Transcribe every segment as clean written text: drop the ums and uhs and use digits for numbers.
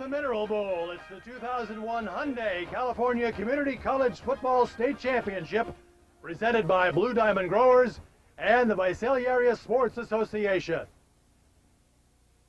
the Mineral Bowl. It's the 2001 Hyundai California Community College Football State Championship, presented by Blue Diamond Growers and the Visalia Area Sports Association.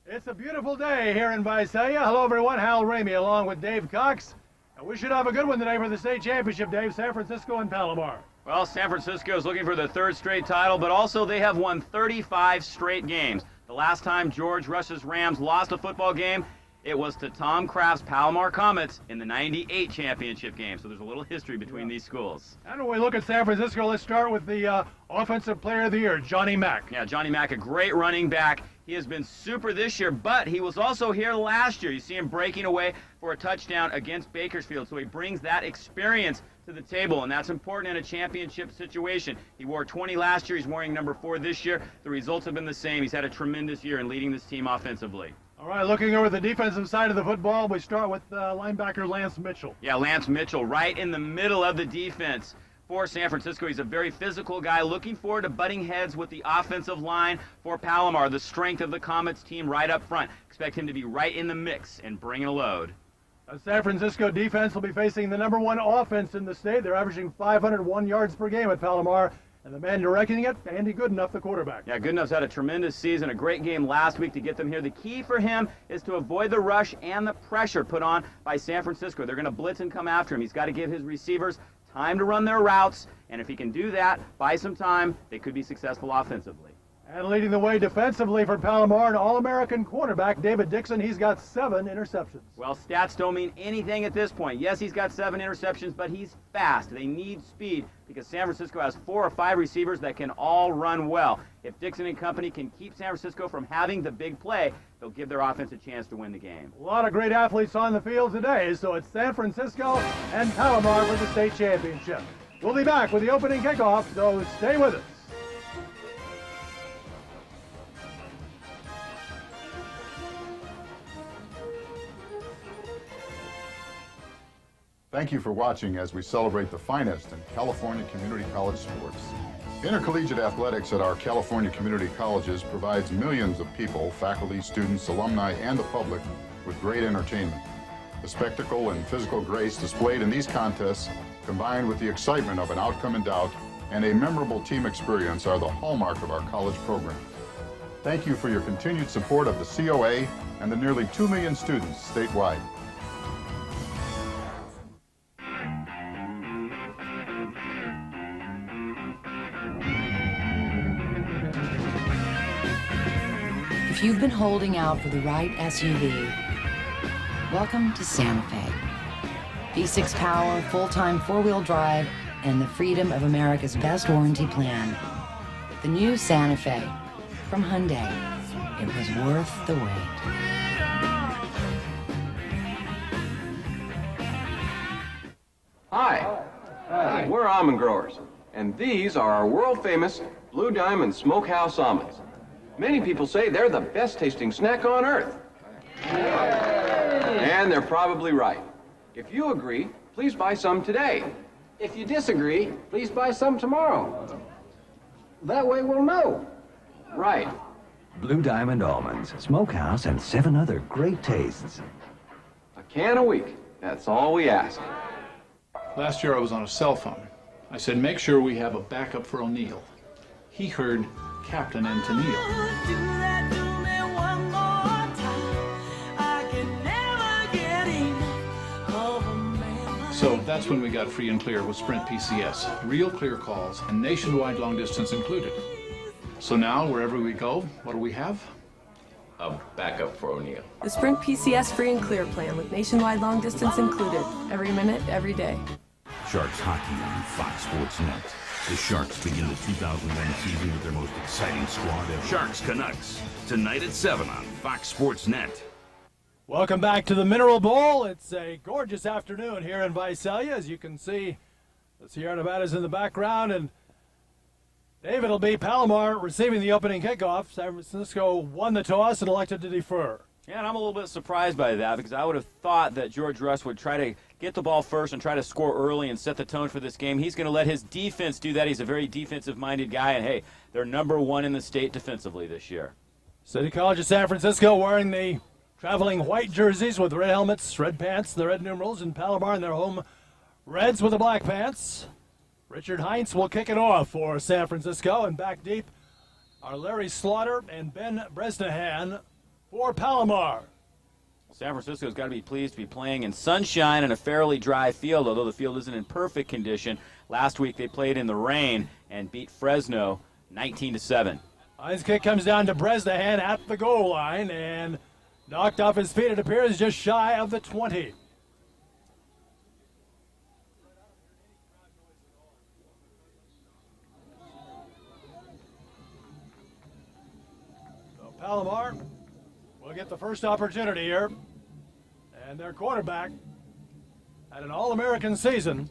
It's a beautiful day here in Visalia. Hello everyone, Hal Ramey along with Dave Cox. And we should have a good one today for the state championship, Dave. San Francisco and Palomar. Well, San Francisco is looking for their third straight title, but also they have won 35 straight games. The last time George Rush's Rams lost a football game, it was to Tom Kraft's Palomar Comets in the '98 championship game. So there's a little history between these schools. And when we look at San Francisco, let's start with the Offensive Player of the Year, Johnny Mack. Yeah, Johnny Mack, a great running back. He has been super this year, but he was also here last year. You see him breaking away for a touchdown against Bakersfield, so he brings that experience to the table, and that's important in a championship situation. He wore 20 last year. He's wearing number 4 this year. The results have been the same. He's had a tremendous year in leading this team offensively. All right, looking over the defensive side of the football, we start with linebacker Lance Mitchell. Yeah, Lance Mitchell right in the middle of the defense for San Francisco. He's a very physical guy, looking forward to butting heads with the offensive line for Palomar, the strength of the Comets team right up front. Expect him to be right in the mix and bring a load. The San Francisco defense will be facing the #1 offense in the state. They're averaging 501 yards per game at Palomar. And the man directing it, Andy Goodenough, the quarterback. Yeah, Goodenough's had a tremendous season, a great game last week to get them here. The key for him is to avoid the rush and the pressure put on by San Francisco. They're going to blitz and come after him. He's got to give his receivers time to run their routes, and if he can do that, buy some time, they could be successful offensively. And leading the way defensively for Palomar, an All-American cornerback, David Dixon. He's got 7 interceptions. Well, stats don't mean anything at this point. Yes, he's got 7 interceptions, but he's fast. They need speed because San Francisco has 4 or 5 receivers that can all run well. If Dixon and company can keep San Francisco from having the big play, they'll give their offense a chance to win the game. A lot of great athletes on the field today, so it's San Francisco and Palomar for the state championship. We'll be back with the opening kickoff, so stay with us. Thank you for watching as we celebrate the finest in California community college sports. Intercollegiate athletics at our California community colleges provides millions of people, faculty, students, alumni, and the public with great entertainment. The spectacle and physical grace displayed in these contests, combined with the excitement of an outcome in doubt and a memorable team experience, are the hallmark of our college program. Thank you for your continued support of the COA and the nearly 2 million students statewide. If you've been holding out for the right SUV, welcome to Santa Fe. V6 power, full-time 4-wheel drive, and the freedom of America's best warranty plan. The new Santa Fe from Hyundai. It was worth the wait. Hi, we're almond growers, and these are our world-famous Blue Diamond Smokehouse almonds. Many people say they're the best tasting snack on earth. And they're probably right. If you agree, please buy some today. If you disagree, please buy some tomorrow. That way we'll know. Right. Blue Diamond Almonds, Smokehouse, and 7 other great tastes. A can a week. That's all we ask. Last year I was on a cell phone. I said, make sure we have a backup for O'Neill. He heard Captain and Tennille. So that's when we got free and clear with Sprint PCS. Real clear calls and nationwide long distance included. So now, wherever we go, what do we have? A backup for O'Neill. The Sprint PCS free and clear plan with nationwide long distance included. Every minute, every day. Sharks hockey on Fox Sports Net. The Sharks begin the 2001 season with their most exciting squad ever. Sharks Canucks, tonight at 7 on Fox Sports Net. Welcome back to the Mineral Bowl. It's a gorgeous afternoon here in Visalia. As you can see, the Sierra Nevadas in the background. And Dave, it'll be Palomar receiving the opening kickoff. San Francisco won the toss and elected to defer. Yeah, and I'm a little bit surprised by that because I would have thought that George Rush would try to get the ball first and try to score early and set the tone for this game. He's going to let his defense do that. He's a very defensive-minded guy, and, hey, they're #1 in the state defensively this year. City College of San Francisco wearing the traveling white jerseys with red helmets, red pants, the red numerals, and Palomar in their home reds with the black pants. Richard Heinz will kick it off for San Francisco, and back deep are Larry Slaughter and Ben Bresnahan for Palomar. San Francisco's got to be pleased to be playing in sunshine and a fairly dry field, although the field isn't in perfect condition. Last week they played in the rain and beat Fresno 19-7. Heinz kick comes down to Bresnahan at the goal line and knocked off his feet. It appears just shy of the 20. So Palomar will get the first opportunity here. And their quarterback had an All-American season,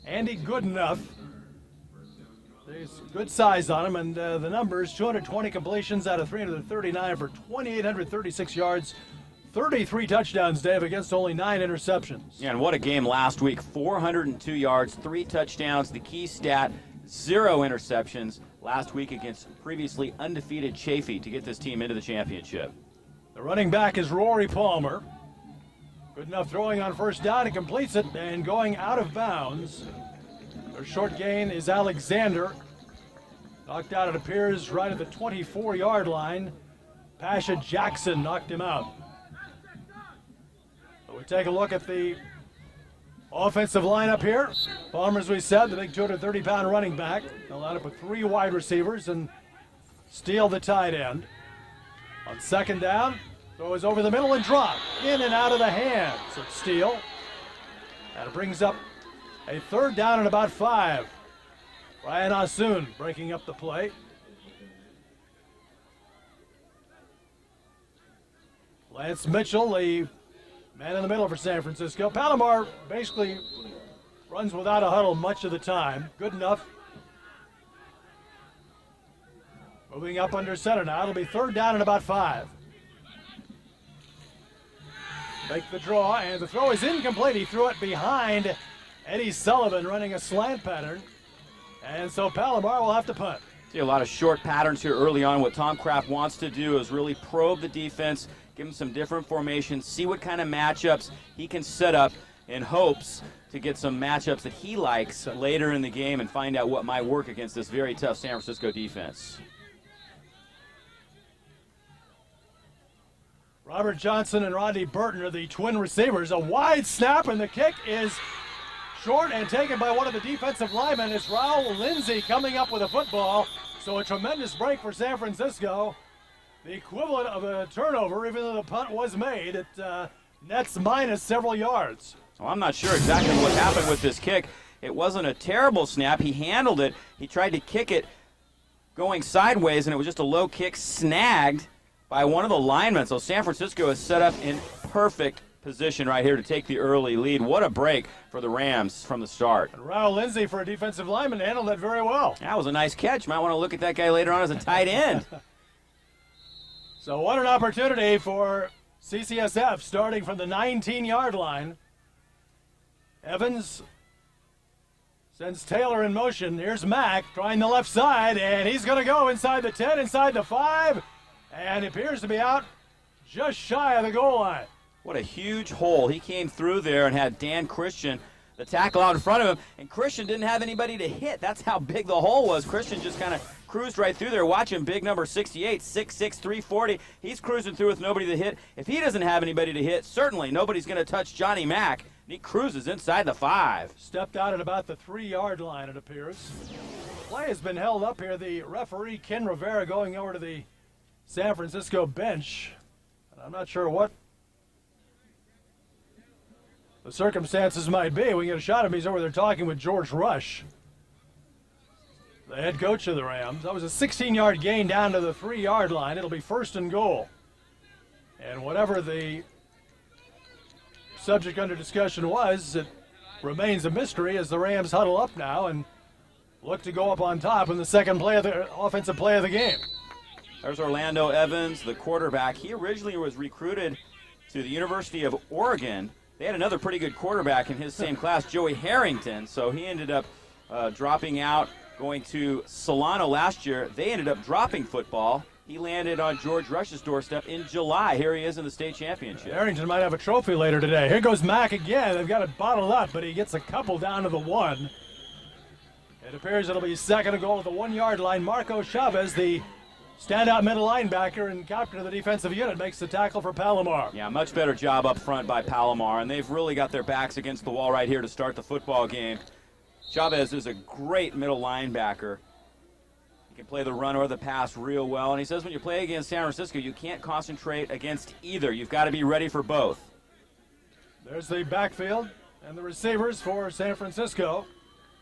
Andy Goodenough. There's good size on him, and the numbers, 220 completions out of 339 for 2,836 yards, 33 touchdowns, Dave, against only 9 interceptions. Yeah, and what a game last week. 402 yards, 3 touchdowns. The key stat, 0 interceptions last week against previously undefeated Chaffee to get this team into the championship. The running back is Rory Palmer. Good enough throwing on first down. He completes it and going out of bounds. Their short gain is Alexander. Knocked out, it appears, right at the 24-yard line. Pasha Jackson knocked him out. So we take a look at the offensive lineup here. Palmer, as we said, the big 230-pound running back. They'll line up with 3 wide receivers and Steele the tight end. On second down, throws over the middle and drop. In and out of the hands of Steele. And it brings up a third down and about 5. Ryan Ossoon breaking up the play. Lance Mitchell, the man in the middle for San Francisco. Palomar basically runs without a huddle much of the time. Good enough. Moving up under center now. It'll be third down and about 5. Make the draw, and the throw is incomplete. He threw it behind Eddie Sullivan running a slant pattern. And so Palomar will have to punt. See a lot of short patterns here early on. What Tom Kraft wants to do is really probe the defense, give him some different formations, see what kind of matchups he can set up in hopes to get some matchups that he likes later in the game and find out what might work against this very tough San Francisco defense. Robert Johnson and Rodney Burton are the twin receivers. A wide snap, and the kick is short and taken by one of the defensive linemen. It's Raul Lindsay coming up with a football. So a tremendous break for San Francisco. The equivalent of a turnover, even though the punt was made. It nets minus several yards. Well, I'm not sure exactly what happened with this kick. It wasn't a terrible snap. He handled it. He tried to kick it going sideways, and it was just a low kick snagged by one of the linemen. So San Francisco is set up in perfect position right here to take the early lead. What a break for the Rams from the start. And Raul Lindsay, for a defensive lineman, handled that very well. That was a nice catch. Might want to look at that guy later on as a tight end. So what an opportunity for CCSF starting from the 19-yard line. Evans sends Taylor in motion. Here's Mack trying the left side, and he's going to go inside the 10, inside the 5, and appears to be out just shy of the goal line. What a huge hole. He came through there and had Dan Christian, the tackle, out in front of him, and Christian didn't have anybody to hit. That's how big the hole was. Christian just kind of cruised right through there. Watch him, big number 68, 6'6", 340. He's cruising through with nobody to hit. If he doesn't have anybody to hit, certainly nobody's going to touch Johnny Mack. He cruises inside the 5. Stepped out at about the 3-yard line, it appears. Play has been held up here. The referee, Ken Rivera, going over to the San Francisco bench. And I'm not sure what the circumstances might be. We can get a shot of him. He's over there talking with George Rush, the head coach of the Rams. That was a 16-yard gain down to the 3-yard line. It'll be first and goal. And whatever the subject under discussion was, it remains a mystery as the Rams huddle up now and look to go up on top in the second play of the offensive play of the game. There's Orlando Evans, the quarterback. He originally was recruited to the University of Oregon. They had another pretty good quarterback in his same class, Joey Harrington, so he ended up dropping out, going to Solano last year. They ended up dropping football, he landed on George Rush's doorstep in July. Here he is in the state championship. Arrington might have a trophy later today. Here goes Mack again. They've got it bottled up, but he gets a couple down to the 1. It appears it'll be second and goal at the 1-yard line. Marco Chavez, the standout middle linebacker and captain of the defensive unit, makes the tackle for Palomar. Yeah, much better job up front by Palomar, and they've really got their backs against the wall right here to start the football game. Chavez is a great middle linebacker. He can play the run or the pass real well, and he says when you play against San Francisco, you can't concentrate against either. You've got to be ready for both. There's the backfield and the receivers for San Francisco.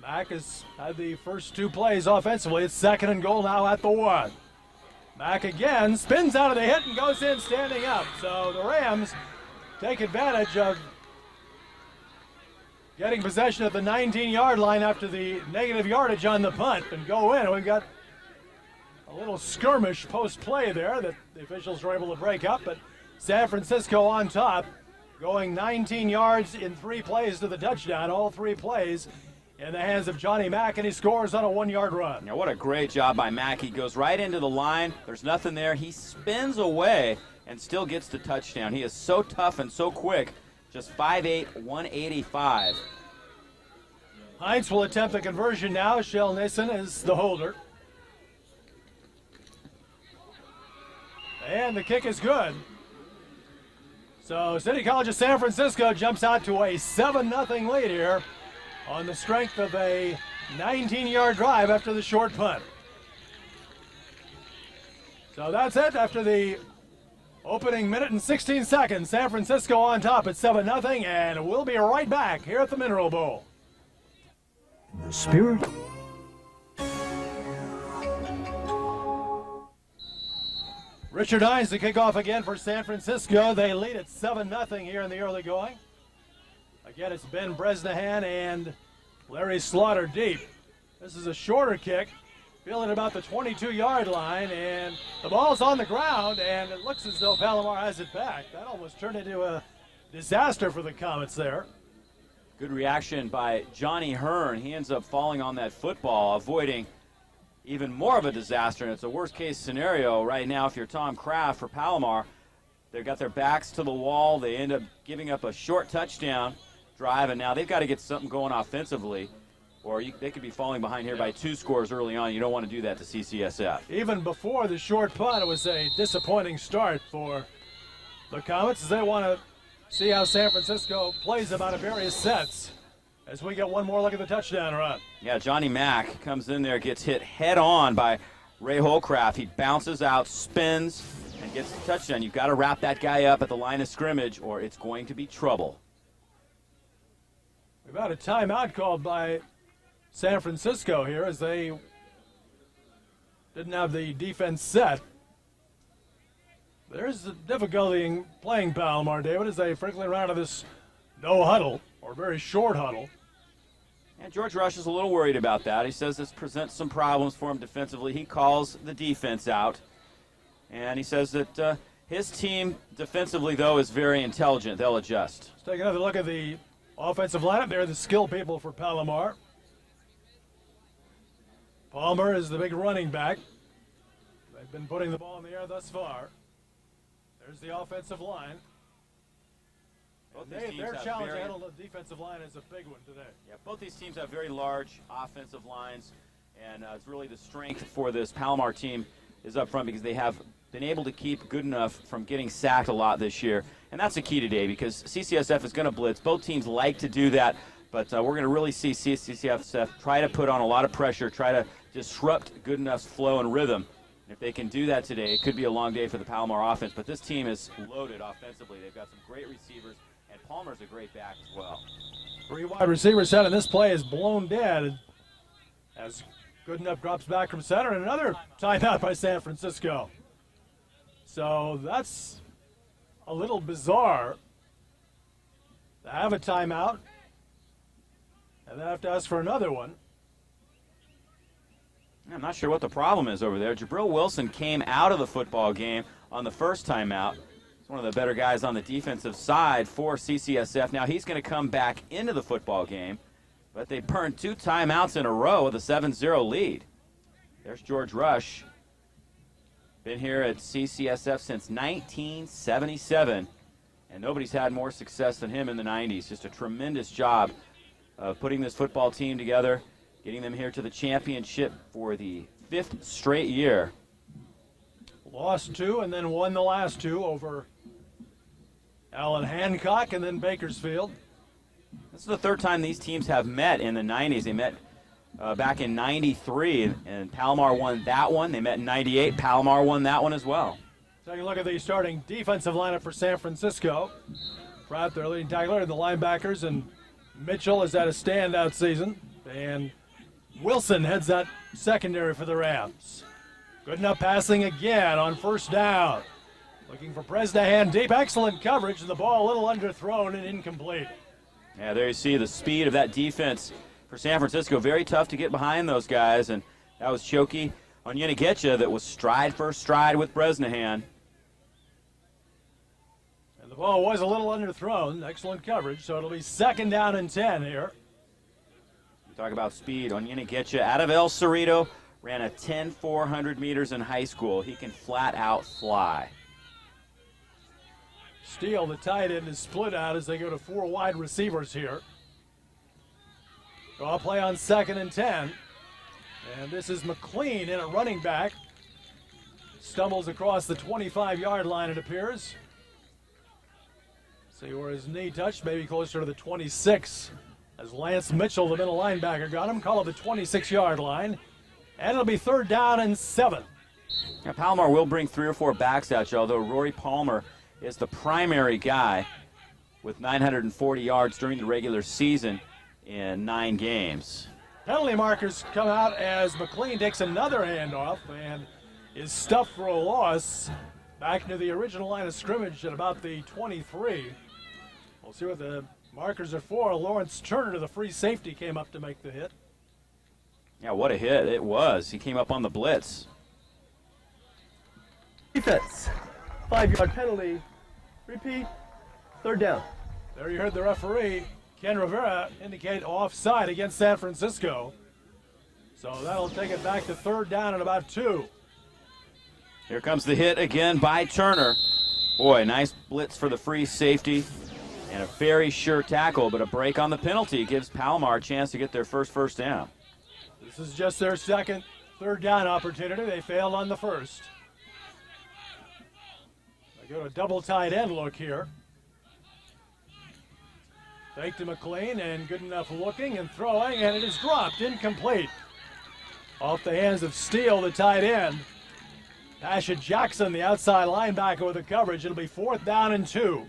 Mack has had the first 2 plays offensively. It's second and goal now at the 1. Mack again spins out of the hit and goes in standing up. So the Rams take advantage of getting possession at the 19-yard line after the negative yardage on the punt and go in. We've got a little skirmish post-play there that the officials were able to break up, but San Francisco on top, going 19 yards in 3 plays to the touchdown, all 3 plays in the hands of Johnny Mack, and he scores on a 1-yard run. Now, what a great job by Mack. He goes right into the line. There's nothing there. He spins away and still gets the touchdown. He is so tough and so quick, just 5'8", 185. Heinz will attempt the conversion now. Shell Nason is the holder. And the kick is good. So City College of San Francisco jumps out to a 7-0 lead here on the strength of a 19-yard drive after the short punt. So that's it after the opening minute and 16 seconds. San Francisco on top at 7-0, and we'll be right back here at the Mineral Bowl. The spirit. Richard Hines to kick off again for San Francisco. They lead at 7-0 here in the early going. Again, it's Ben Bresnahan and Larry Slaughter deep. This is a shorter kick, feeling about the 22-yard line, and the ball's on the ground, and it looks as though Palomar has it back. That almost turned into a disaster for the Comets there. Good reaction by Johnny Hearn. He ends up falling on that football, avoiding even more of a disaster, and it's a worst-case scenario right now if you're Tom Kraft for Palomar. They've got their backs to the wall. They end up giving up a short touchdown drive, and now they've got to get something going offensively, or they could be falling behind here by 2 scores early on. You don't want to do that to CCSF. Even before the short punt, it was a disappointing start for the Comets as they want to see how San Francisco plays them out of various sets as we get one more look at the touchdown run. Yeah, Johnny Mack comes in there, gets hit head on by Ray Holcraft. He bounces out, spins, and gets the touchdown. You've got to wrap that guy up at the line of scrimmage or it's going to be trouble. We've had a timeout called by San Francisco here as they didn't have the defense set. There's a difficulty in playing Palomar, David, as they frequently run out of this no huddle or very short huddle. And George Rush is a little worried about that. He says this presents some problems for him defensively. He calls the defense out. And he says that his team defensively, though, is very intelligent. They'll adjust. Let's take another look at the offensive lineup there, the skill people for Palomar. Palmer is the big running back. They've been putting the ball in the air thus far. There's the offensive line. Their challenge to handle the defensive line is a big one today. Yeah, both these teams have very large offensive lines, and it's really the strength for this Palomar team is up front because they have been able to keep good enough from getting sacked a lot this year. And that's the key today because CCSF is going to blitz. Both teams like to do that, but we're going to really see CCSF try to put on a lot of pressure, try to disrupt good enough flow and rhythm. And if they can do that today, it could be a long day for the Palomar offense. But this team is loaded offensively. They've got some great receivers, and Palmer's a great back as well. 3 wide receiver set, and this play is blown dead as Goodenough drops back from center, and another timeout by San Francisco. So that's a little bizarre to have a timeout and then have to ask for another one. I'm not sure what the problem is over there. Jabril Wilson came out of the football game on the first timeout. He's one of the better guys on the defensive side for CCSF. Now he's going to come back into the football game, but they burned 2 timeouts in a row with a 7-0 lead. There's George Rush. Been here at CCSF since 1977, and nobody's had more success than him in the 90s. Just a tremendous job of putting this football team together, getting them here to the championship for the 5th straight year. Lost 2 and then won the last 2 over Allen Hancock and then Bakersfield. This is the 3rd time these teams have met in the 90s. They met back in 93, and Palomar won that one. They met in 98. Palomar won that one as well. Taking a look at the starting defensive lineup for San Francisco. Pratt, their leading tackler, the linebackers, and Mitchell has had a standout season. And Wilson heads that secondary for the Rams. Good enough passing again on first down. Looking for Bresnahan deep. Excellent coverage. The ball a little underthrown and incomplete. Yeah, there you see the speed of that defense for San Francisco. Very tough to get behind those guys. And that was Choki on Yenigetcha that was stride for stride with Bresnahan. And the ball was a little underthrown. Excellent coverage. So it'll be 2nd down and 10 here. Talk about speed on Yenigetcha out of El Cerrito. Ran a 10-400 meters in high school. He can flat out fly. Steele, the tight end, is split out as they go to 4 wide receivers here. Draw play on 2nd and 10. And this is McLean in at running back. Stumbles across the 25-yard line, it appears. See where his knee touched, maybe closer to the 26. As Lance Mitchell, the middle linebacker, got him. Call it the 26-yard line. And it'll be 3rd down and 7. Now, Palomar will bring 3 or 4 backs at you, although Rory Palmer is the primary guy with 940 yards during the regular season in 9 games. Penalty markers come out as McLean takes another handoff and is stuffed for a loss back into the original line of scrimmage at about the 23. We'll see what the markers are for. Lawrence Turner, the free safety, came up to make the hit. Yeah, what a hit it was. He came up on the blitz. Defense. 5-yard penalty. Repeat. 3rd down. There you heard the referee, Ken Rivera, indicate offside against San Francisco. So that'll take it back to 3rd down and about 2. Here comes the hit again by Turner. Boy, nice blitz for the free safety. And a very sure tackle, but a break on the penalty gives Palomar a chance to get their first down. This is just their 2nd 3rd down opportunity. They failed on the 1st. They go to a double tight end look here. Fake to McLean and good enough looking and throwing, and it is dropped, incomplete. Off the hands of Steele, the tight end. Tasha Jackson, the outside linebacker with the coverage. It'll be 4th down and 2.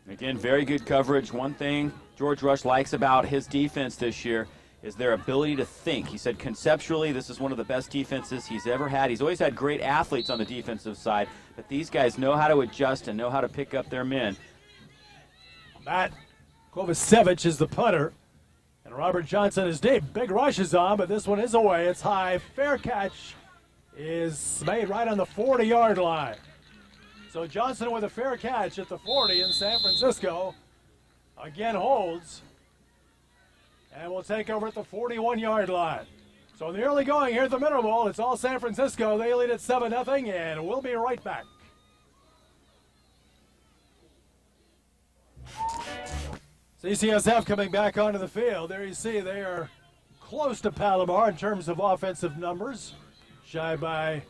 Again, very good coverage. One thing George Rush likes about his defense this year is their ability to think. He said conceptually this is one of the best defenses he's ever had. He's always had great athletes on the defensive side, but these guys know how to adjust and know how to pick up their men. Matt Kovacevic is the punter, and Robert Johnson is deep. Big rush is on, but this one is away. It's high. Fair catch is made right on the 40-yard line. So Johnson with a fair catch at the 40, and San Francisco again holds and will take over at the 41-yard line. So in the early going here at the Mineral Bowl, it's all San Francisco. They lead at 7-0, and we'll be right back. CCSF coming back onto the field. There you see they are close to Palomar in terms of offensive numbers. Shy by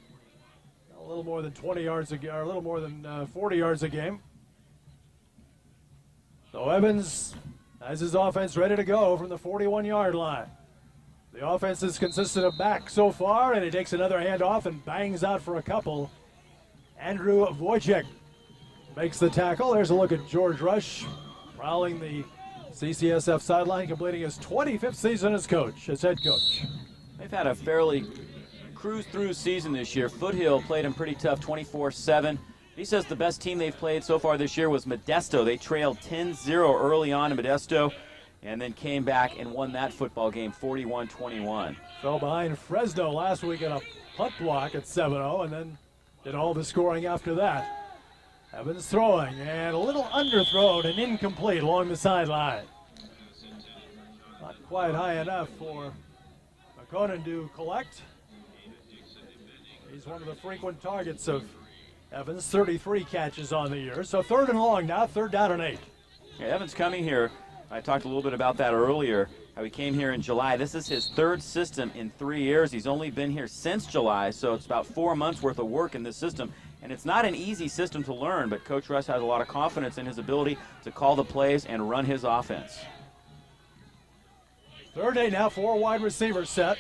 a little more than 20 yards a game, or a little more than 40 yards a game. So Evans has his offense ready to go from the 41-yard line. The offense has consisted of back so far, and he takes another handoff and bangs out for a couple. Andrew Wojcik makes the tackle. There's a look at George Rush prowling the CCSF sideline, completing his 25th season as head coach. They've had a fairly cruise-through season this year. Foothill played them pretty tough, 24-7. He says the best team they've played so far this year was Modesto. They trailed 10-0 early on in Modesto and then came back and won that football game 41-21. Fell behind Fresno last week in a punt block at 7-0 and then did all the scoring after that. Evans throwing and a little underthrown and incomplete along the sideline. Not quite high enough for McConan to collect. He's one of the frequent targets of Evans, 33 catches on the year. So 3rd and long now, 3rd down and 8. Yeah, Evans coming here, I talked a little bit about that earlier, how he came here in July. This is his 3rd system in 3 years. He's only been here since July, so it's about 4 months worth of work in this system. And it's not an easy system to learn, but Coach Russ has a lot of confidence in his ability to call the plays and run his offense. 3rd and 8 now, 4 wide receivers set.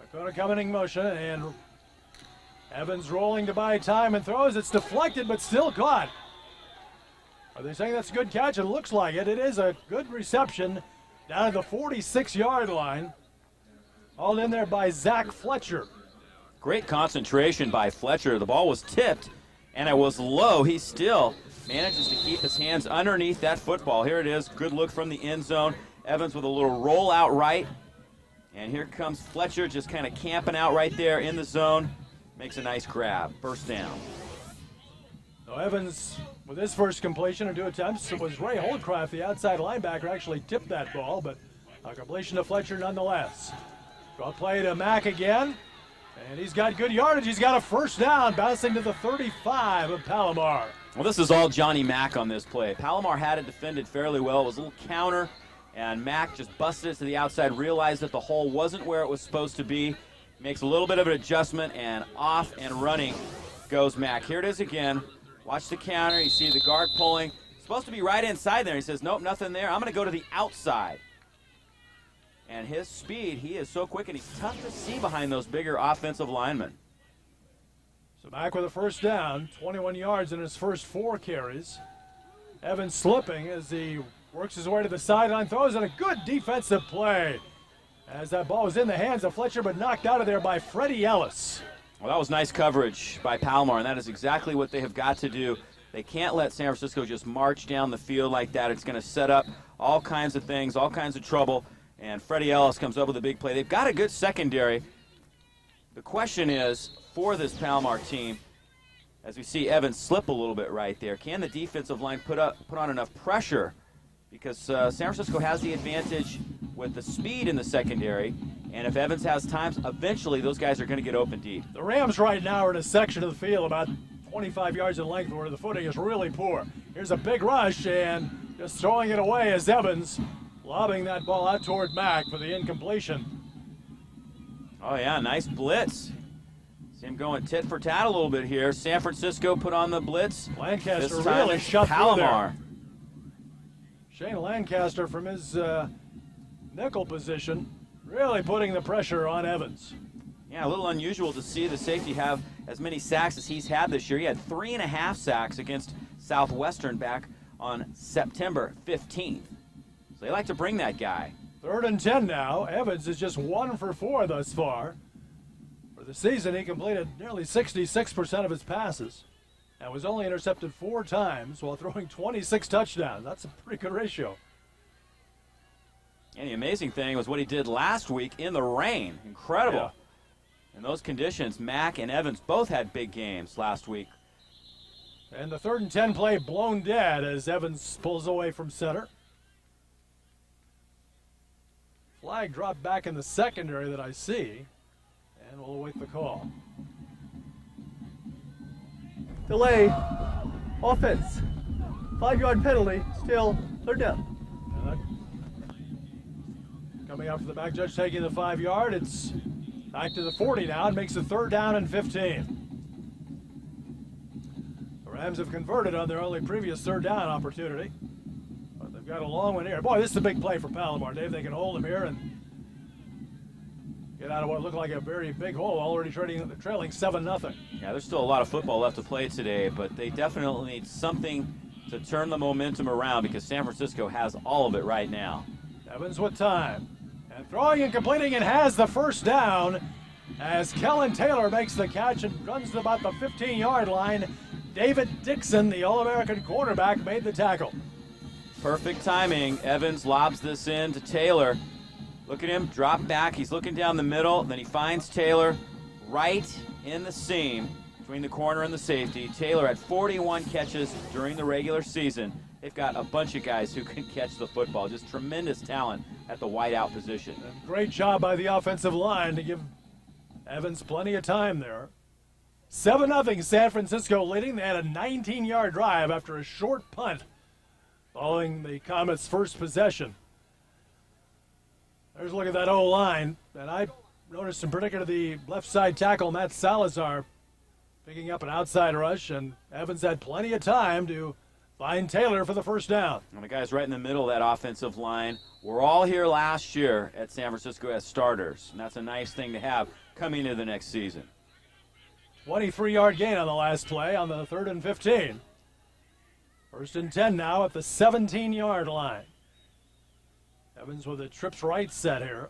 Dakota coming in motion, and Evans rolling to buy time and throws. It's deflected, but still caught. Are they saying that's a good catch? It looks like it. It is a good reception down at the 46-yard line. Hauled in there by Zach Fletcher. Great concentration by Fletcher. The ball was tipped, and it was low. He still manages to keep his hands underneath that football. Here it is. Good look from the end zone. Evans with a little roll out right. And here comes Fletcher just kind of camping out right there in the zone. Makes a nice grab. First down. So Evans, with his first completion and 2 attempts, it was Ray Holdcraft, the outside linebacker, actually tipped that ball, but a completion to Fletcher nonetheless. Draw play to Mack again, and he's got good yardage. He's got a first down, bouncing to the 35 of Palomar. Well, this is all Johnny Mack on this play. Palomar had it defended fairly well. It was a little counter, and Mack just busted it to the outside, realized that the hole wasn't where it was supposed to be. Makes a little bit of an adjustment, and off and running goes Mack. Here it is again. Watch the counter. You see the guard pulling. Supposed to be right inside there. He says, nope, nothing there. I'm going to go to the outside. And his speed, he is so quick, and he's tough to see behind those bigger offensive linemen. So Mack with a first down, 21 yards in his first 4 carries. Evans slipping as he works his way to the sideline, throws in a good defensive play as that ball was in the hands of Fletcher, but knocked out of there by Freddie Ellis. Well, that was nice coverage by Palomar, and that is exactly what they have got to do. They can't let San Francisco just march down the field like that. It's going to set up all kinds of things, all kinds of trouble, and Freddie Ellis comes up with a big play. They've got a good secondary. The question is, for this Palomar team, as we see Evans slip a little bit right there, can the defensive line put on enough pressure? Because San Francisco has the advantage with the speed in the secondary, and if Evans has time, eventually those guys are going to get open deep. The Rams right now are in a section of the field about 25 yards in length where the footing is really poor. Here's a big rush, and just throwing it away as Evans lobbing that ball out toward Mack for the incompletion. Oh, yeah, nice blitz. See him going tit for tat a little bit here. San Francisco put on the blitz. Lancaster this time really shut Palomar. Through there. Shane Lancaster from his nickel position really putting the pressure on Evans. Yeah, a little unusual to see the safety have as many sacks as he's had this year. He had 3.5 sacks against Southwestern back on September 15th. So they like to bring that guy. 3rd and 10 now. Evans is just 1 for 4 thus far. For the season, he completed nearly 66% of his passes and was only intercepted 4 times while throwing 26 touchdowns. That's a pretty good ratio. And the amazing thing was what he did last week in the rain. Incredible. Yeah. In those conditions, Mack and Evans both had big games last week. And the 3rd and 10 play blown dead as Evans pulls away from center. Flag dropped back in the secondary that I see, and we'll await the call. Delay. Offense. 5-yard penalty. Still 3rd down. Coming out for the back, judge taking the 5-yard. It's back to the 40 now. It makes it 3rd down and 15. The Rams have converted on their only previous 3rd down opportunity. But they've got a long one here. Boy, this is a big play for Palomar, Dave. They can hold him here and get out of what looked like a very big hole, already trailing 7-0. Yeah, there's still a lot of football left to play today, but they definitely need something to turn the momentum around because San Francisco has all of it right now. Evans with time. And throwing and completing and has the first down as Kellen Taylor makes the catch and runs to about the 15-yard line. David Dixon, the All-American quarterback, made the tackle. Perfect timing. Evans lobs this in to Taylor. Look at him drop back. He's looking down the middle. Then he finds Taylor right in the seam between the corner and the safety. Taylor had 41 catches during the regular season. They've got a bunch of guys who can catch the football. Just tremendous talent at the wideout position. And great job by the offensive line to give Evans plenty of time there. 7-0 San Francisco leading. They had a 19-yard drive after a short punt following the Comets' first possession. There's a look at that O-line. And I noticed in particular the left side tackle, Matt Salazar, picking up an outside rush. And Evans had plenty of time to find Taylor for the first down. And the guys right in the middle of that offensive line were all here last year at San Francisco as starters. And that's a nice thing to have coming into the next season. 23-yard gain on the last play on the 3rd and 15. 1st and 10 now at the 17-yard line. Evans with a trips right set here.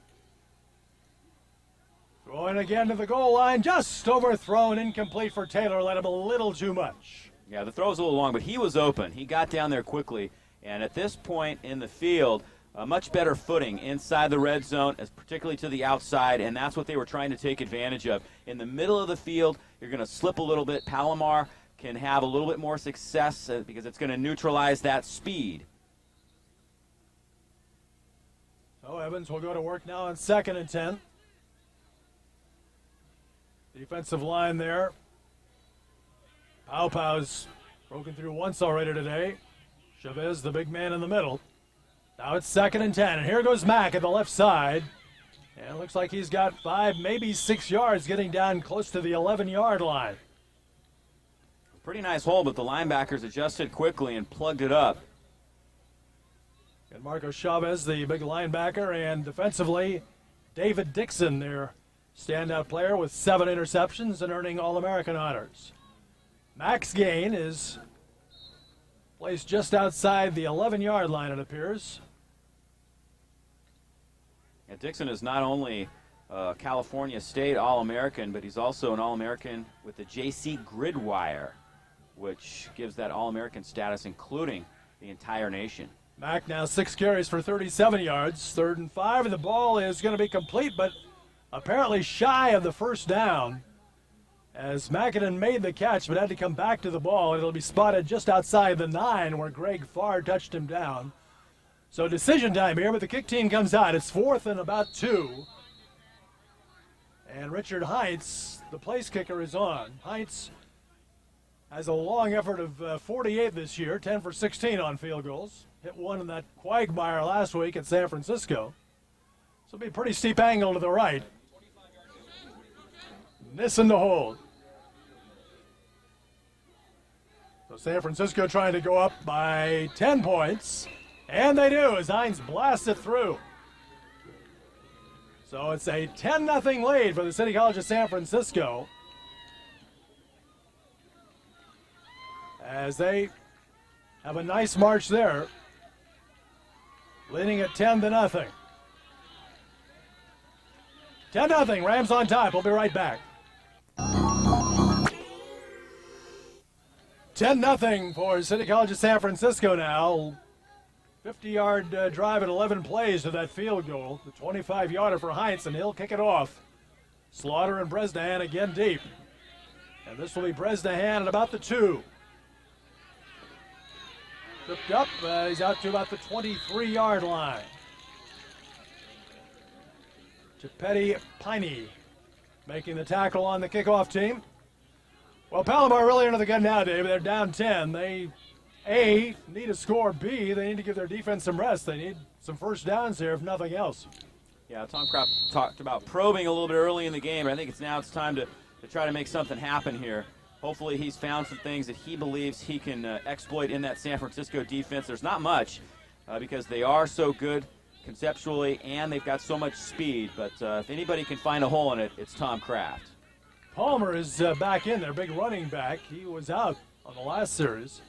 Throwing again to the goal line, just overthrown, incomplete for Taylor, led him a little too much. Yeah, the throw was a little long, but he was open. He got down there quickly, and at this point in the field, a much better footing inside the red zone, particularly to the outside, and that's what they were trying to take advantage of. In the middle of the field, you're going to slip a little bit. Palomar can have a little bit more success because it's going to neutralize that speed. So Evans will go to work now on 2nd and 10. Defensive line there. Pau's broken through once already today. Chavez, the big man in the middle. Now it's 2nd and 10, and here goes Mack at the left side. And it looks like he's got 5, maybe 6 yards, getting down close to the 11-yard line. Pretty nice hole, but the linebackers adjusted quickly and plugged it up. And Marco Chavez, the big linebacker, and defensively, David Dixon, their standout player with 7 interceptions and earning All-American honors. Mack's gain is placed just outside the 11-yard line, it appears. And Dixon is not only a California State All-American, but he's also an All-American with the JC Grid Wire, which gives that All-American status, including the entire nation. Mack now 6 carries for 37 yards. 3rd and 5, and the ball is going to be complete, but apparently shy of the first down, as Mackinnon made the catch but had to come back to the ball. It'll be spotted just outside the 9 where Greg Farr touched him down. So decision time here, but the kick team comes out. It's 4th and about 2. And Richard Heintz, the place kicker, is on. Heintz has a long effort of 48 this year, 10 for 16 on field goals. Hit one in that quagmire last week at San Francisco. So it'll be a pretty steep angle to the right. Nissen to hold. So San Francisco trying to go up by 10 points. And they do as Hines blasts it through. So it's a 10-0 lead for the City College of San Francisco, as they have a nice march there, leading at 10-0. 10-0, Rams on top. We'll be right back. 10-0 for City College of San Francisco now. 50-yard drive at 11 plays to that field goal. The 25-yarder for Heintz, and he'll kick it off. Slaughter and Bresnahan again deep. And this will be Bresnahan at about the 2. Tripped up, he's out to about the 23-yard line. Petty Piney making the tackle on the kickoff team. Well, Palomar really under the gun now, Dave. They're down 10. They, A, need a score. B, they need to give their defense some rest. They need some first downs here, if nothing else. Yeah, Tom Kraft talked about probing a little bit early in the game, but I think it's time to try to make something happen here. Hopefully he's found some things that he believes he can exploit in that San Francisco defense. There's not much because they are so good conceptually and they've got so much speed, but if anybody can find a hole in it, it's Tom Kraft. Palmer is back in there, big running back. He was out on the last series.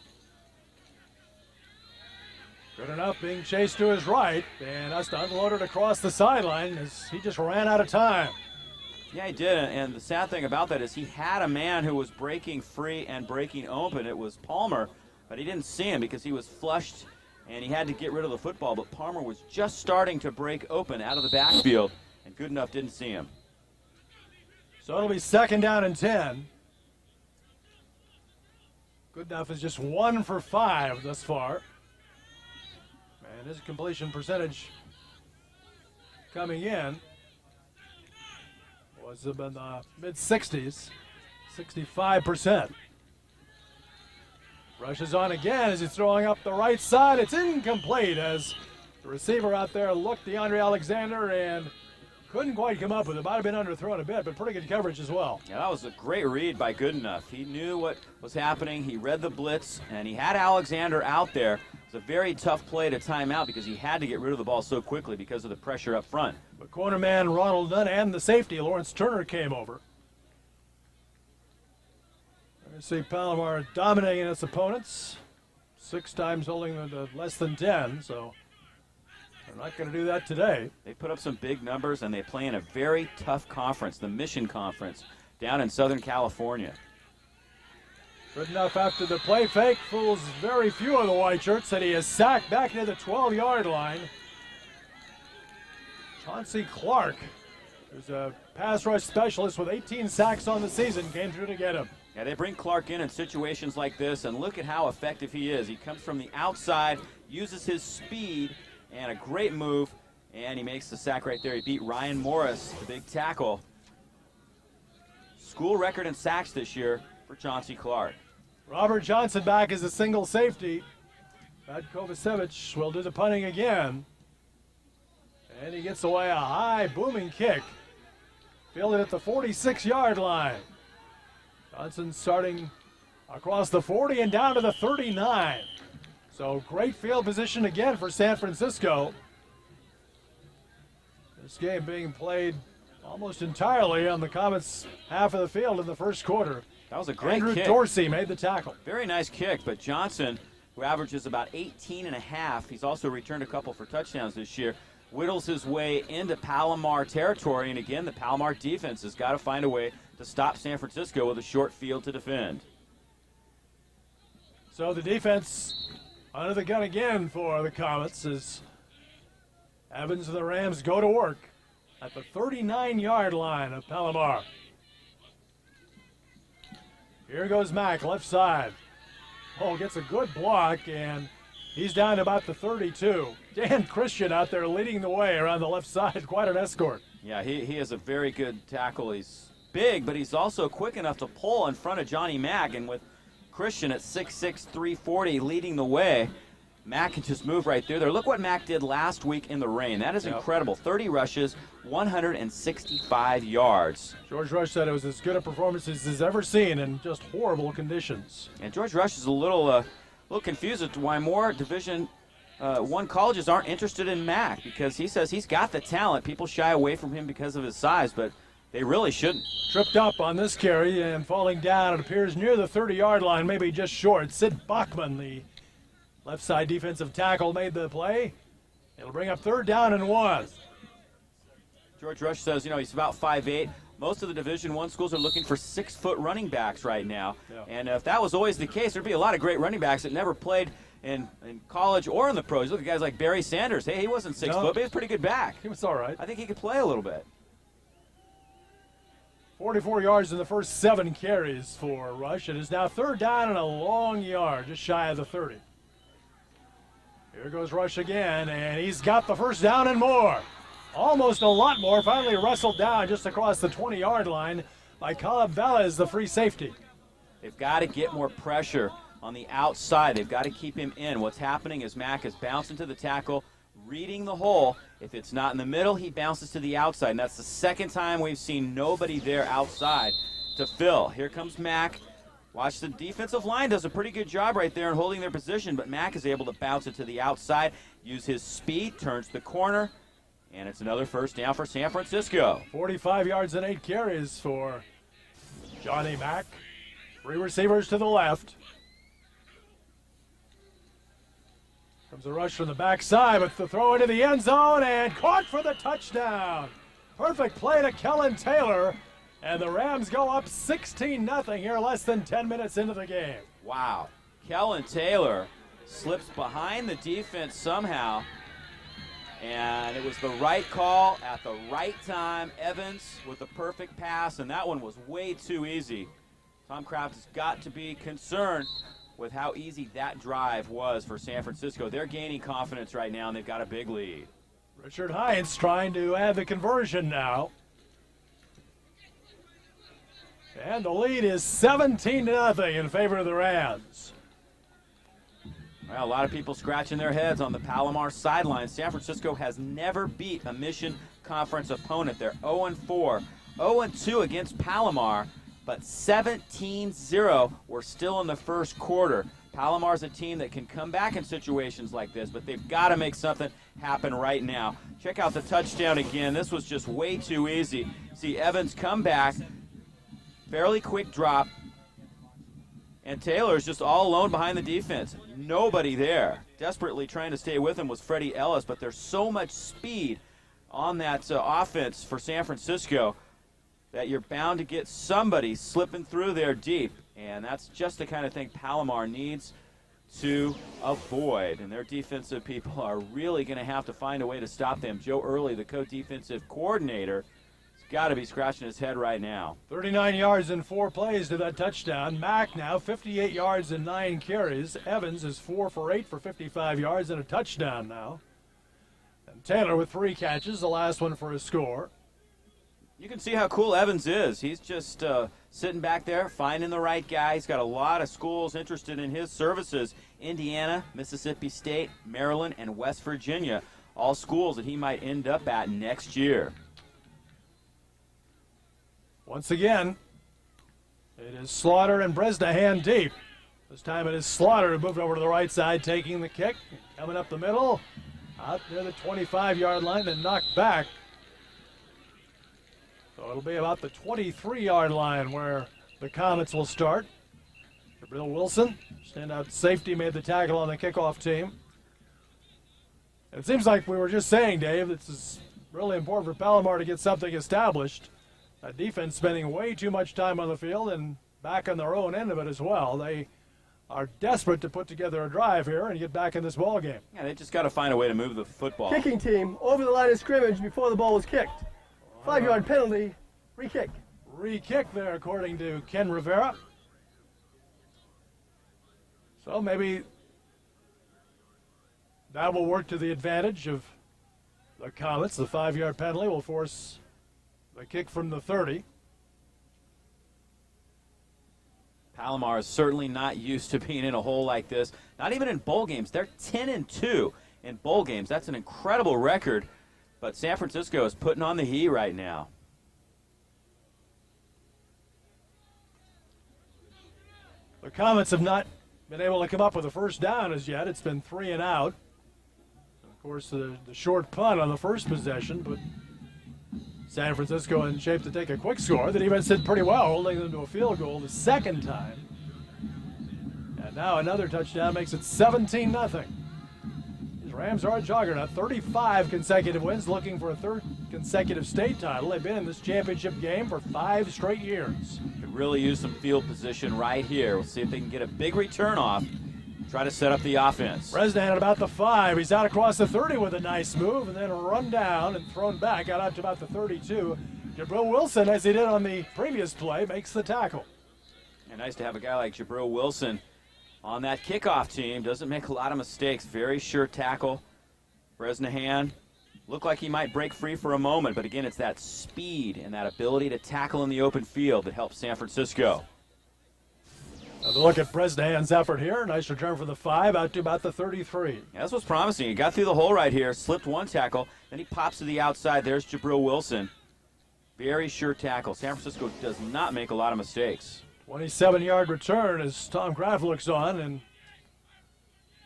Good enough, being chased to his right, and us unloaded across the sideline as he just ran out of time. Yeah, he did, and the sad thing about that is he had a man who was breaking free and breaking open. It was Palmer, but he didn't see him because he was flushed, and he had to get rid of the football, but Palmer was just starting to break open out of the backfield, and good enough didn't see him. So it'll be 2nd down and 10. Good enough is just 1 for 5 thus far. And his completion percentage coming in was in the mid-60s, 65%. Rushes on again as he's throwing up the right side. It's incomplete as the receiver out there looked DeAndre Alexander and couldn't quite come up with it. Might have been underthrown a bit, but pretty good coverage as well. Yeah, that was a great read by Goodenough. He knew what was happening. He read the blitz, and he had Alexander out there. It's a very tough play to time out because he had to get rid of the ball so quickly because of the pressure up front. But cornerman Ronald Dunn and the safety Lawrence Turner came over. You see Palomar dominating its opponents, 6 times holding them to less than 10, so they're not going to do that today. They put up some big numbers, and they play in a very tough conference, the Mission Conference, down in Southern California. Good enough after the play fake, fools very few of the white shirts, and he is sacked back near the 12-yard line. Chauncey Clark, who's a pass rush specialist with 18 sacks on the season, came through to get him. Yeah, they bring Clark in situations like this, and look at how effective he is. He comes from the outside, uses his speed, and a great move, and he makes the sack right there. He beat Ryan Morris, the big tackle. School record in sacks this year for Chauncey Clark. Robert Johnson back as a single safety. Brad Kovacevic will do the punting again. And he gets away a high booming kick. Fielded at the 46-yard line. Johnson starting across the 40 and down to the 39. So great field position again for San Francisco. This game being played almost entirely on the Comets' half of the field in the first quarter. That was a great Andrew kick. Dorsey made the tackle. Very nice kick, but Johnson, who averages about 18.5, he's also returned a couple for touchdowns this year, whittles his way into Palomar territory, and again, the Palomar defense has got to find a way to stop San Francisco with a short field to defend. So the defense under the gun again for the Comets as Evans and the Rams go to work at the 39-yard line of Palomar. Here goes Mack, left side. Oh, gets a good block, and he's down to about the 32. Dan Christian out there leading the way around the left side. Quite an escort. Yeah, he is a very good tackle. He's big, but he's also quick enough to pull in front of Johnny Mack, and with Christian at 6'6", 340 leading the way, Mack can just move right through there. Look what Mack did last week in the rain. That is incredible. 30 rushes, 165 yards. George Rush said it was as good a performance as he's ever seen in just horrible conditions. And George Rush is a little confused as to why more Division I colleges aren't interested in Mack, because he says he's got the talent. People shy away from him because of his size, but they really shouldn't. Tripped up on this carry and falling down. It appears near the 30-yard line, maybe just short. Sid Bachman, the left side defensive tackle, made the play. It'll bring up 3rd down and 1. George Rush says, he's about 5'8". Most of the Division I schools are looking for 6-foot running backs right now. Yeah. And if that was always the case, there'd be a lot of great running backs that never played in college or in the pros. Look at guys like Barry Sanders. Hey, he wasn't 6 foot, but he was a pretty good back. He was all right. I think he could play a little bit. 44 yards in the first 7 carries for Rush. It is now 3rd down and a long yard, just shy of the 30. Here goes Rush again, and he's got the 1st down and more. Almost a lot more. Finally wrestled down just across the 20-yard line by Caleb Velez, the free safety. They've got to get more pressure on the outside. They've got to keep him in. What's happening is Mack is bouncing to the tackle, reading the hole. If it's not in the middle, he bounces to the outside. And that's the second time we've seen nobody there outside to fill. Here comes Mack. Watch, the defensive line does a pretty good job right there in holding their position, but Mack is able to bounce it to the outside, use his speed, turns the corner, and it's another 1st down for San Francisco. 45 yards and 8 carries for Johnny Mack. 3 receivers to the left. Comes a rush from the backside, but the throw into the end zone and caught for the touchdown. Perfect play to Kellen Taylor, and the Rams go up 16-0 here less than 10 minutes into the game. Wow. Kellen Taylor slips behind the defense somehow, and it was the right call at the right time. Evans with the perfect pass, and that one was way too easy. Tom Kraft has got to be concerned with how easy that drive was for San Francisco. They're gaining confidence right now, and they've got a big lead. Richard Hines trying to add the conversion now. And the lead is 17-0 in favor of the Rams. Well, a lot of people scratching their heads on the Palomar sideline. San Francisco has never beat a Mission Conference opponent. They're 0-4, 0-2 against Palomar, but 17-0. We're still in the first quarter. Palomar's a team that can come back in situations like this, but they've got to make something happen right now. Check out the touchdown again. This was just way too easy. See Evans come back, fairly quick drop, and Taylor's just all alone behind the defense. Nobody there. Desperately trying to stay with him was Freddie Ellis, but there's so much speed on that offense for San Francisco that you're bound to get somebody slipping through there deep. And that's just the kind of thing Palomar needs to avoid. And their defensive people are really going to have to find a way to stop them. Joe Early, the co-defensive coordinator, has got to be scratching his head right now. 39 yards in 4 plays to that touchdown. Mack now 58 yards and 9 carries. Evans is 4 for 8 for 55 yards and a touchdown now. And Taylor with 3 catches, the last one for a score. You can see how cool Evans is. He's just sitting back there, finding the right guy. He's got a lot of schools interested in his services. Indiana, Mississippi State, Maryland, and West Virginia. All schools that he might end up at next year. Once again, it is Slaughter and Bresnahan deep. This time it is Slaughter who moved over to the right side, taking the kick. Coming up the middle, out near the 25-yard line, then knocked back. So it'll be about the 23-yard line where the Comets will start. Jabril Wilson, standout safety, made the tackle on the kickoff team. And it seems like we were just saying, Dave, this is really important for Palomar to get something established. That defense spending way too much time on the field and back on their own end of it as well. They are desperate to put together a drive here and get back in this ball game. Yeah, they just got to find a way to move the football. Kicking team over the line of scrimmage before the ball was kicked. 5-yard penalty, re-kick. Re-kick there, according to Ken Rivera. So maybe that will work to the advantage of the Comets. The 5-yard penalty will force the kick from the 30. Palomar is certainly not used to being in a hole like this. Not even in bowl games. They're 10-2 in bowl games. That's an incredible record. But San Francisco is putting on the heat right now. The Comets have not been able to come up with a first down as yet. It's been 3 and out. Of course, the short punt on the first possession, but San Francisco in shape to take a quick score. The defense did pretty well, holding them to a field goal the second time. And now another touchdown makes it 17-0. These Rams are a juggernaut. 35 consecutive wins, looking for a 3rd consecutive state title. They've been in this championship game for 5 straight years. Could really use some field position right here. We'll see if they can get a big return off. Try to set up the offense. Bresnahan at about the 5. He's out across the 30 with a nice move, and then run down and thrown back out to about the 32. Jabril Wilson, as he did on the previous play, makes the tackle. And nice to have a guy like Jabril Wilson on that kickoff team. Doesn't make a lot of mistakes. Very sure tackle. Bresnahan looked like he might break free for a moment, but again, it's that speed and that ability to tackle in the open field that helps San Francisco. Another look at Bresnahan's effort here. Nice return for the 5 out to about the 33. Yeah, that's what's promising. He got through the hole right here, slipped one tackle, then he pops to the outside. There's Jabril Wilson. Very sure tackle. San Francisco does not make a lot of mistakes. 27-yard return as Tom Kraft looks on and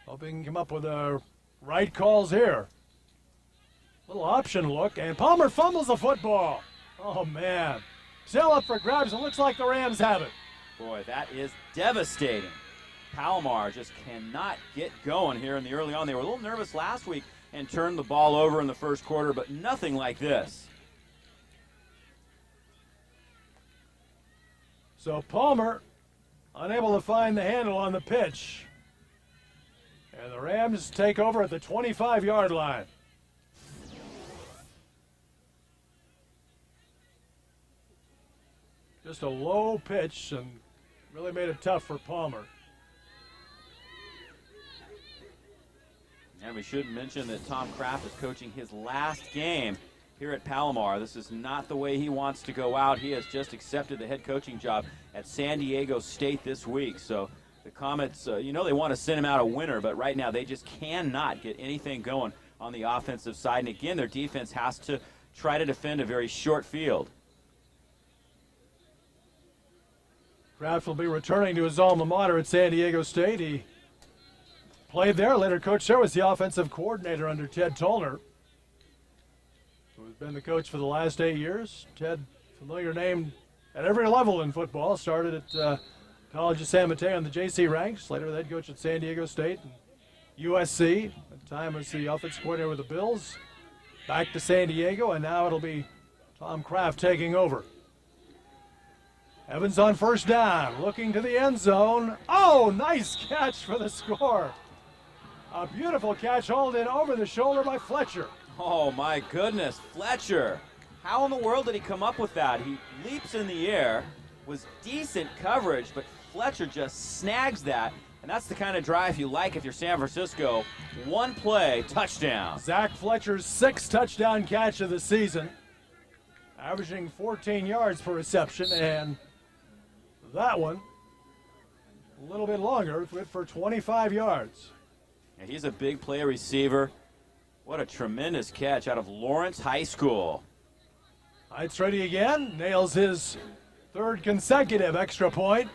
hoping he can come up with the right calls here. Little option look, and Palmer fumbles the football. Oh, man. Still up for grabs. It looks like the Rams have it. Boy, that is devastating. Palomar just cannot get going here in the early on. They were a little nervous last week and turned the ball over in the first quarter, but nothing like this. So Palmer unable to find the handle on the pitch. And the Rams take over at the 25-yard line. Just a low pitch and really made it tough for Palmer. And we should mention that Tom Kraft is coaching his last game here at Palomar. This is not the way he wants to go out. He has just accepted the head coaching job at San Diego State this week. So the Comets, they want to send him out a winner, but right now they just cannot get anything going on the offensive side. And again, their defense has to try to defend a very short field. Kraft will be returning to his alma mater at San Diego State. He played there, later coached there, was the offensive coordinator under Ted Tollner, who's been the coach for the last 8 years. Ted, familiar name at every level in football, started at College of San Mateo in the JC ranks, later the head coach at San Diego State and USC. At the time was the offensive coordinator with the Bills, back to San Diego, and now it'll be Tom Kraft taking over. Evans on first down, looking to the end zone. Oh, nice catch for the score. A beautiful catch hauled in over the shoulder by Fletcher. Oh, my goodness, Fletcher. How in the world did he come up with that? He leaps in the air, was decent coverage, but Fletcher just snags that. And that's the kind of drive you like if you're San Francisco. One play, touchdown. Zach Fletcher's 6th touchdown catch of the season, averaging 14 yards per reception, and that one a little bit longer, went for 25 yards. And he's a big play receiver. What a tremendous catch out of Lawrence High School. Heights ready again, nails his 3rd consecutive extra point.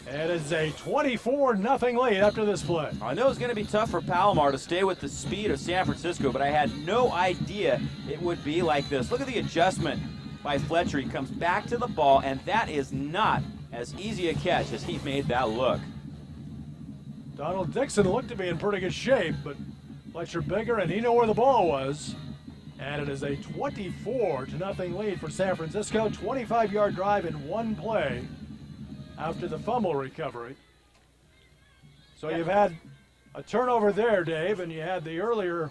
And it's a 24-0 lead after this play. I know it's going to be tough for Palomar to stay with the speed of San Francisco, but I had no idea it would be like this. Look at the adjustment by Fletcher. He comes back to the ball, and that is not as easy a catch as he made that look. Donald Dixon looked to be in pretty good shape, but Fletcher bigger, and he knew where the ball was. And it is a 24-0 lead for San Francisco. 25-yard drive in one play after the fumble recovery. So you've had a turnover there, Dave, and you had the earlier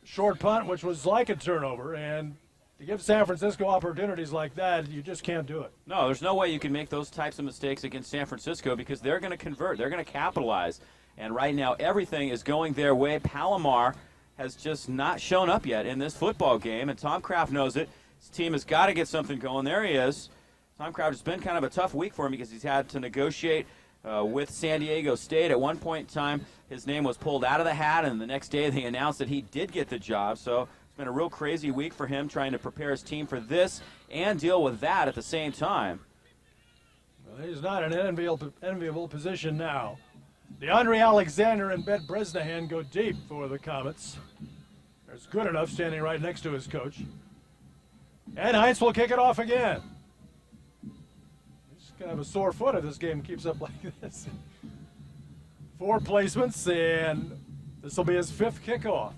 short punt, which was like a turnover, and to give San Francisco opportunities like that, you just can't do it. No, there's no way you can make those types of mistakes against San Francisco because they're going to convert. They're going to capitalize. And right now, everything is going their way. Palomar has just not shown up yet in this football game, and Tom Kraft knows it. His team has got to get something going. There he is. Tom Kraft has been kind of a tough week for him because he's had to negotiate with San Diego State. At one point in time, his name was pulled out of the hat, and the next day they announced that he did get the job. So it's been a real crazy week for him trying to prepare his team for this and deal with that at the same time. Well, he's not in an enviable position now. DeAndre Alexander and Ben Bresnahan go deep for the Comets. There's good enough standing right next to his coach. And Heinz will kick it off again. He's going to have a sore foot if this game keeps up like this. 4 placements, and this will be his 5th kickoff.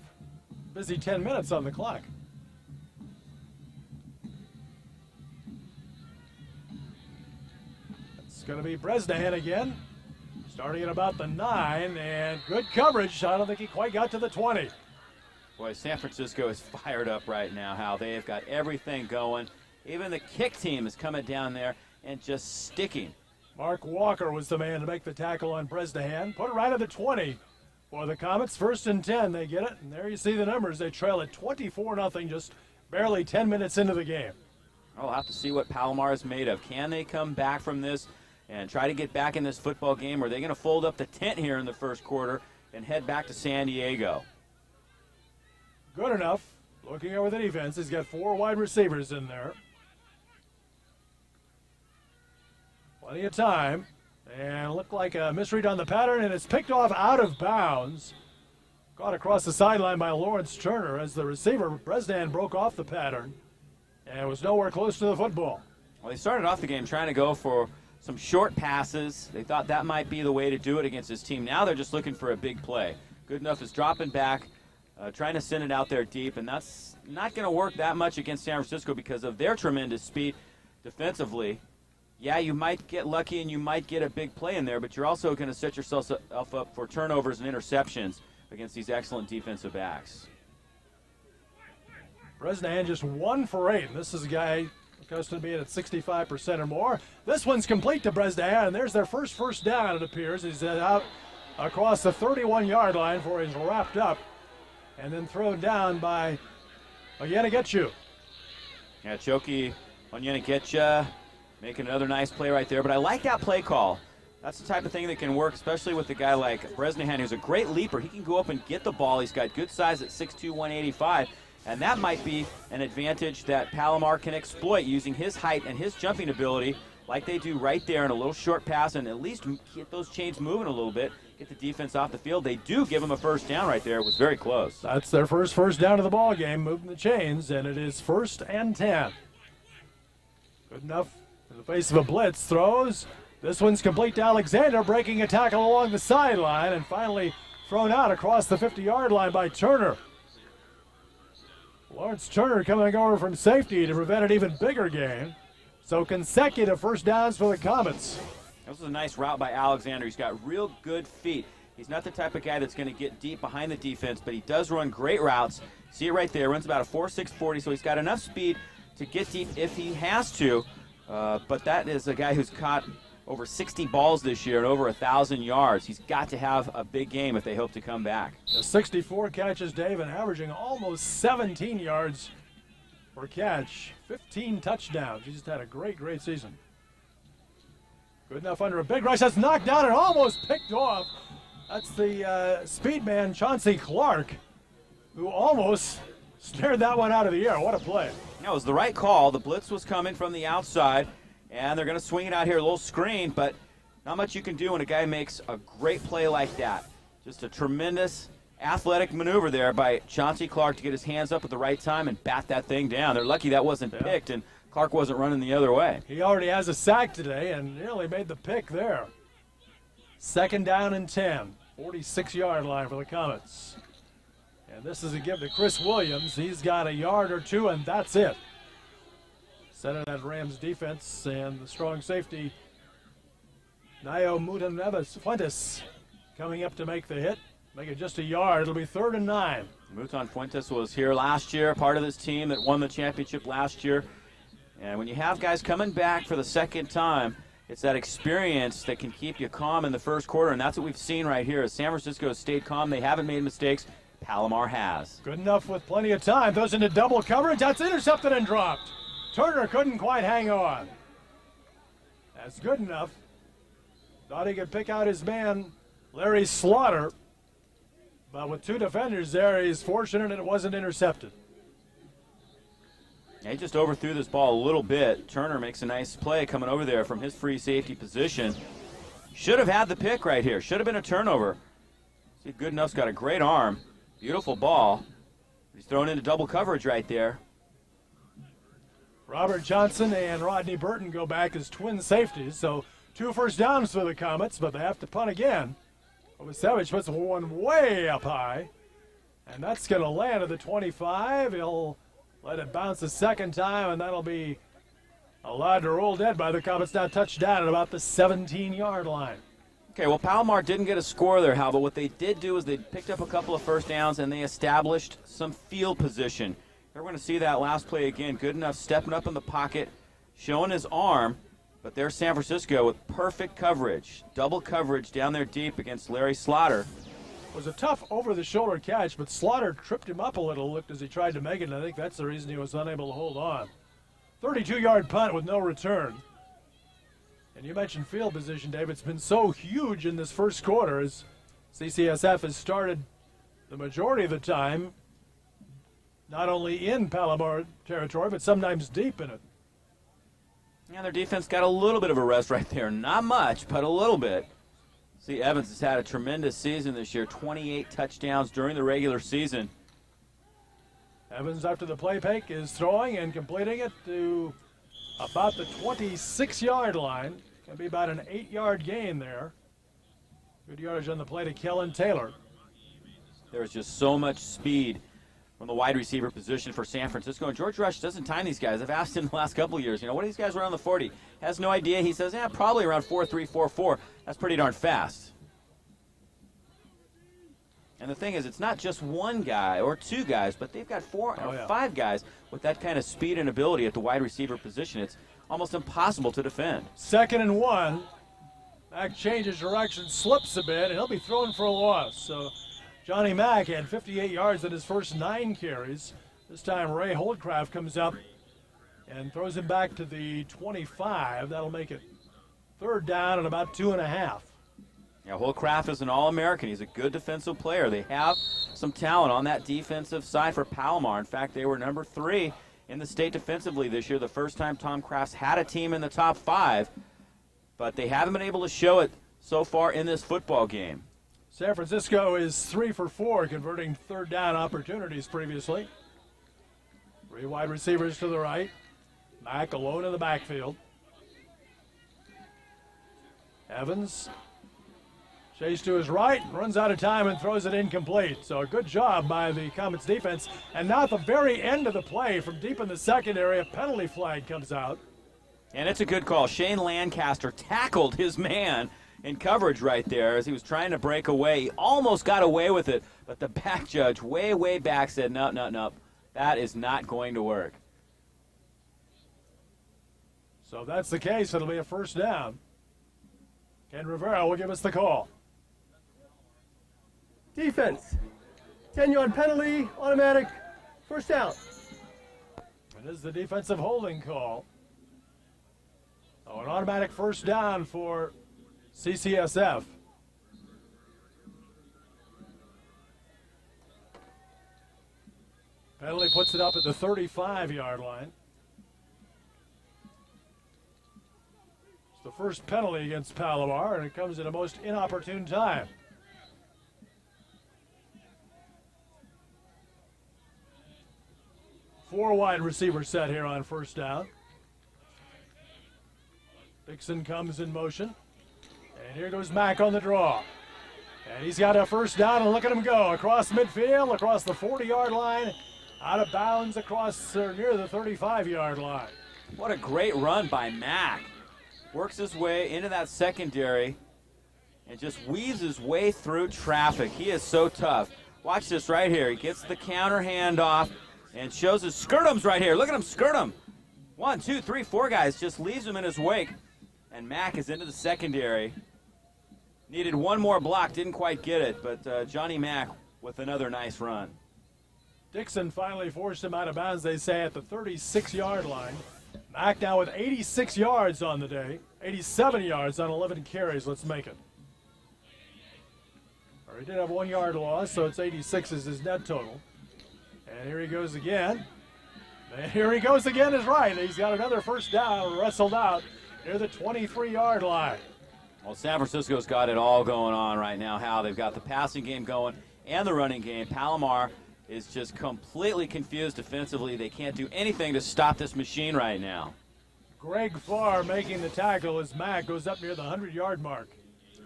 Busy 10 minutes on the clock. It's going to be Bresnahan again. Starting at about the 9, and good coverage. I don't think he quite got to the 20. Boy, San Francisco is fired up right now, Hal. They have got everything going. Even the kick team is coming down there and just sticking. Mark Walker was the man to make the tackle on Bresnahan. Put it right at the 20 for the Comets. 1st and 10, they get it. And there you see the numbers. They trail at 24-0, just barely 10 minutes into the game. I'll have to see what Palomar is made of. Can they come back from this and try to get back in this football game? Or are they going to fold up the tent here in the first quarter and head back to San Diego? Good enough. Looking over the defense, he's got 4 wide receivers in there. Plenty of time. And looked like a misread on the pattern, and it's picked off out of bounds. Caught across the sideline by Lawrence Turner as the receiver, Bresnahan, broke off the pattern and was nowhere close to the football. Well, they started off the game trying to go for some short passes. They thought that might be the way to do it against this team. Now they're just looking for a big play. Good enough is dropping back, trying to send it out there deep, and that's not going to work that much against San Francisco because of their tremendous speed defensively. Yeah, you might get lucky and you might get a big play in there, but you're also going to set yourself up for turnovers and interceptions against these excellent defensive backs. Bresnahan just 1 for 8. And this is a guy accustomed to being at 65% or more. This one's complete to Bresnahan, and there's their first down, it appears. He's out across the 31-yard line before he's wrapped up and then thrown down by Onyenagetchu. Yeah, Choki Onyenagetchu making another nice play right there. But I like that play call. That's the type of thing that can work, especially with a guy like Bresnahan, who's a great leaper. He can go up and get the ball. He's got good size at 6'2", 185. And that might be an advantage that Palomar can exploit using his height and his jumping ability like they do right there in a little short pass and at least get those chains moving a little bit, get the defense off the field. They do give him a first down right there. It was very close. That's their first down of the ball game, moving the chains, and it is 1st and 10. Good enough in the face of a blitz. Throws. This one's complete to Alexander, breaking a tackle along the sideline and finally thrown out across the 50-yard line by Turner. Lawrence Turner coming over from safety to prevent an even bigger gain. So consecutive first downs for the Comets. This was a nice route by Alexander. He's got real good feet. He's not the type of guy that's going to get deep behind the defense, but he does run great routes. See it right there. Runs about a 4.6 40, so he's got enough speed to get deep if he has to. But that is a guy who's caught over 60 balls this year and over 1,000 yards. He's got to have a big game if they hope to come back. 64 catches, Dave, and averaging almost 17 yards per catch. 15 touchdowns. He just had a great season. Good enough under a big rush. That's knocked down and almost picked off. That's the speed man, Chauncey Clark, who almost snared that one out of the air. What a play. That was the right call. The blitz was coming from the outside, and they're going to swing it out here, a little screen, but not much you can do when a guy makes a great play like that. Just a tremendous athletic maneuver there by Chauncey Clark to get his hands up at the right time and bat that thing down. They're lucky that wasn't picked and Clark wasn't running the other way. He already has a sack today and nearly made the pick there. 2nd down and 10. 46-yard line for the Comets. And this is a give to Chris Williams. He's got a yard or two, and that's it. Center that Rams defense and the strong safety, Nayo Mutan Fuentes, coming up to make the hit. Make it just a yard. It'll be 3rd and 9. Mutan Fuentes was here last year, part of this team that won the championship last year. And when you have guys coming back for the second time, it's that experience that can keep you calm in the first quarter, and that's what we've seen right here. As San Francisco has stayed calm, they haven't made mistakes. Palomar has. Good enough with plenty of time. Throws into double coverage. That's intercepted and dropped. Turner couldn't quite hang on. That's good enough. Thought he could pick out his man, Larry Slaughter. But with 2 defenders there, he's fortunate it wasn't intercepted. Yeah, he just overthrew this ball a little bit. Turner makes a nice play coming over there from his free safety position. Should have had the pick right here. Should have been a turnover. See, Goodenough's got a great arm. Beautiful ball. He's thrown into double coverage right there. Robert Johnson and Rodney Burton go back as twin safeties, so 2 first downs for the Comets, but they have to punt again. Savage puts one way up high, and that's going to land at the 25. He'll let it bounce a second time, and that'll be allowed to roll dead by the Comets. Now touchdown at about the 17-yard line. Okay, well, Palomar didn't get a score there, Hal, but what they did do is they picked up a couple of first downs, and they established some field position. We're going to see that last play again. Goodenough stepping up in the pocket, showing his arm. But there's San Francisco with perfect coverage, double coverage down there deep against Larry Slaughter. It was a tough over-the-shoulder catch, but Slaughter tripped him up a little, looked as he tried to make it, and I think that's the reason he was unable to hold on. 32-yard punt with no return. And you mentioned field position, Dave. It's been so huge in this first quarter as CCSF has started the majority of the time, not only in Palomar territory, but sometimes deep in it. Yeah, their defense got a little bit of a rest right there. Not much, but a little bit. See, Evans has had a tremendous season this year, 28 touchdowns during the regular season. Evans, after the play fake, is throwing and completing it to about the 26-yard line. Can be about an 8-yard gain there. Good yardage on the play to Kellen Taylor. There's just so much speed from the wide receiver position for San Francisco. And George Rush doesn't time these guys. I've asked him the last couple of years, what do these guys run on the 40? Has no idea. He says, probably around 4.3, 4.4. That's pretty darn fast. And the thing is, it's not just one guy or 2 guys, but they've got 4 or 5 guys with that kind of speed and ability at the wide receiver position. It's almost impossible to defend. 2nd and 1. Mack changes direction, slips a bit, and he'll be thrown for a loss. So Johnny Mack had 58 yards in his first 9 carries. This time Ray Holdcraft comes up and throws him back to the 25. That'll make it third down and about 2.5. Yeah, Holdcraft is an All-American. He's a good defensive player. They have some talent on that defensive side for Palomar. In fact, they were number 3 in the state defensively this year, the first time Tom Crafts had a team in the top 5. But they haven't been able to show it so far in this football game. San Francisco is 3 for 4, converting third down opportunities previously. 3 wide receivers to the right. Mack alone in the backfield. Evans chase to his right, runs out of time and throws it incomplete. So a good job by the Comets defense. And now at the very end of the play, from deep in the secondary, a penalty flag comes out. And it's a good call. Shane Lancaster tackled his man in coverage right there as he was trying to break away. He almost got away with it, but the back judge way back said, no, that is not going to work. So if that's the case, it'll be a first down. Ken Rivera will give us the call. Defense. 10-yard penalty, automatic, first down. It is the defensive holding call. Oh, an automatic first down for CCSF. Penalty puts it up at the 35-yard line. It's the first penalty against Palomar, and it comes at a most inopportune time. Four wide receiver set here on first down. Dixon comes in motion. And here goes Mack on the draw. And he's got a first down, and look at him go. Across midfield, across the 40-yard line, out of bounds across near the 35-yard line. What a great run by Mack. Works his way into that secondary and just weaves his way through traffic. He is so tough. Watch this right here. He gets the counter handoff and shows his skirtums right here. Look at him skirt him. 1, 2, 3, 4 guys. Just leaves him in his wake. And Mack is into the secondary. Needed one more block. Didn't quite get it. But Johnny Mack with another nice run. Dixon finally forced him out of bounds, they say, at the 36-yard line. Mack now with 86 yards on the day. 87 yards on 11 carries. Let's make it. Or he did have 1 yard loss, so it's 86 is his net total. And here he goes again. And here he goes again is right. He's got another first down, wrestled out near the 23-yard line. Well, San Francisco's got it all going on right now, Hal. They've got the passing game going and the running game. Palomar is just completely confused defensively. They can't do anything to stop this machine right now. Greg Farr making the tackle as Mack goes up near the 100-yard mark.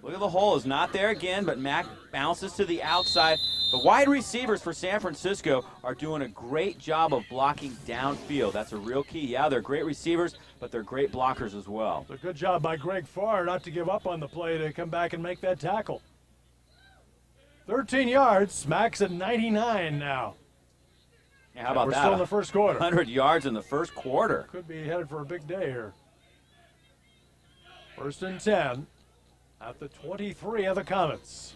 Look at the hole. Is not there again, but Mack bounces to the outside. The wide receivers for San Francisco are doing a great job of blocking downfield. That's a real key. Yeah, they're great receivers, but they're great blockers as well. It's a good job by Greg Farr not to give up on the play to come back and make that tackle. 13 yards. Mack's at 99 now. Yeah, how about we're that? Still in the first quarter. 100 yards in the first quarter. Could be headed for a big day here. First and 10 at the 23 of the Comets.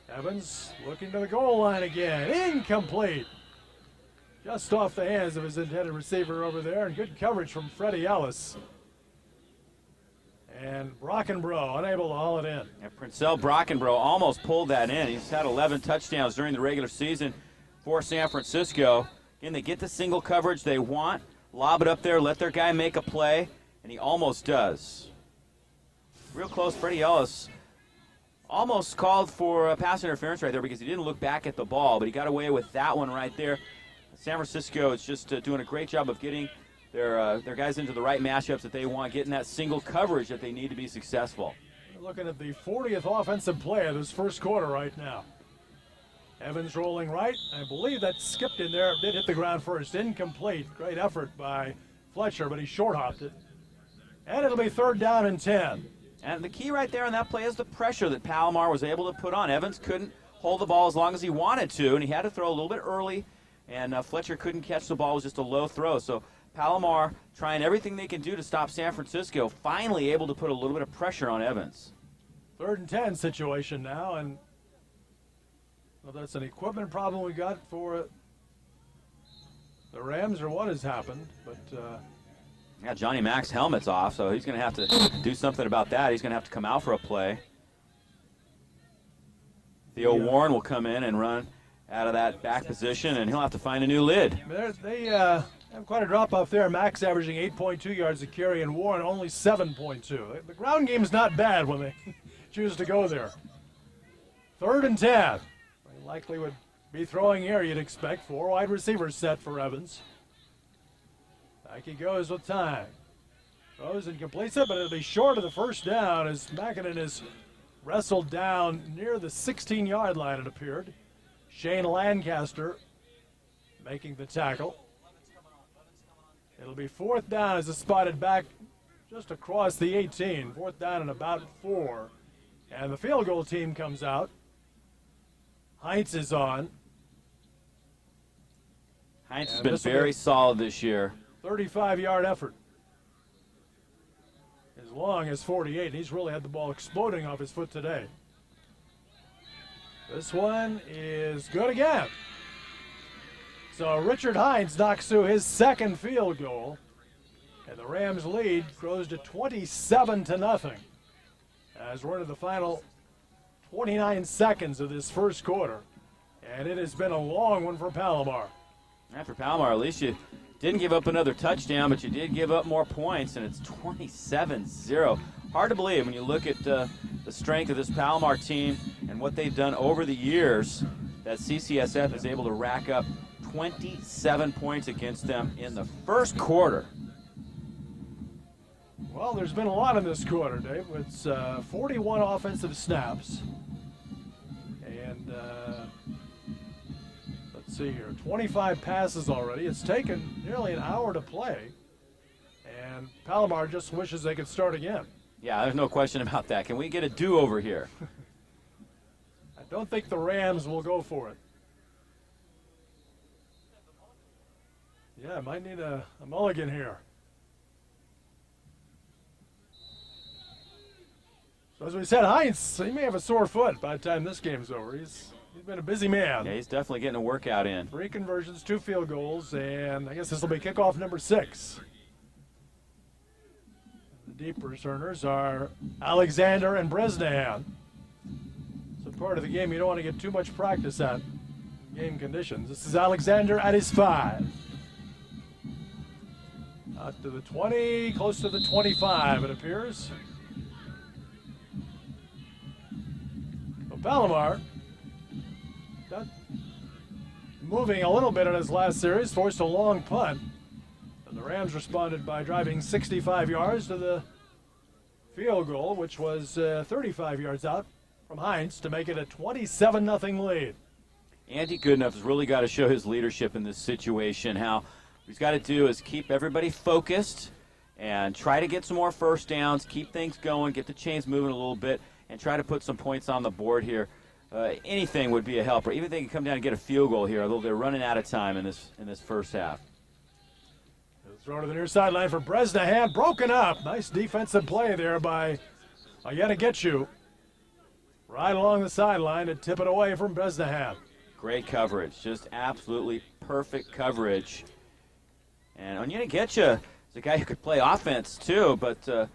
Evans looking to the goal line again. Incomplete. Just off the hands of his intended receiver over there, and good coverage from Freddie Ellis. And Brockenbrough unable to haul it in. And Princell Brockenbrough almost pulled that in. He's had 11 touchdowns during the regular season for San Francisco. Again, they get the single coverage they want, lob it up there, let their guy make a play, and he almost does. Real close. Freddie Ellis almost called for a pass interference right there because he didn't look back at the ball, but he got away with that one right there. San Francisco is just doing a great job of getting their guys into the right matchups that they want, getting that single coverage that they need to be successful. We're looking at the 40th offensive play of this first quarter right now. Evans rolling right. I believe that skipped in there. It did hit the ground first. Incomplete. Great effort by Fletcher, but he short-hopped it. And it'll be third down and 10. And the key right there on that play is the pressure that Palomar was able to put on. Evans couldn't hold the ball as long as he wanted to, and he had to throw a little bit early, and Fletcher couldn't catch the ball. It was just a low throw. So Palomar trying everything they can do to stop San Francisco, finally able to put a little bit of pressure on Evans. Third and 10 situation now, and well, that's an equipment problem we got for the Rams or what has happened, but yeah, Johnny Mac's helmet's off, so he's going to have to do something about that. He's going to have to come out for a play. Theo Warren will come in and run out of that back position, and he'll have to find a new lid. They have quite a drop-off there. Mac's averaging 8.2 yards a carry, and Warren only 7.2. The ground game's not bad when they choose to go there. 3rd and 10. They likely would be throwing here, you'd expect. 4 wide receivers set for Evans. Back he goes with time. Throws and completes it, but it'll be short of the first down as Mackinnon is wrestled down near the 16-yard line, it appeared. Shane Lancaster making the tackle. It'll be 4th down as it's spotted back just across the 18. 4th down and about 4. And the field goal team comes out. Heinz is on. Heinz has been very solid this year. 35-yard effort. As long as 48. He's really had the ball exploding off his foot today. This one is good again. So Richard Heinz knocks through his 2nd field goal, and the Rams lead grows to 27-0 as we're into the final 29 seconds of this first quarter, and it has been a long one for Palomar. And for Palomar, at least you didn't give up another touchdown, but you did give up more points, and it's 27-0. Hard to believe when you look at the strength of this Palomar team and what they've done over the years that CCSF is able to rack up 27 points against them in the first quarter. Well, there's been a lot in this quarter, Dave. It's 41 offensive snaps. And let's see here, 25 passes already. It's taken nearly an hour to play. And Palomar just wishes they could start again. Yeah, there's no question about that. Can we get a do-over here? I don't think the Rams will go for it. Yeah, might need a mulligan here. So as we said, Heinz, he may have a sore foot by the time this game's over. He's been a busy man. Yeah, he's definitely getting a workout in. 3 conversions, 2 field goals, and I guess this will be kickoff number 6. The deep returners are Alexander and Bresnahan. So part of the game you don't want to get too much practice at game conditions. This is Alexander at his 5. Out to the 20, close to the 25, it appears. So Palomar got moving a little bit in his last series, forced a long punt. And the Rams responded by driving 65 yards to the field goal, which was 35 yards out from Heinz to make it a 27-0 lead. Andy Goodenough has really got to show his leadership in this situation. How he's got to do is keep everybody focused and try to get some more first downs, keep things going, get the chains moving a little bit, and try to put some points on the board here. Anything would be a helper. Even if they can come down and get a field goal here, although they're running out of time in this first half. Throw to the near sideline for Bresnahan, broken up. Nice defensive play there by Ayanagetchu. Right along the sideline to tip it away from Bresnahan. Great coverage, just absolutely perfect coverage. And Onyemaechi is a guy who could play offense too, but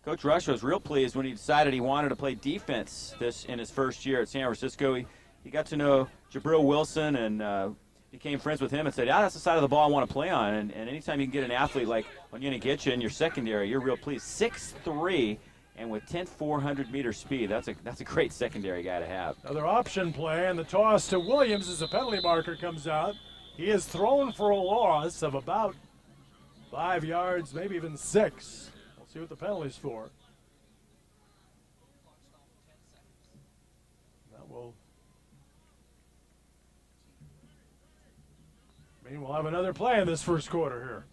Coach Rush was real pleased when he decided he wanted to play defense in his first year at San Francisco. He got to know Jabril Wilson and became friends with him and said, yeah, that's the side of the ball I want to play on. And anytime you can get an athlete like Onyemaechi in your secondary, you're real pleased. 6'3", and with 10 400-meter speed, that's a great secondary guy to have. Another option play, and the toss to Williams as the penalty marker comes out. He is thrown for a loss of about 5 yards, maybe even 6. We'll see what the penalty's for. That will mean we'll have another play in this first quarter here.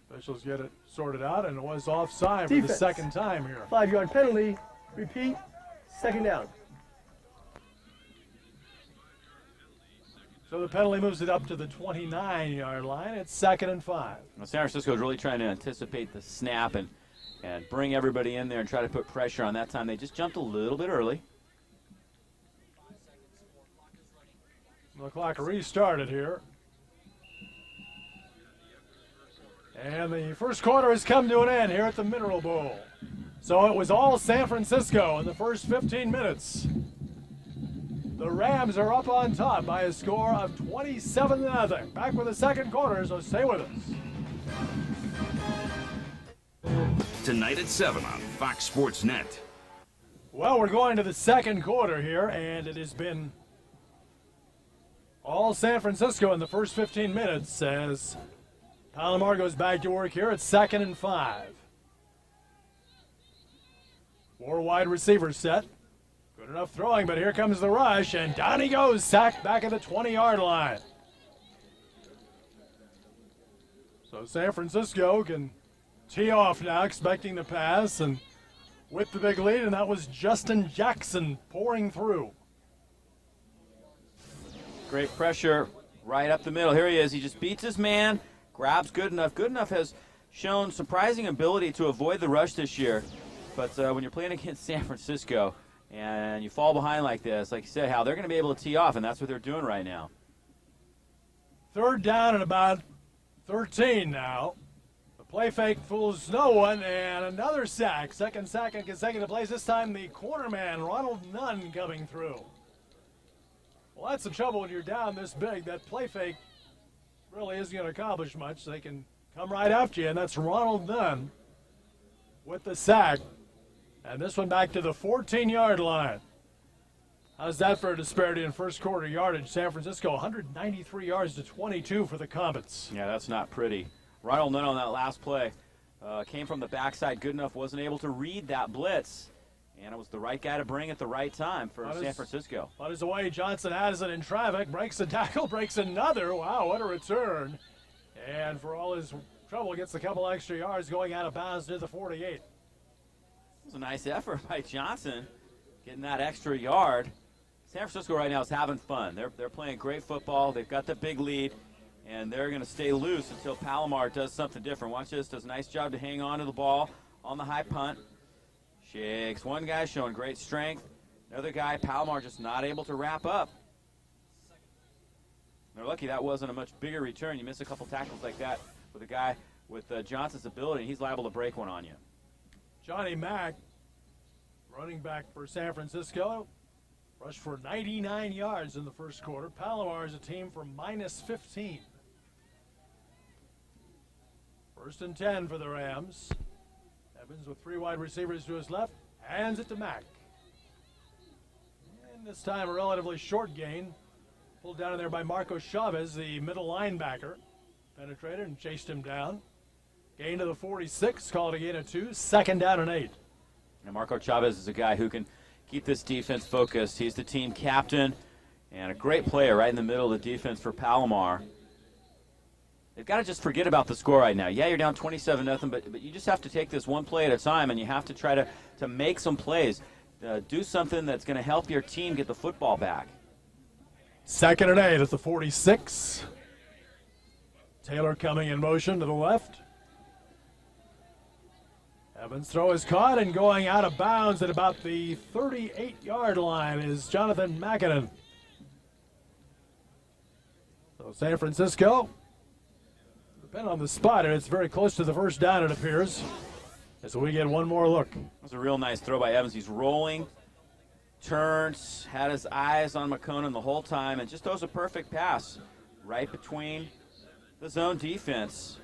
Officials get it sorted out, and it was offside for the second time here. 5-yard penalty. Repeat. 2nd down. So the penalty moves it up to the 29-yard line. It's 2nd and 5. Well, San Francisco is really trying to anticipate the snap and and bring everybody in there and try to put pressure on. That time they just jumped a little bit early. The clock restarted here. And the first quarter has come to an end here at the Mineral Bowl. So it was all San Francisco in the first 15 minutes. The Rams are up on top by a score of 27-0. Back with the second quarter, so stay with us. Tonight at 7 on Fox Sports Net. Well, we're going to the second quarter here, and it has been all San Francisco in the first 15 minutes as Palomar goes back to work here at 2nd and 5. 4 wide receivers set. Good enough throwing, but here comes the rush, and down he goes, sacked back at the 20-yard line. So San Francisco can tee off now, expecting the pass, and with the big lead, and that was Justin Jackson pouring through. Great pressure right up the middle. Here he is. He just beats his man, grabs Good Enough. Good Enough has shown surprising ability to avoid the rush this year. But when you're playing against San Francisco and you fall behind like this, like you said, Hal, they're going to be able to tee off, and that's what they're doing right now. 3rd down and about 13 now. The play fake fools no one, and another sack. Second sack in consecutive plays. This time the cornerman, Ronald Nunn, coming through. Well, that's the trouble when you're down this big. That play fake really isn't going to accomplish much. They can come right after you, and that's Ronald Nunn with the sack. And this one back to the 14-yard line. How's that for a disparity in first quarter yardage? San Francisco 193 yards to 22 for the Comets. Yeah, that's not pretty. Ronald Nunn on that last play came from the backside. Good Enough wasn't able to read that blitz. And it was the right guy to bring at the right time for San Francisco. On his way, Johnson has it in traffic, breaks a tackle, breaks another. Wow, what a return. And for all his trouble, gets a couple extra yards going out of bounds near the 48. It was a nice effort by Johnson, getting that extra yard. San Francisco right now is having fun. They're playing great football. They've got the big lead, and they're going to stay loose until Palomar does something different. Watch this, does a nice job to hang on to the ball on the high punt. Shakes one guy, showing great strength. Another guy, Palomar, just not able to wrap up. They're lucky that wasn't a much bigger return. You miss a couple tackles like that with a guy with Johnson's ability, and he's liable to break one on you. Johnny Mack, running back for San Francisco, rushed for 99 yards in the first quarter. Palomar is a team for minus 15. 1st and 10 for the Rams. Evans with 3 wide receivers to his left, hands it to Mack. And this time a relatively short gain. Pulled down in there by Marco Chavez, the middle linebacker. Penetrated and chased him down. Gain to the 46, called a gain of 2, 2nd down and 8. And Marco Chavez is a guy who can keep this defense focused. He's the team captain and a great player right in the middle of the defense for Palomar. They've got to just forget about the score right now. Yeah, you're down 27-0, but you just have to take this one play at a time, and you have to try to make some plays. Do something that's going to help your team get the football back. 2nd and 8 at the 46. Taylor coming in motion to the left. Evans' throw is caught, and going out of bounds at about the 38-yard line is Jonathan McKinnon. So San Francisco, depending on the spot, and it's very close to the first down, it appears. As we get one more look. That was a real nice throw by Evans. He's rolling, turns, had his eyes on McConan the whole time, and just throws a perfect pass right between the zone defense.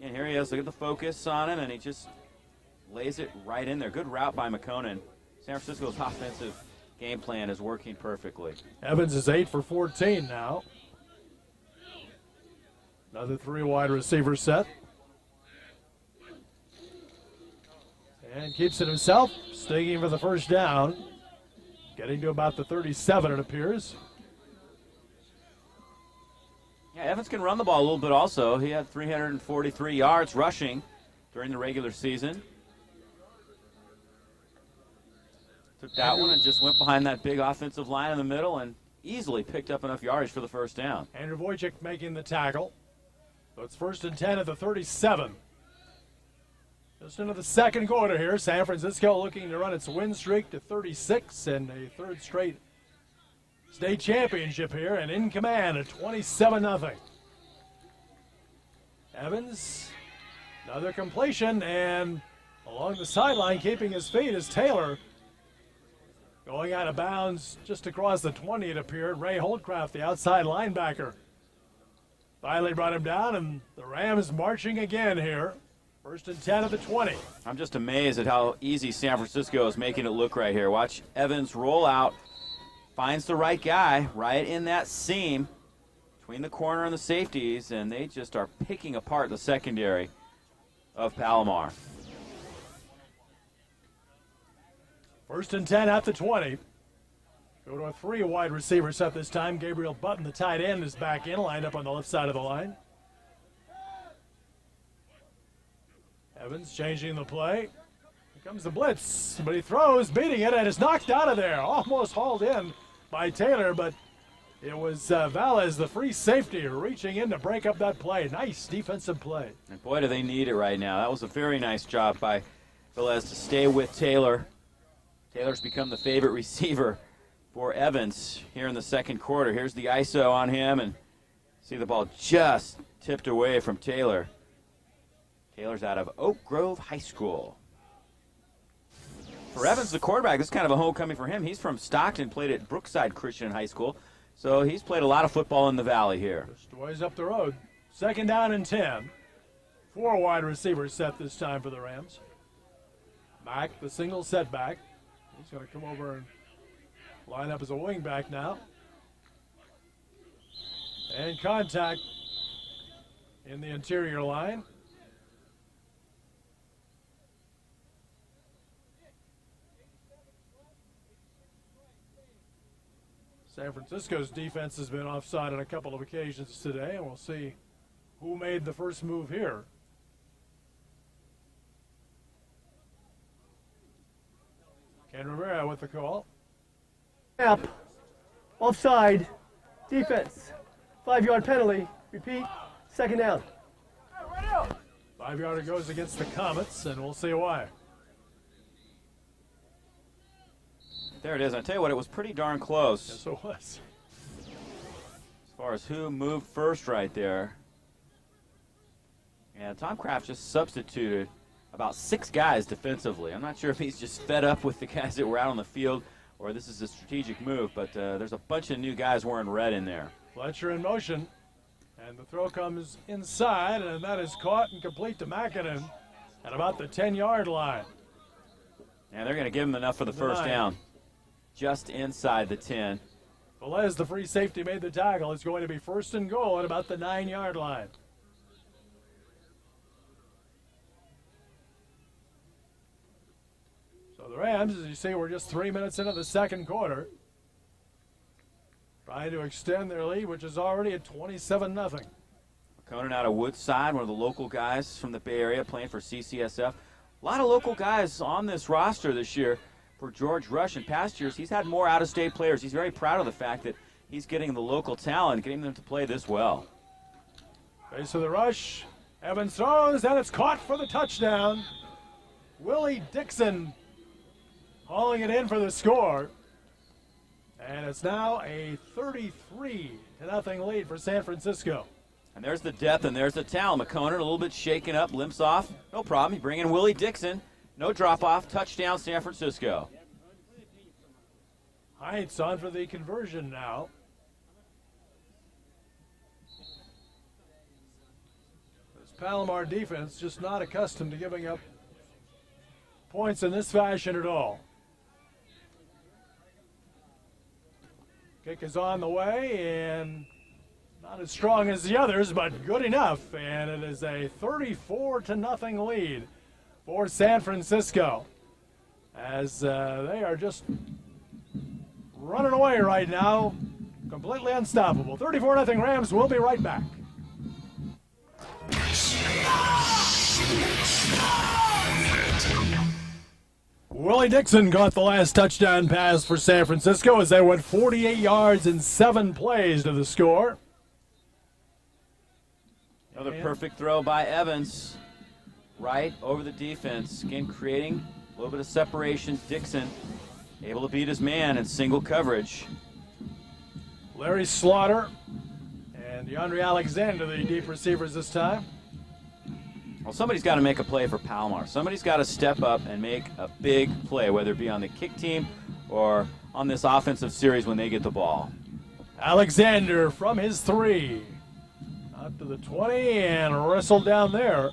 And here he is. Look at the focus on him, and he just lays it right in there. Good route by McConan. San Francisco's offensive game plan is working perfectly. Evans is 8 for 14 now. Another 3 wide receiver set. And keeps it himself, sticking for the first down. Getting to about the 37, it appears. Yeah, Evans can run the ball a little bit also. He had 343 yards rushing during the regular season. Took that one and just went behind that big offensive line in the middle and easily picked up enough yardage for the first down. Andrew Wojcik making the tackle. So it's 1st and 10 at the 37. Just into the second quarter here. San Francisco looking to run its win streak to 36 and a third straight state championship here, and in command at 27-0. Evans, another completion, and along the sideline keeping his feet is Taylor. Going out of bounds just across the 20, it appeared. Ray Holdcraft, the outside linebacker, finally brought him down, and the Rams marching again here. 1st and 10 of the 20. I'm just amazed at how easy San Francisco is making it look right here. Watch Evans roll out, finds the right guy right in that seam between the corner and the safeties, and they just are picking apart the secondary of Palomar. 1st and 10 at the 20. Go to a 3 wide receiver set this time. Gabriel Button, the tight end, is back in, lined up on the left side of the line. Evans changing the play. Here comes the blitz, but he throws, beating it, and is knocked out of there. Almost hauled in by Taylor, but it was Valles, the free safety, reaching in to break up that play. Nice defensive play. And boy, do they need it right now. That was a very nice job by Valles to stay with Taylor. Taylor's become the favorite receiver for Evans here in the second quarter. Here's the ISO on him, and see the ball just tipped away from Taylor. Taylor's out of Oak Grove High School. For Evans, the quarterback, this is kind of a homecoming for him. He's from Stockton, played at Brookside Christian High School, so he's played a lot of football in the Valley here. Just a ways up the road. 2nd down and 10. 4 wide receivers set this time for the Rams. Mack, the single setback. He's going to come over and line up as a wing back now. And contact in the interior line. San Francisco's defense has been offside on a couple of occasions today, and we'll see who made the first move here. Ken Rivera with the call. Snap, offside, defense, 5-yard penalty, repeat, 2nd down. 5-yarder goes against the Comets, and we'll see why. There it is. I tell you what, it was pretty darn close. Yes, it was. As far as who moved first right there. And Tom Kraft just substituted about 6 guys defensively. I'm not sure if he's just fed up with the guys that were out on the field or this is a strategic move, but there's a bunch of new guys wearing red in there. Fletcher in motion, and the throw comes inside, and that is caught and complete to Mackinnon at about the 10-yard line. And they're going to give him enough for the first down. Just inside the 10. Velez, the free safety, made the tackle. It's going to be 1st and goal at about the 9-yard line. So the Rams, as you see, we're just 3 minutes into the second quarter, trying to extend their lead, which is already at 27-0. Conan out of Woodside, one of the local guys from the Bay Area playing for CCSF. A lot of local guys on this roster this year for George Rush. In past years, he's had more out-of-state players. He's very proud of the fact that he's getting the local talent, getting them to play this well. Face of the rush. Evans throws, and it's caught for the touchdown. Willie Dixon hauling it in for the score. And it's now a 33-0 lead for San Francisco. And there's the depth, and there's the talent. McConan a little bit shaken up, limps off. No problem. You bring in Willie Dixon. No drop-off. Touchdown, San Francisco. Heinz on for the conversion now. This Palomar defense just not accustomed to giving up points in this fashion at all. Kick is on the way, and not as strong as the others, but good enough. And it is a 34-0 lead for San Francisco, as they are just running away right now, completely unstoppable. 34-0 Rams. We'll be right back. Willie Dixon caught the last touchdown pass for San Francisco as they went 48 yards in 7 plays to the score. Another perfect throw by Evans. right over the defense. Again, creating a little bit of separation. Dixon able to beat his man in single coverage. Larry Slaughter and DeAndre Alexander, the deep receivers this time. Well, somebody's got to make a play for Palomar. Somebody's got to step up and make a big play, whether it be on the kick team or on this offensive series when they get the ball. Alexander from his 3. Out to the 20 and wrestled down there.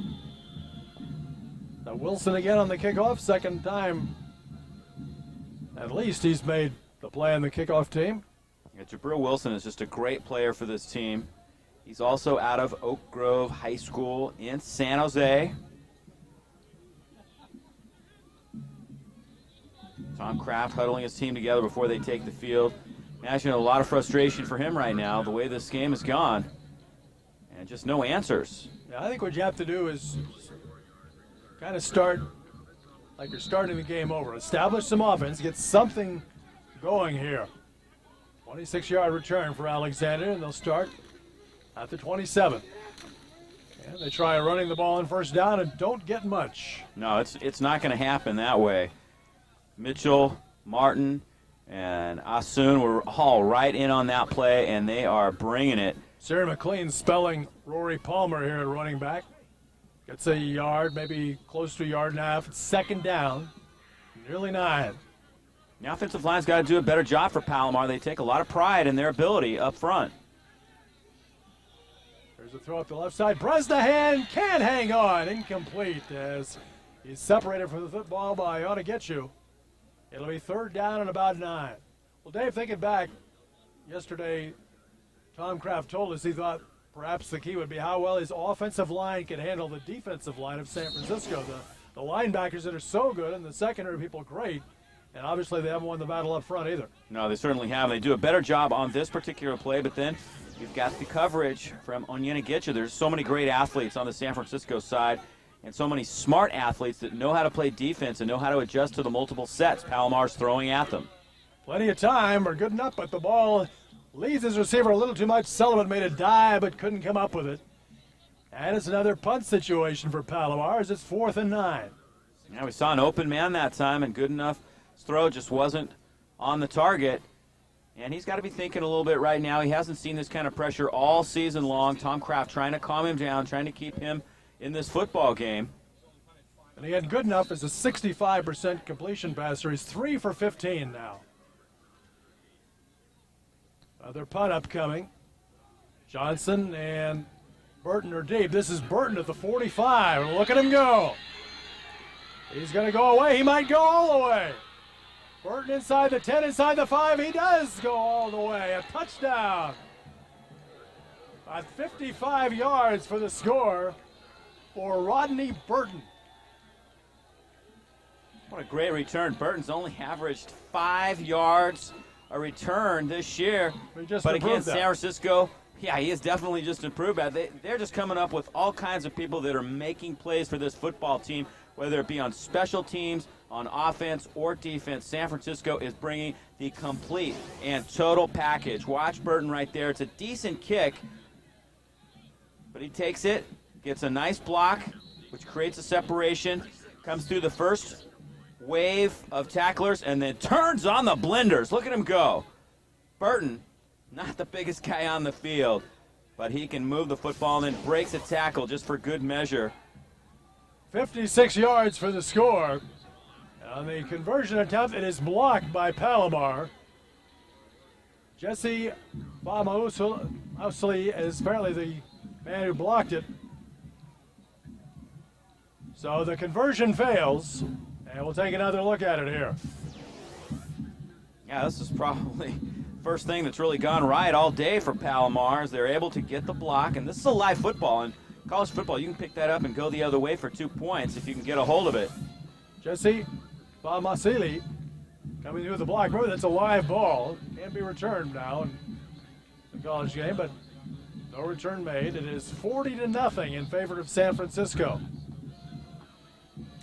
Now Wilson again on the kickoff. Second time at least he's made the play on the kickoff team. Yeah, Jabril Wilson is just a great player for this team. He's also out of Oak Grove High School in San Jose. Tom Kraft huddling his team together before they take the field. Imagine a lot of frustration for him right now, the way this game has gone. And just no answers. Yeah, I think what you have to do is kind of start like you're starting the game over. Establish some offense, get something going here. 26-yard return for Alexander, and they'll start at the 27. And they try running the ball on first down and don't get much. No, it's not going to happen that way. Mitchell, Martin, and Asun were all right in on that play, and they are bringing it. Sarah McLean spelling Rory Palmer here at running back. Gets a yard, maybe close to a yard and a half. It's second down, nearly 9. The offensive line's got to do a better job for Palomar. They take a lot of pride in their ability up front. There's a throw up the left side. Bresnahan can't hang on. Incomplete as he's separated from the football by ought to get you. It'll be third down and about 9. Well, Dave, thinking back, yesterday Tom Kraft told us he thought perhaps the key would be how well his offensive line can handle the defensive line of San Francisco. The linebackers that are so good and the secondary people great. And obviously they haven't won the battle up front either. No, they certainly have. They do a better job on this particular play, but then you've got the coverage from Onyenagetcha. There's so many great athletes on the San Francisco side and so many smart athletes that know how to play defense and know how to adjust to the multiple sets Palomar's throwing at them. Plenty of time or good enough, but the ball leads his receiver a little too much. Sullivan made a dive but couldn't come up with it. And it's another punt situation for Palomar as it's 4th and 9. Yeah, we saw an open man that time and good enough. His throw just wasn't on the target. And he's got to be thinking a little bit right now. He hasn't seen this kind of pressure all season long. Tom Kraft trying to calm him down, trying to keep him in this football game. And he had good enough as a 65% completion passer. He's 3 for 15 now. Another punt upcoming. Johnson and Burton are deep. This is Burton at the 45. Look at him go. He's going to go away. He might go all the way. Burton inside the 10, inside the 5. He does go all the way. A touchdown. At 55 yards for the score for Rodney Burton. What a great return. Burton's only averaged 5 yards a return this year. But again, San Francisco, yeah, he has definitely just improved at it. They're just coming up with all kinds of people that are making plays for this football team, whether it be on special teams, on offense or defense. San Francisco is bringing the complete and total package. Watch Burton right there. It's a decent kick, but he takes it, gets a nice block, which creates a separation, comes through the first wave of tacklers, and then turns on the blenders. Look at him go. Burton, not the biggest guy on the field, but he can move the football and then breaks a tackle just for good measure. 56 yards for the score. On the conversion attempt, it is blocked by Palomar. Jesse Bamausli is apparently the man who blocked it. So the conversion fails, and we'll take another look at it here. Yeah, this is probably first thing that's really gone right all day for Palomar is they're able to get the block, and this is a live football. And college football, you can pick that up and go the other way for 2 points if you can get a hold of it. Jesse Bamasili coming through the block. Remember, that's a live ball. Can't be returned now in the college game, but no return made. It is 40-0 in favor of San Francisco.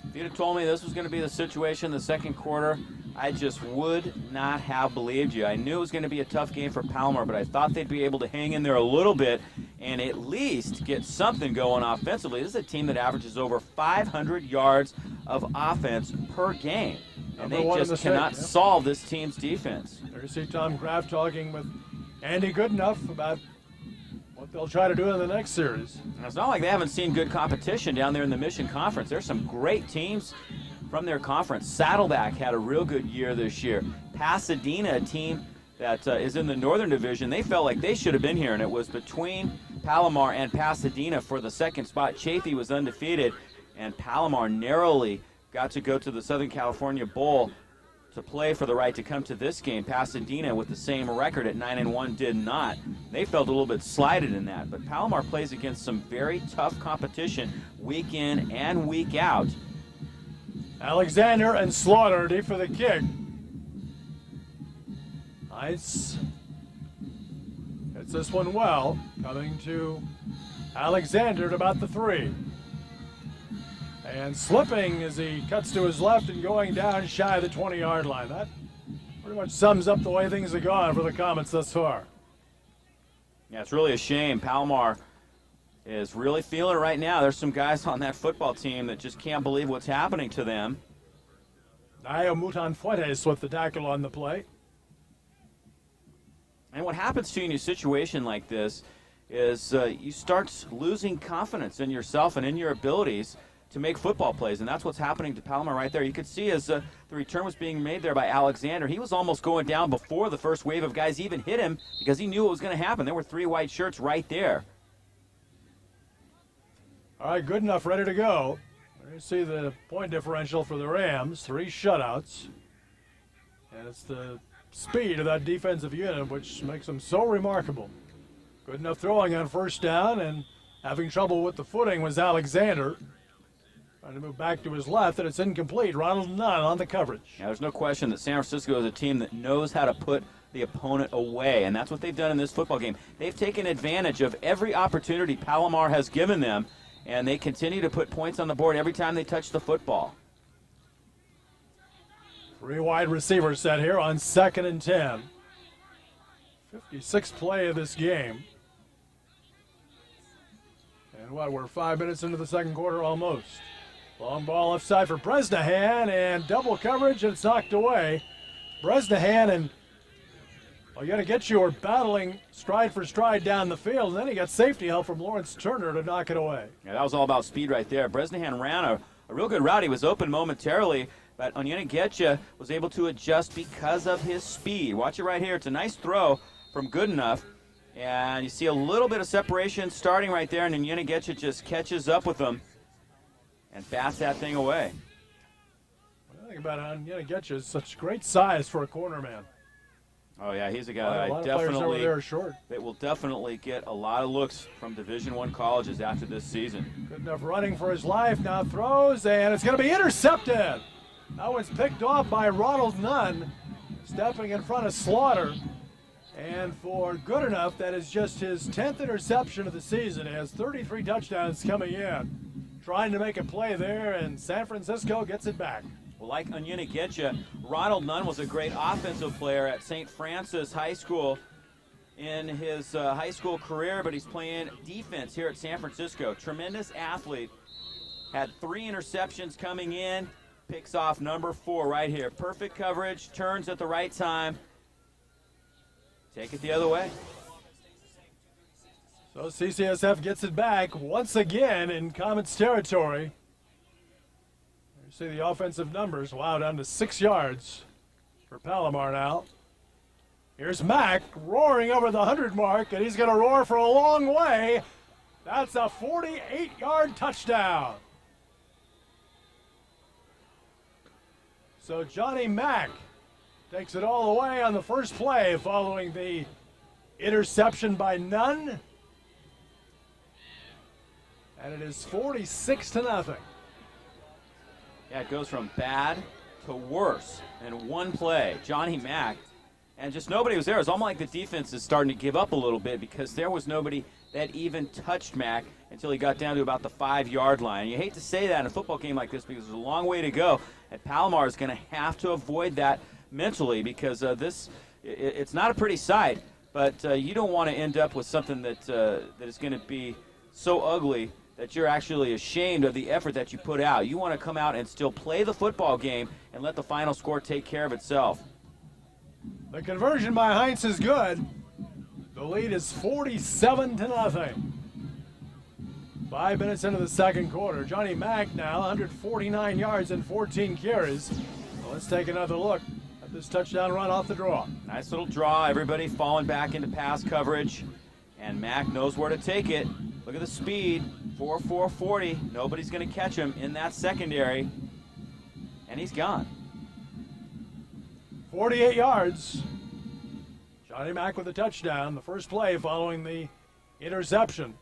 If you'd have told me this was going to be the situation in the second quarter, I just would not have believed you. I knew it was going to be a tough game for Palomar, but I thought they'd be able to hang in there a little bit and at least get something going offensively. This is a team that averages over 500 yards of offense per game. And they just cannot solve this team's defense. There you see Tom Kraft talking with Andy Goodenough about what they'll try to do in the next series. And it's not like they haven't seen good competition down there in the Mission Conference. There's some great teams from their conference. Saddleback had a real good year this year. Pasadena, a team that is in the Northern Division, they felt like they should have been here, and it was between Palomar and Pasadena for the second spot. Chaffee was undefeated, and Palomar narrowly got to go to the Southern California Bowl to play for the right to come to this game. Pasadena, with the same record at 9-1, did not. They felt a little bit slighted in that, but Palomar plays against some very tough competition week in and week out. Alexander and Slaughter deep for the kick. Nice. Hits this one well, coming to Alexander at about the 3. And slipping as he cuts to his left and going down shy of the 20-yard line. That pretty much sums up the way things have gone for the Comets thus far. Yeah, it's really a shame. Palomar is really feeling it right now. There's some guys on that football team that just can't believe what's happening to them. Nayo Mutan-Fuentes with the tackle on the play. And what happens to you in a situation like this is you start losing confidence in yourself and in your abilities to make football plays, and that's what's happening to Palomar right there. You could see as the return was being made there by Alexander, he was almost going down before the first wave of guys even hit him because he knew what was going to happen. There were 3 white shirts right there. All right, Goodenough, ready to go. There you see the point differential for the Rams, 3 shutouts. And it's the speed of that defensive unit which makes them so remarkable. Goodenough throwing on first down, and having trouble with the footing was Alexander. Trying to move back to his left, and it's incomplete. Ronald Nunn on the coverage. Yeah, there's no question that San Francisco is a team that knows how to put the opponent away, and that's what they've done in this football game. They've taken advantage of every opportunity Palomar has given them, and they continue to put points on the board every time they touch the football. 3 wide receivers set here on 2nd and 10. 56th play of this game. And we're 5 minutes into the second quarter almost. Long ball left side for Bresnahan, and double coverage, and it's knocked away. Bresnahan and Onyenikechi were battling stride for stride down the field, and then he got safety help from Lawrence Turner to knock it away. Yeah, that was all about speed right there. Bresnahan ran a real good route. He was open momentarily, but Onyenikechi was able to adjust because of his speed. Watch it right here. It's a nice throw from Goodenough, and you see a little bit of separation starting right there, and Onyenikechi just catches up with him and bats that thing away. What I think about Onyenikechi is such great size for a corner man. Oh yeah, he's a guy that will definitely get a lot of looks from Division I colleges after this season. Goodenough running for his life, now throws, and it's going to be intercepted. That one's picked off by Ronald Nunn, stepping in front of Slaughter. And for Goodenough, that is just his 10th interception of the season. He has 33 touchdowns coming in. Trying to make a play there, and San Francisco gets it back. Well, like Onyenikechi, Ronald Nunn was a great offensive player at St. Francis High School in his high school career, but he's playing defense here at San Francisco. Tremendous athlete. Had 3 interceptions coming in. Picks off number 4 right here. Perfect coverage, turns at the right time. Take it the other way. So CCSF gets it back once again in Comets territory. You see the offensive numbers. Wow, down to 6 yards for Palomar now. Here's Mack roaring over the 100 mark, and he's going to roar for a long way. That's a 48-yard touchdown. So Johnny Mack takes it all the way on the first play following the interception by Nunn. And it is 46-0. Yeah, it goes from bad to worse in one play. Johnny Mack, and just nobody was there. It's almost like the defense is starting to give up a little bit because there was nobody that even touched Mack until he got down to about the 5-yard line. And you hate to say that in a football game like this because there's a long way to go. And Palomar is going to have to avoid that mentally because it's not a pretty sight but you don't want to end up with something that is going to be so ugly that you're actually ashamed of the effort that you put out. You want to come out and still play the football game and let the final score take care of itself. The conversion by Heinz is good. The lead is 47-0. 5 minutes into the second quarter. Johnny Mack now 149 yards and 14 carries. Well, let's take another look at this touchdown run off the draw. Nice little draw. Everybody falling back into pass coverage. And Mack knows where to take it. Look at the speed. 4.40. Nobody's going to catch him in that secondary. And he's gone. 48 yards. Johnny Mack with a touchdown. The first play following the interception.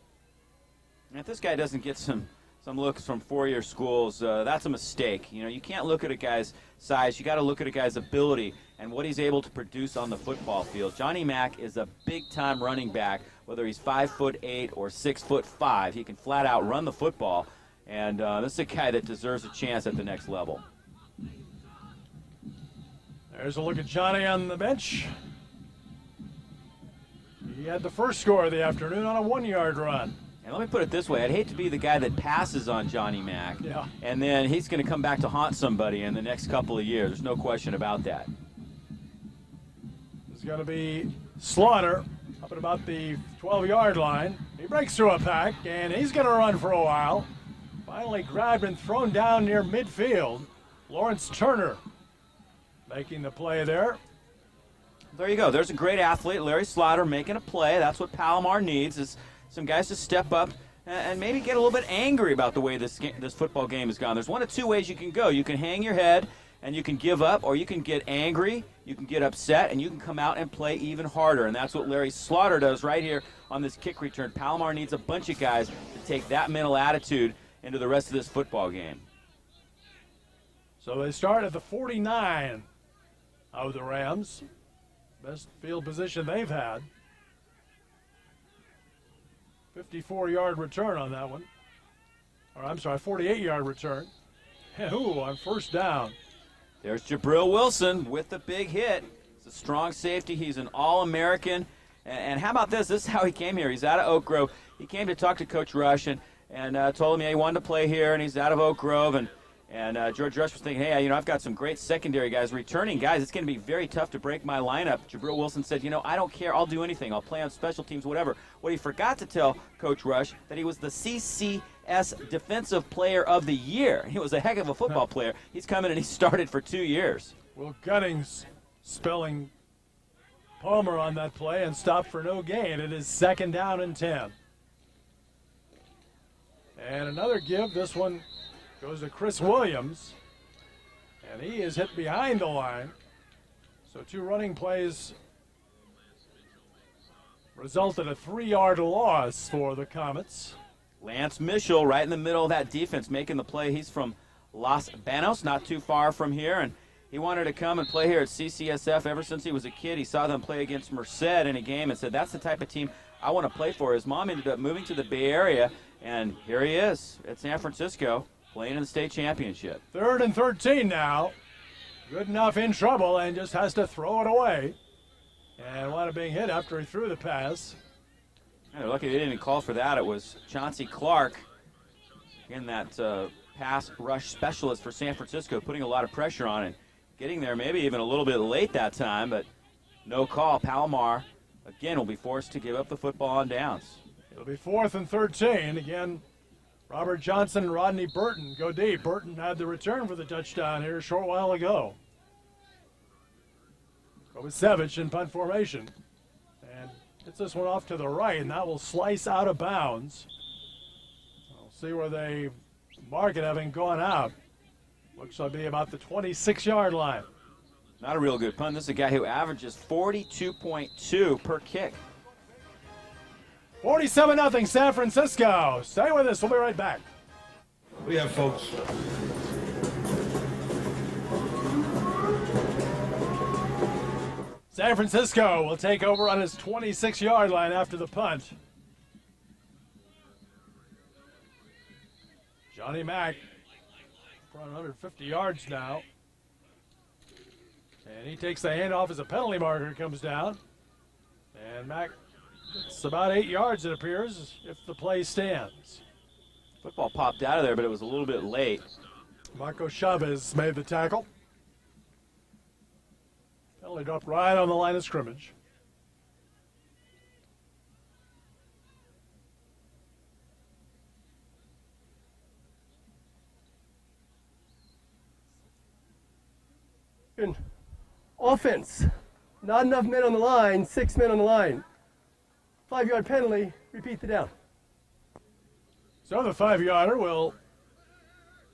And if this guy doesn't get some looks from four-year schools, that's a mistake. You know, you can't look at a guy's size. You got to look at a guy's ability and what he's able to produce on the football field. Johnny Mack is a big-time running back, whether he's 5'8" or 6'5". He can flat out run the football, and this is a guy that deserves a chance at the next level. There's a look at Johnny on the bench. He had the first score of the afternoon on a 1-yard run. And let me put it this way. I'd hate to be the guy that passes on Johnny Mack, and then he's going to come back to haunt somebody in the next couple of years. There's no question about that. There's going to be Slaughter up at about the 12-yard line. He breaks through a pack, and he's going to run for a while. Finally grabbed and thrown down near midfield. Lawrence Turner making the play there. There you go. There's a great athlete, Larry Slaughter, making a play. That's what Palomar needs, is some guys to step up and maybe get a little bit angry about the way this football game has gone. There's one of two ways you can go. You can hang your head and you can give up, or you can get angry, you can get upset, and you can come out and play even harder. And that's what Larry Slaughter does right here on this kick return. Palomar needs a bunch of guys to take that mental attitude into the rest of this football game. So they start at the 49 of the Rams. Best field position they've had. 54-yard return on that one. Or I'm sorry, 48-yard return. Ooh, on first down. There's Jabril Wilson with the big hit. He's a strong safety. He's an All-American. And how about this? This is how he came here. He's out of Oak Grove. He came to talk to Coach Rush and told him he wanted to play here, and he's out of Oak Grove. And George Rush was thinking, hey, I've got some great secondary guys, returning guys. It's going to be very tough to break my lineup. Jabril Wilson said, I don't care. I'll do anything. I'll play on special teams, whatever. What he forgot to tell Coach Rush, that he was the C.C.S.F. Defensive Player of the Year. He was a heck of a football player. He's come in and he started for 2 years. Will Gunnings spelling Palmer on that play and stopped for no gain. It is 2nd down and 10. And another give. This one goes to Chris Williams, and he is hit behind the line. So 2 running plays resulted in a 3-yard loss for the Comets. Lance Mitchell right in the middle of that defense making the play. He's from Los Banos, not too far from here, and he wanted to come and play here at Ccsf ever since he was a kid. He saw them play against Merced in a game and said, that's the type of team I want to play for. His mom ended up moving to the Bay Area, and here he is at San Francisco, playing in the state championship. 3rd and 13 now. Good enough in trouble and just has to throw it away. And wound up being hit after he threw the pass. They're lucky they didn't even call for that. It was Chauncey Clark, in that pass rush specialist for San Francisco, putting a lot of pressure on it. Getting there maybe even a little bit late that time, but no call. Palomar, again, will be forced to give up the football on downs. It'll be 4th and 13. Again, Robert Johnson and Rodney Burton go deep. Burton had the return for the touchdown here a short while ago. Kovacevic in punt formation. And gets this one off to the right, and that will slice out of bounds. We'll see where they mark it, having gone out. Looks like be about the 26-yard line. Not a real good punt. This is a guy who averages 42.2 per kick. 47-0 San Francisco. Stay with us. We'll be right back. We have folks. San Francisco will take over on his 26-yard line after the punt. Johnny Mack, 150 yards now. And he takes the handoff as a penalty marker comes down. And Mack, it's about 8 yards, it appears, if the play stands. Football popped out of there, but it was a little bit late. Marco Chavez made the tackle. Penalty dropped right on the line of scrimmage. Offense. Not enough men on the line, 6 men on the line. 5-yard penalty, repeat the down. So the 5-yarder will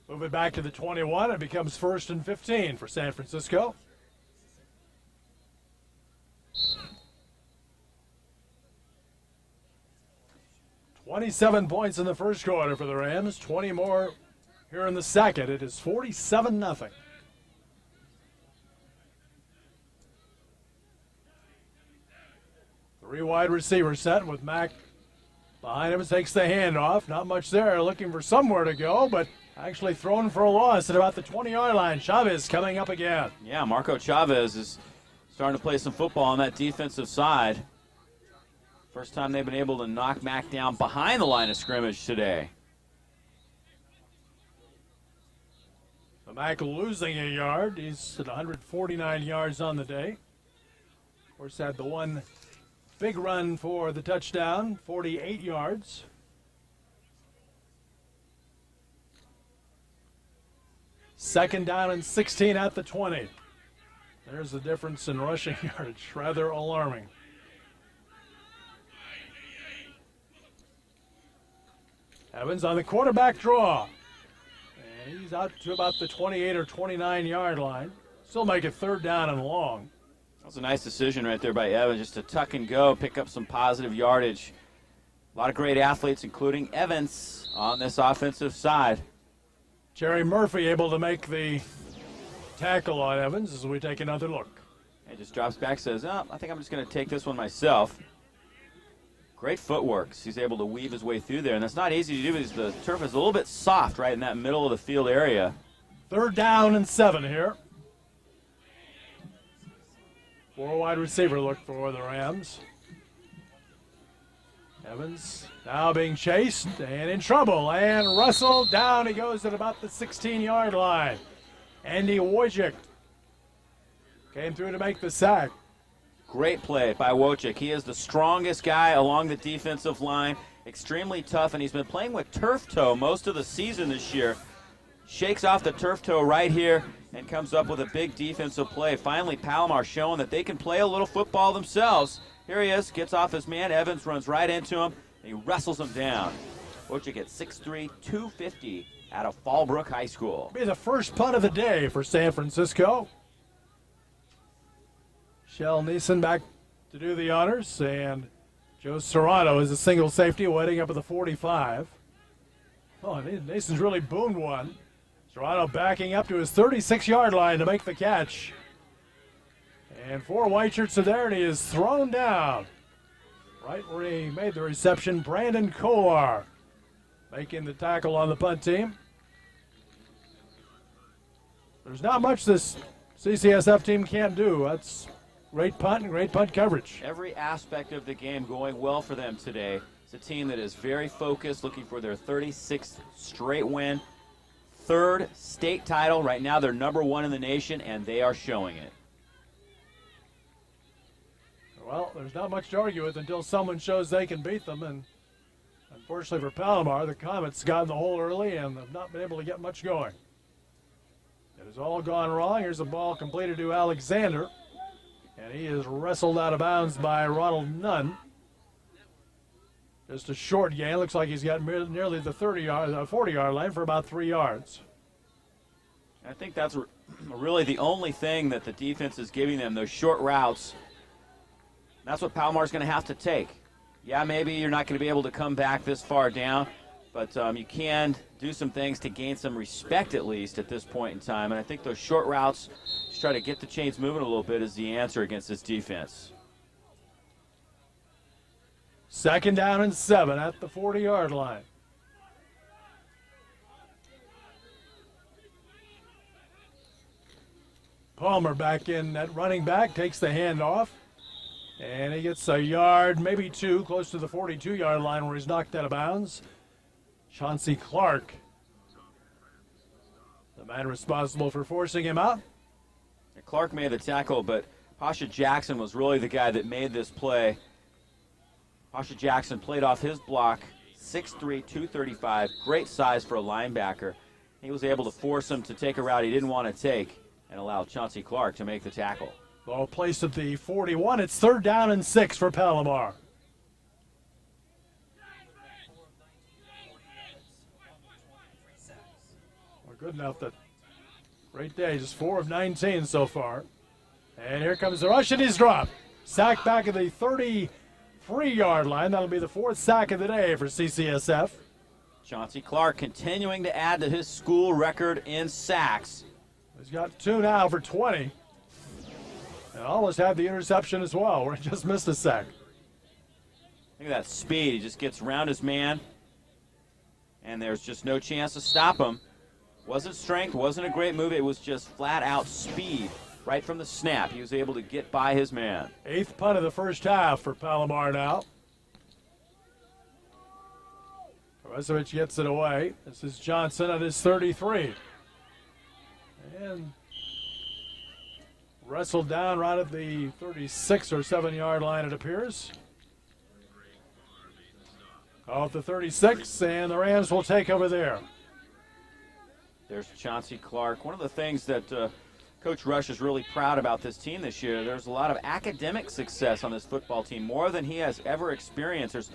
move it back to the 21. It becomes 1st and 15 for San Francisco. "27 points in the first quarter for the Rams, 20 more here in the second. It is 47-0. Three wide receiver set with Mack behind him, takes the handoff. Not much there, looking for somewhere to go, but actually thrown for a loss at about the 20-yard line. Chavez coming up again. Yeah, Marco Chavez is starting to play some football on that defensive side. First time they've been able to knock Mack down behind the line of scrimmage today. So Mack losing a yard. He's at 149 yards on the day. Of course, had the one big run for the touchdown, 48 yards. Second down and 16 at the 20. There's the difference in rushing yardage, rather alarming. Evans on the quarterback draw. And he's out to about the 28 or 29-yard line. Still make it 3rd down and long. That was a nice decision right there by Evans, just to tuck and go, pick up some positive yardage. A lot of great athletes, including Evans, on this offensive side. Jerry Murphy able to make the tackle on Evans as we take another look. He just drops back, says, oh, I think I'm just going to take this one myself. Great footwork. He's able to weave his way through there, and that's not easy to do because the turf is a little bit soft right in that middle of the field area. 3rd down and 7 here. 4 wide receiver look for the Rams. Evans now being chased and in trouble. And Russell down. He goes at about the 16-yard line. Andy Wojcik came through to make the sack. Great play by Wojcik. He is the strongest guy along the defensive line. Extremely tough, and he's been playing with turf toe most of the season this year. Shakes off the turf toe right here and comes up with a big defensive play. Finally, Palomar showing that they can play a little football themselves. Here he is, gets off his man. Evans runs right into him, and he wrestles him down. Wojcik at 6'3", 250 out of Fallbrook High School. Be the first punt of the day for San Francisco. Shell Neeson back to do the honors, and Joe Serrano is a single safety waiting up at the 45. Oh, Neeson's really boomed one. Serrano backing up to his 36-yard line to make the catch. And 4 white shirts are there, and he is thrown down. Right where he made the reception, Brandon Kolar making the tackle on the punt team. There's not much this CCSF team can't do. That's great punt and great punt coverage. Every aspect of the game going well for them today. It's a team that is very focused, looking for their 36th straight win. 3rd state title. Right now they're number 1 in the nation, and they are showing it. Well, there's not much to argue with until someone shows they can beat them, and unfortunately for Palomar, the Comets got in the hole early and have not been able to get much going. It has all gone wrong. Here's a ball completed to Alexander, and he is wrestled out of bounds by Ronald Nunn. Just a short gain. Looks like he's got nearly the 40-yard line for about 3 yards. I think that's really the only thing that the defense is giving them, those short routes. That's what Palomar's going to have to take. Yeah, maybe you're not going to be able to come back this far down, but you can do some things to gain some respect at least at this point in time. And I think those short routes, just try to get the chains moving a little bit, is the answer against this defense. 2nd down and 7 at the 40-yard line. Palmer back in at running back, takes the handoff. And he gets a yard, maybe two, close to the 42-yard line where he's knocked out of bounds. Chauncey Clark, the man responsible for forcing him out. And Clark made the tackle, but Pasha Jackson was really the guy that made this play. Pasha Jackson played off his block, 6'3", 235, great size for a linebacker. He was able to force him to take a route he didn't want to take and allow Chauncey Clark to make the tackle. Ball placed at the 41. It's 3rd down and 6 for Palomar. Well, good enough that great day, just 4 of 19 so far. And here comes the rush, and he's dropped. Sack back at the 33-yard line. That'll be the 4th sack of the day for CCSF. Chauncey Clark continuing to add to his school record in sacks. He's got 2 now for 20. And almost had the interception as well, where he just missed a sack. Look at that speed. He just gets around his man, and there's just no chance to stop him. Wasn't strength, wasn't a great move. It was just flat-out speed. Right from the snap, he was able to get by his man. 8th punt of the first half for Palomar now. Kovacevic gets it away. This is Johnson at his 33. And wrestled down right at the 36 or 7-yard line, it appears. Off the 36, and the Rams will take over there. There's Chauncey Clark. One of the things that Coach Rush is really proud about this team this year, there's a lot of academic success on this football team, more than he has ever experienced. There's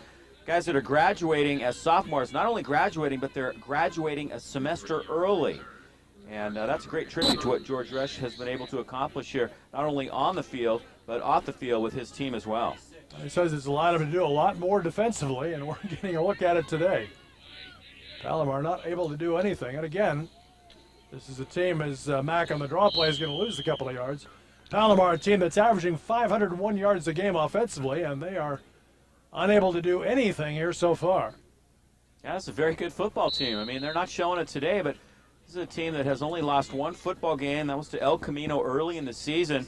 guys that are graduating as sophomores, not only graduating, but they're graduating a semester early. And that's a great tribute to what George Rush has been able to accomplish here, not only on the field, but off the field with his team as well. He says it's allowed him to do a lot more defensively, and we're getting a look at it today. Palomar not able to do anything. And again, this is a team, as Mack on the draw play is going to lose a couple of yards. Palomar, a team that's averaging 501 yards a game offensively, and they are unable to do anything here so far. Yeah, that's a very good football team. I mean, they're not showing it today, but this is a team that has only lost one football game. That was to El Camino early in the season,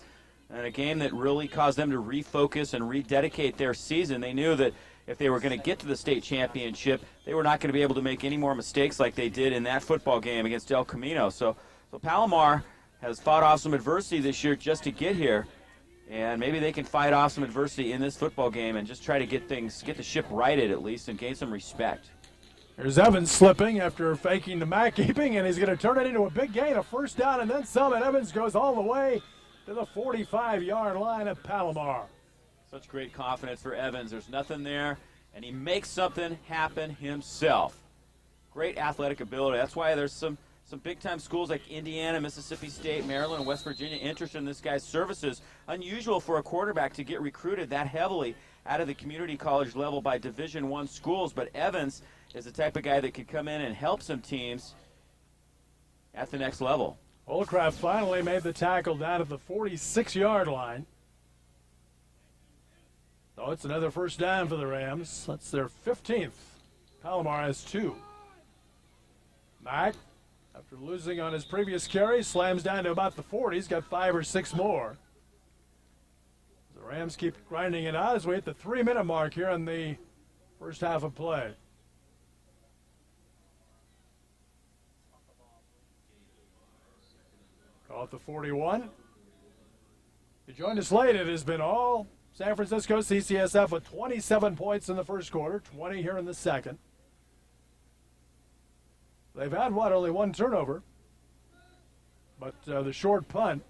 and a game that really caused them to refocus and rededicate their season. They knew that if they were going to get to the state championship, they were not going to be able to make any more mistakes like they did in that football game against El Camino. So Palomar has fought off some adversity this year just to get here, and maybe they can fight off some adversity in this football game and just try to get the ship righted at least and gain some respect. Here's Evans slipping after faking the Mack keeping, and he's going to turn it into a big gain, a first down, and then some, and Evans goes all the way to the 45-yard line of Palomar. Such great confidence for Evans. There's nothing there, and he makes something happen himself. Great athletic ability. That's why there's some big-time schools like Indiana, Mississippi State, Maryland, and West Virginia interested in this guy's services. Unusual for a quarterback to get recruited that heavily out of the community college level by Division I schools, but Evans is the type of guy that could come in and help some teams at the next level. Holcraft finally made the tackle down at the 46-yard line. So it's another first down for the Rams. That's their 15th. Palomar has 2. Mack, after losing on his previous carry, slams down to about the 40. He's got 5 or 6 more. The Rams keep grinding it out as we hit the 3-minute mark here in the first half of play. Off the 41. If you joined us late, it has been all San Francisco CCSF with 27 points in the first quarter, 20 here in the second. They've had, only 1 turnover. But the short punt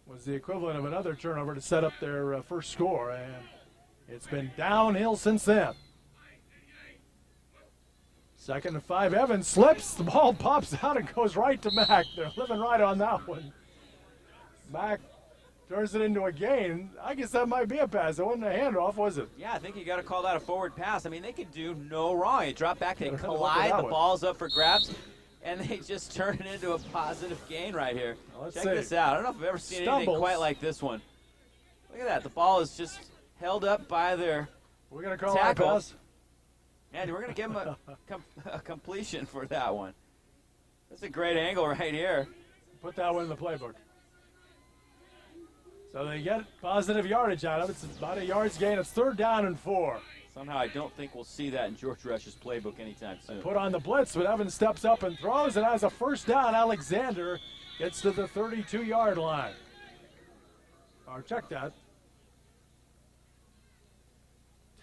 was the equivalent of another turnover to set up their first score, and it's been downhill since then. 2nd and 5. Evans slips. The ball pops out and goes right to Mack. They're living right on that one. Mack turns it into a gain. I guess that might be a pass. It wasn't a handoff, was it? Yeah, I think you got to call that a forward pass. I mean, they could do no wrong. They drop back, they collide, the ball's up for grabs, and they just turn it into a positive gain right here. Check this out. I don't know if I've ever seen anything quite like this one. Look at that. The ball is just held up by their We're going to call tackle. that pass. And we're going to give him a completion for that one. That's a great angle right here. Put that one in the playbook. So they get positive yardage out of it. It's about a yard's gain. It's 3rd down and 4. Somehow I don't think we'll see that in George Rush's playbook anytime soon. Put on the blitz, but Evans steps up and throws, and has a 1st down. Alexander gets to the 32-yard line. Or check that.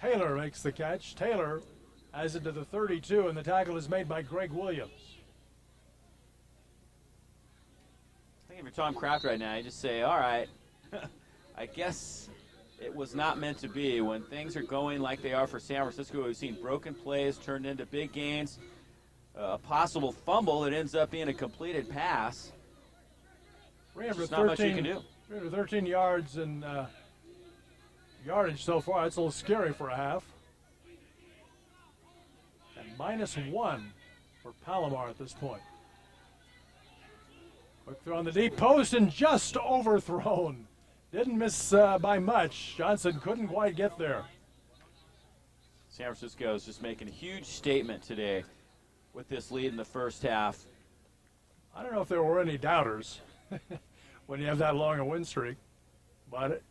Taylor makes the catch. Taylor has it to the 32, and the tackle is made by Greg Williams. I think if you're Tom Kraft right now, you just say, all right, I guess it was not meant to be. When things are going like they are for San Francisco, we've seen broken plays turned into big gains, a possible fumble that ends up being a completed pass. There's not much you can do. 313 yards and yardage so far. That's a little scary for a half. And -1 for Palomar at this point. Quick throw on the deep post and just overthrown. Didn't miss by much. Johnson couldn't quite get there. San Francisco is just making a huge statement today with this lead in the first half. I don't know if there were any doubters when you have that long a win streak, but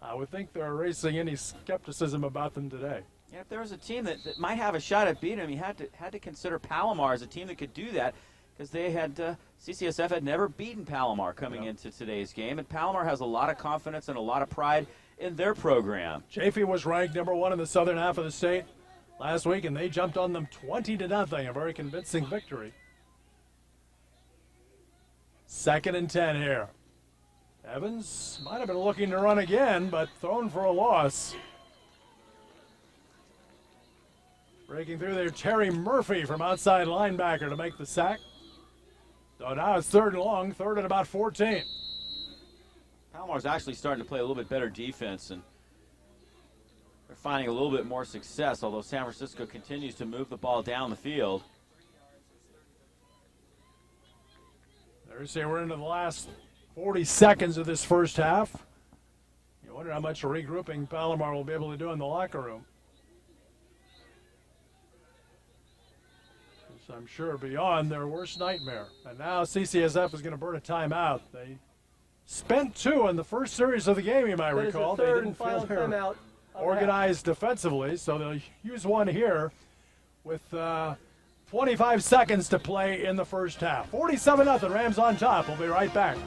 I would think they're erasing any skepticism about them today. Yeah, if there was a team that might have a shot at beating them, you had to consider Palomar as a team that could do that, because they had CCSF had never beaten Palomar coming into today's game, and Palomar has a lot of confidence and a lot of pride in their program. Chaffee was ranked #1 in the southern half of the state last week, and they jumped on them 20-0, a very convincing victory. 2nd and 10 here. Evans might have been looking to run again, but thrown for a loss. Breaking through there, Terry Murphy from outside linebacker to make the sack. So now it's 3rd and long, 3rd and about 14. Palomar's actually starting to play a little bit better defense, and they're finding a little bit more success, although San Francisco continues to move the ball down the field. Thursday, we're into the last 40 seconds of this first half. You wonder how much regrouping Palomar will be able to do in the locker room. So I'm sure beyond their worst nightmare. And now CCSF is going to burn a timeout. They spent 2 in the first series of the game, you might recall. They didn't feel they're organized defensively, so they'll use one here with 25 seconds to play in the first half. 47-0, Rams on top. We'll be right back.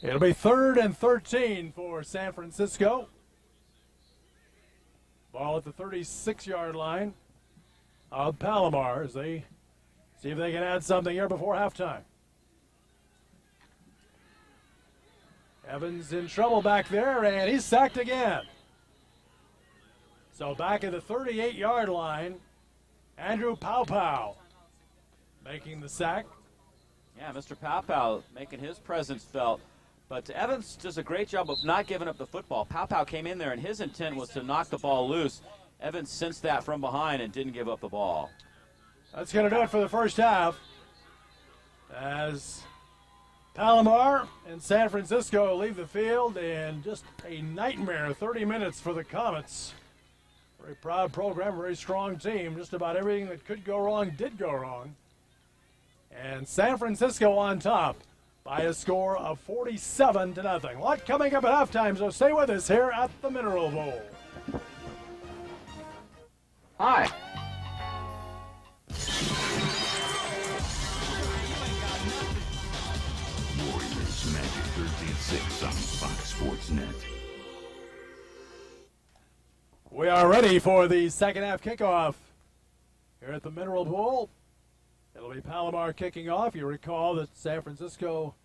It'll be 3rd and 13 for San Francisco. Ball at the 36-yard line of Palomar as they see if they can add something here before halftime. Evans in trouble back there, and he's sacked again. So back at the 38-yard line, Andrew Powpow making the sack. Yeah, Mr. Powpow making his presence felt. But Evans does a great job of not giving up the football. Powpow came in there, and his intent was to knock the ball loose. Evans sensed that from behind and didn't give up the ball. That's going to do it for the first half, as Palomar and San Francisco leave the field in just a nightmare 30 minutes for the Comets. Very proud program, very strong team. Just about everything that could go wrong did go wrong. And San Francisco on top by a score of 47-0. A lot coming up at halftime, so stay with us here at the Mineral Bowl. Hi. Warriors Magic Thursday at 6 on Fox Sports Net. We are ready for the second half kickoff here at the Mineral Bowl. It'll be Palomar kicking off. You recall that San Francisco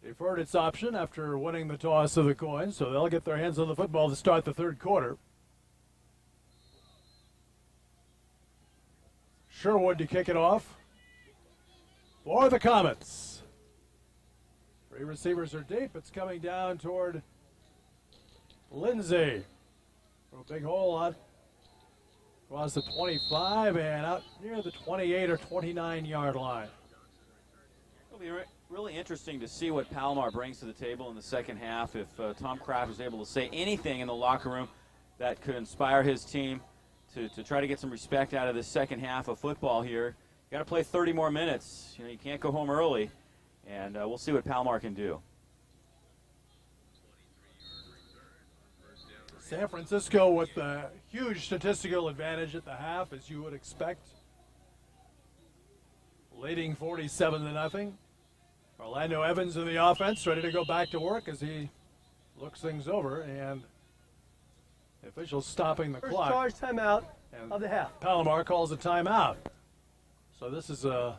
deferred its option after winning the toss of the coin, so they'll get their hands on the football to start the third quarter. Sherwood to kick it off for the Comets. 3 receivers are deep. It's coming down toward Lindsay. A big hole out across the 25 and out near the 28 or 29-yard line. It'll be really interesting to see what Palomar brings to the table in the second half. If Tom Kraft is able to say anything in the locker room that could inspire his team to try to get some respect out of the second half of football here. You got to play 30 more minutes. You know, you can't go home early, and we'll see what Palomar can do. San Francisco with a huge statistical advantage at the half, as you would expect. Leading 47-0. Orlando Evans in the offense, ready to go back to work as he looks things over, and the officials stopping the clock. First charge timeout of the half. Palomar calls a timeout. So this is a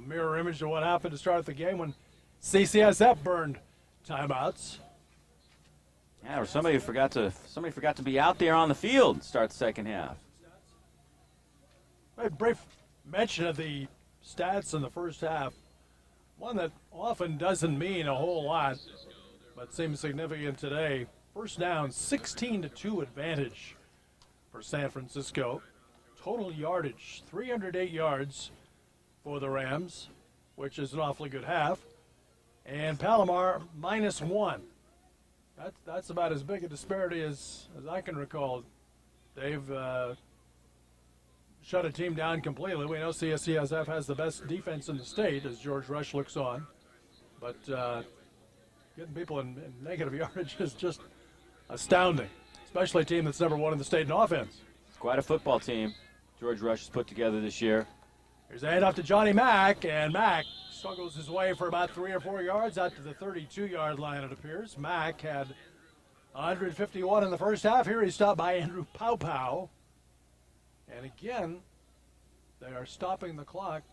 mirror image of what happened to start the game when C.C.S.F. burned timeouts. Yeah, or somebody forgot to be out there on the field and start the second half. A brief mention of the stats in the first half. One that often doesn't mean a whole lot, but seems significant today. First down, 16-2 advantage for San Francisco. Total yardage, 308 yards for the Rams, which is an awfully good half. And Palomar, -1. That's about as big a disparity as I can recall. They've shut a team down completely. We know C.S.F. has the best defense in the state as George Rush looks on. But getting people in negative yardage is just astounding, especially a team that's never won in the state in offense. It's quite a football team George Rush has put together this year. Here's a handoff to Johnny Mack, and Mack struggles his way for about 3 or 4 yards out to the 32-yard line, it appears. Mack had 151 in the first half. Here he's stopped by Andrew Pow. And again, they are stopping the clock.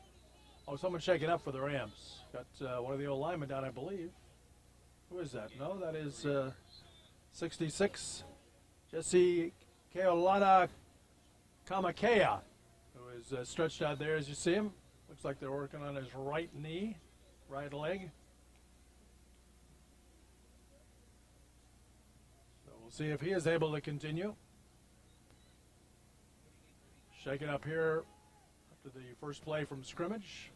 Oh, someone's shaking up for the Rams. Got one of the old linemen down, I believe. Who is that? No, that is 66, Jesse Keolana Kamakea, who is stretched out there as you see him. Looks like they're working on his right knee, right leg. So we'll see if he is able to continue. Shaking up here after the first play from scrimmage.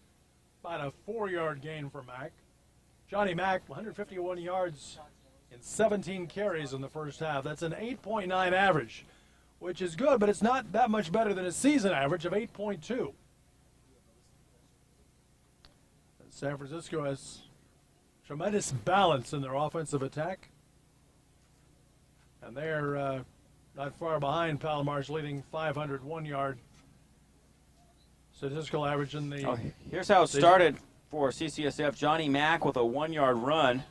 About a 4-yard gain for Mack. Johnny Mack, 151 yards in 17 carries in the first half. That's an 8.9 average, which is good, but it's not that much better than a season average of 8.2. San Francisco has tremendous balance in their offensive attack. And they're not far behind Palomar's leading 501-yard statistical average in the Here's how it started for CCSF. Johnny Mack with a 1-yard run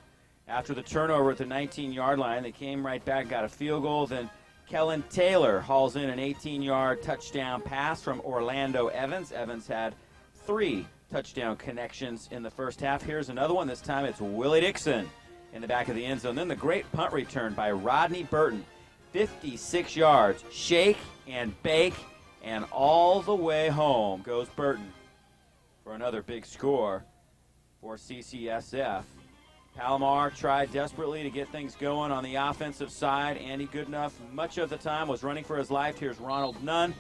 after the turnover at the 19-yard line. They came right back, got a field goal. Then Kellen Taylor hauls in an 18-yard touchdown pass from Orlando Evans. Evans had 3 touchdown connections in the first half. Here's another one. This time it's Willie Dixon in the back of the end zone. Then the great punt return by Rodney Burton. 56 yards. Shake and bake, and all the way home goes Burton for another big score for CCSF. Palomar tried desperately to get things going on the offensive side. Andy Goodenough, much of the time, was running for his life. Here's Ronald Nunn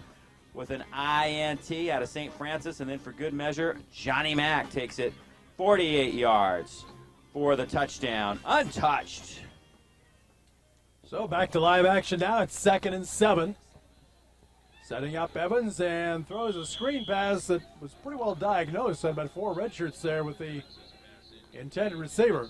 with an INT out of St. Francis. And then for good measure, Johnny Mack takes it 48 yards for the touchdown. Untouched. So back to live action now. It's 2nd and 7. Setting up Evans and throws a screen pass that was pretty well diagnosed. Had about 4 red shirts there with the intended receiver.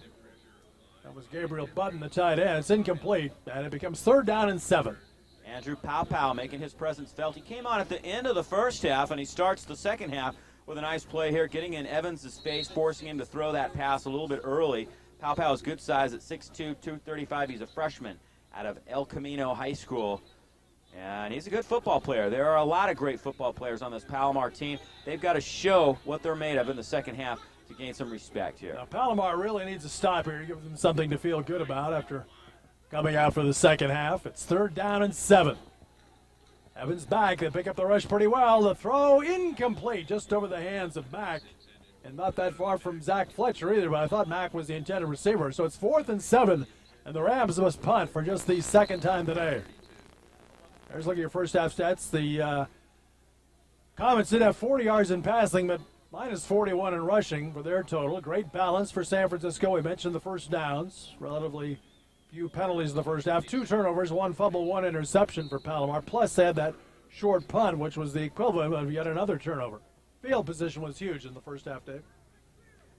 That was Gabriel Button, the tight end. It's incomplete, and it becomes 3rd down and 7. Andrew Pow making his presence felt. He came on at the end of the first half, and he starts the second half with a nice play here, getting in Evans' face, forcing him to throw that pass a little bit early. Pow is good size at 6'2", 235. He's a freshman out of El Camino High School. And he's a good football player. There are a lot of great football players on this Palomar team. They've got to show what they're made of in the second half to gain some respect here. Now, Palomar really needs a stop here to give them something to feel good about after coming out for the second half. It's 3rd down and 7. Evans back. They pick up the rush pretty well. The throw incomplete, just over the hands of Mack. And not that far from Zach Fletcher either, but I thought Mack was the intended receiver. So it's 4th and 7, and the Rams must punt for just the second time today. There's look at your first half stats. The Comets did have 40 yards in passing, but minus 41 in rushing for their total. Great balance for San Francisco. We mentioned the first downs. Relatively few penalties in the first half. 2 turnovers, 1 fumble, 1 interception for Palomar. Plus they had that short punt, which was the equivalent of yet another turnover. Field position was huge in the first half, Dave.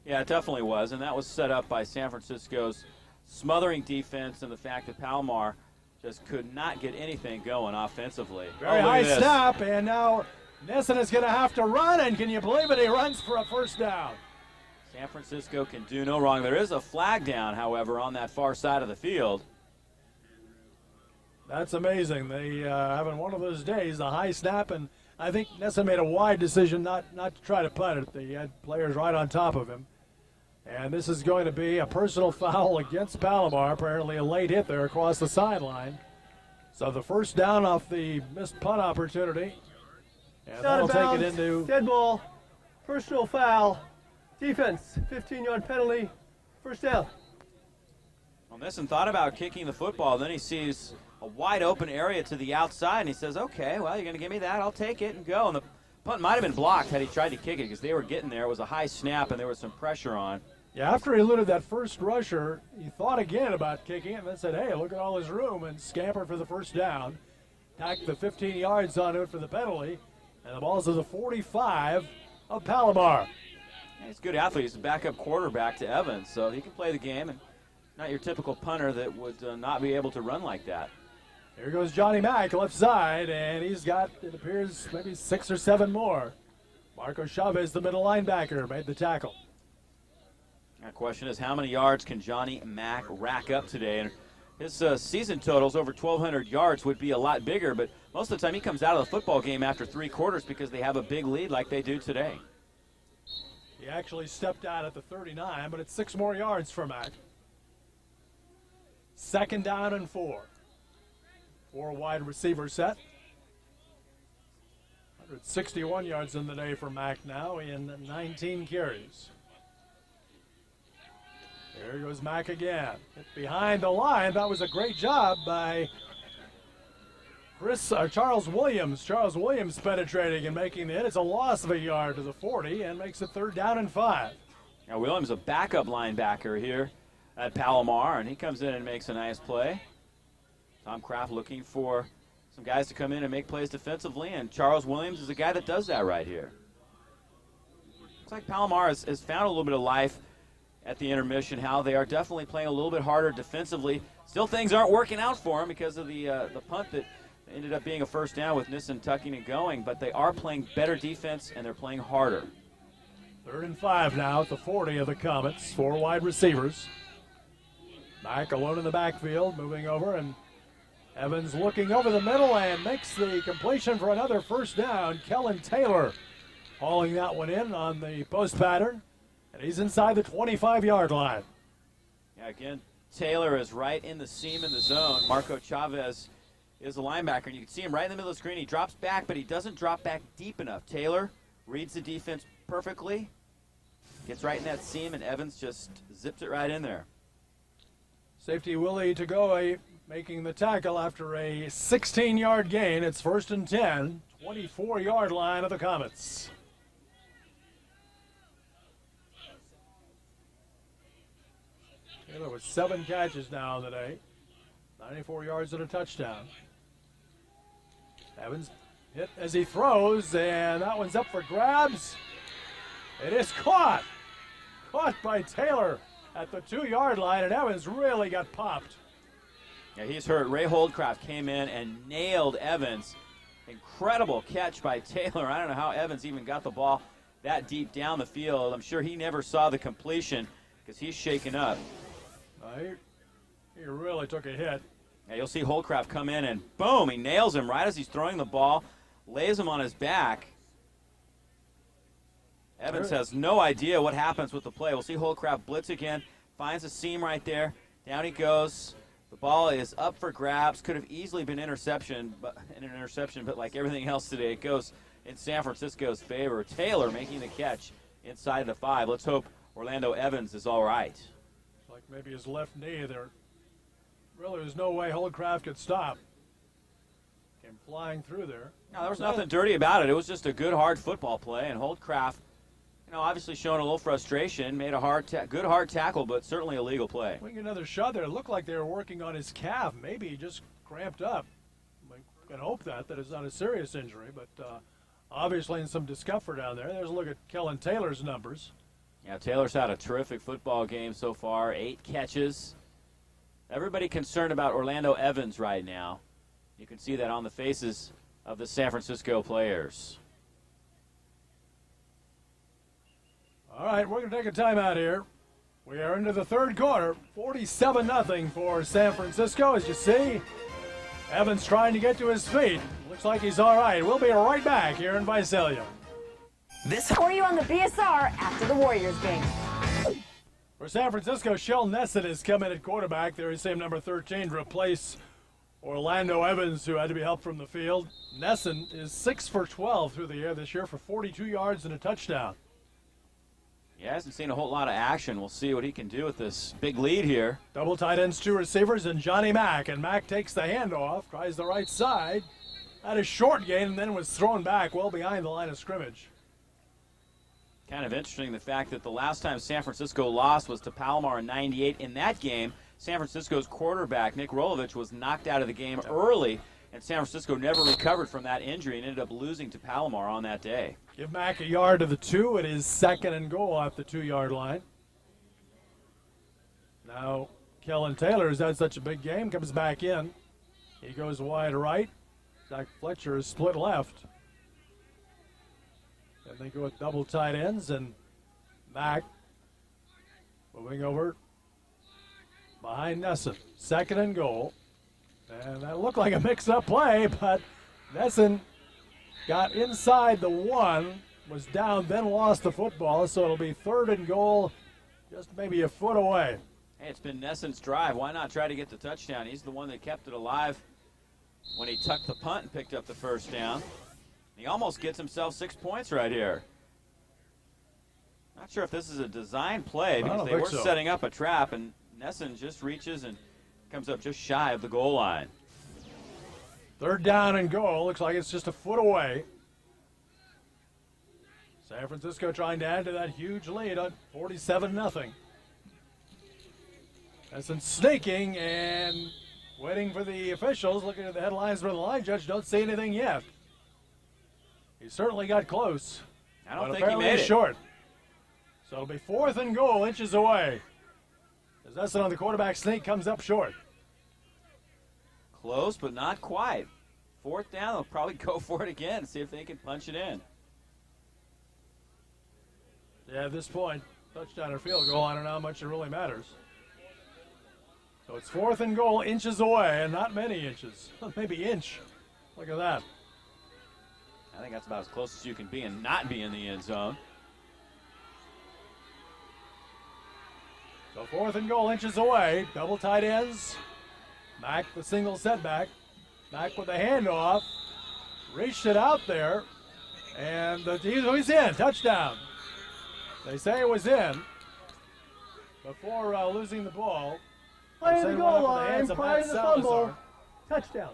Yeah, it definitely was, and that was set up by San Francisco's smothering defense and the fact that Palomar just could not get anything going offensively. Very high snap, and now Nissen is going to have to run, and can you believe it? He runs for a first down. San Francisco can do no wrong. There is a flag down, however, on that far side of the field. That's amazing. They having one of those days, a high snap, and I think Nissen made a wide decision not to try to punt it. They had players right on top of him. And this is going to be a personal foul against Palomar, apparently a late hit there across the sideline. So the first down off the missed punt opportunity. And that'll take it into... Dead ball, personal foul, defense, 15-yard penalty, first down. Well, Nissen thought about kicking the football. Then he sees a wide open area to the outside, and he says, okay, well, you're going to give me that. I'll take it and go. And the punt might have been blocked had he tried to kick it because they were getting there. It was a high snap, and there was some pressure on. Yeah, after he eluded that first rusher, he thought again about kicking it and then said, hey, look at all his room, and scampered for the first down. Tacked the 15 yards onto it for the penalty, and the ball's to the 45 of Palomar. Yeah, he's a good athlete. He's a backup quarterback to Evans, so he can play the game, and not your typical punter that would not be able to run like that. Here goes Johnny Mack, left side, and he's got, it appears, maybe 6 or 7 more. Marco Chavez, the middle linebacker, made the tackle. The question is, how many yards can Johnny Mack rack up today? And his season totals over 1,200 yards would be a lot bigger, but most of the time he comes out of the football game after 3 quarters because they have a big lead like they do today. He actually stepped out at the 39, but it's 6 more yards for Mack. Second down and 4. 4 wide receiver set. 161 yards in the day for Mack now in 19 carries. There goes Mack again. Hit behind the line. That was a great job by Charles Williams. Charles Williams penetrating and making the hit. It's a loss of a yard to the 40 and makes it 3rd down and 5. Now Williams, a backup linebacker here at Palomar, and he comes in and makes a nice play. Tom Kraft looking for some guys to come in and make plays defensively, and Charles Williams is a guy that does that right here. Looks like Palomar has found a little bit of life at the intermission, how they are definitely playing a little bit harder defensively. Still things aren't working out for them because of the punt that ended up being a first down with Nissen tucking and going, but they are playing better defense and they're playing harder. 3rd and 5 now at the 40 of the Comets. 4 wide receivers. Mack alone in the backfield, moving over, and Evans looking over the middle and makes the completion for another first down. Kellen Taylor hauling that one in on the post pattern. And he's inside the 25-yard line. Yeah, again, Taylor is right in the seam in the zone. Marco Chavez is a linebacker, and you can see him right in the middle of the screen. He drops back, but he doesn't drop back deep enough. Taylor reads the defense perfectly, gets right in that seam, and Evans just zips it right in there. Safety Willie Tagoe making the tackle after a 16-yard gain. It's 1st and 10, 24-yard line of the Comets. Taylor with 7 catches now today, 94 yards and a touchdown. Evans hit as he throws, and that one's up for grabs. It is caught by Taylor at the 2-yard line, and Evans really got popped. Yeah, he's hurt. Ray Holdcraft came in and nailed Evans. Incredible catch by Taylor. I don't know how Evans even got the ball that deep down the field. I'm sure he never saw the completion because he's shaken up. He really took a hit. Yeah, you'll see Holdcraft come in and boom, he nails him right as he's throwing the ball, lays him on his back. Evans has no idea what happens with the play. We'll see Holdcraft blitz again, finds a seam right there. Down he goes. The ball is up for grabs. Could have easily been an interception, but like everything else today, it goes in San Francisco's favor. Taylor making the catch inside the 5. Let's hope Orlando Evans is all right. Like maybe his left knee there. Really, there's no way Holdcraft could stop. Came flying through there. No, there was nothing dirty about it. It was just a good, hard football play, and Holdcraft, obviously showing a little frustration, made a good hard tackle, but certainly a legal play. Another shot there. It looked like they were working on his calf. Maybe he just cramped up. can hope that it's not a serious injury, but obviously in some discomfort down there. There's a look at Kellen Taylor's numbers. Yeah, Taylor's had a terrific football game so far, 8 catches. Everybody concerned about Orlando Evans right now. You can see that on the faces of the San Francisco players. All right, we're going to take a timeout here. We are into the third quarter, 47-0 for San Francisco, as you see. Evans trying to get to his feet. Looks like he's all right. We'll be right back here in Visalia. For you on the BSR after the Warriors game. For San Francisco, Shell Nesson has come in at quarterback. There is same number 13 to replace Orlando Evans, who had to be helped from the field. Nesson is 6 for 12 through the air this year for 42 yards and a touchdown. He hasn't seen a whole lot of action. We'll see what he can do with this big lead here. Double tight ends, 2 receivers, and Johnny Mack. And Mack takes the handoff, tries the right side, had a short gain, and then was thrown back well behind the line of scrimmage. Kind of interesting the fact that the last time San Francisco lost was to Palomar in '98. In that game, San Francisco's quarterback, Nick Rolovich, was knocked out of the game early, and San Francisco never recovered from that injury and ended up losing to Palomar on that day. Give Mack a yard to the 2. It is 2nd and goal off the 2-yard line. Now, Kellen Taylor has had such a big game, comes back in. He goes wide right. Zach Fletcher is split left. And they go with double tight ends, and Mack moving over behind Nesson. 2nd and goal. And that looked like a mix-up play, but Nesson got inside the 1, was down, then lost the football, so it'll be 3rd and goal, just maybe a foot away. Hey, it's been Nesson's drive. Why not try to get the touchdown? He's the one that kept it alive when he tucked the punt and picked up the first down. He almost gets himself 6 points right here. Not sure if this is a design play because they were setting up a trap, and Nesson just reaches and comes up just shy of the goal line. 3rd down and goal. Looks like it's just a foot away. San Francisco trying to add to that huge lead on 47-0. Nesson sneaking and waiting for the officials. Looking at the headlines from the line judge, don't see anything yet. He certainly got close. I don't think he made it. Short. So it'll be 4th and goal, inches away. As Nesson on the quarterback sneak comes up short. Close, but not quite. 4th down, they'll probably go for it again, see if they can punch it in. Yeah, at this point, touchdown or field goal, I don't know how much it really matters. So it's 4th and goal, inches away, and not many inches. Maybe inch. Look at that. I think that's about as close as you can be and not be in the end zone. So 4th and goal, inches away. Double tight ends. Mack the single setback. Mack with the handoff. Reached it out there. And he's in. Touchdown. They say it was in. Before losing the ball. Play the goal line, prior to the fumble. Touchdown.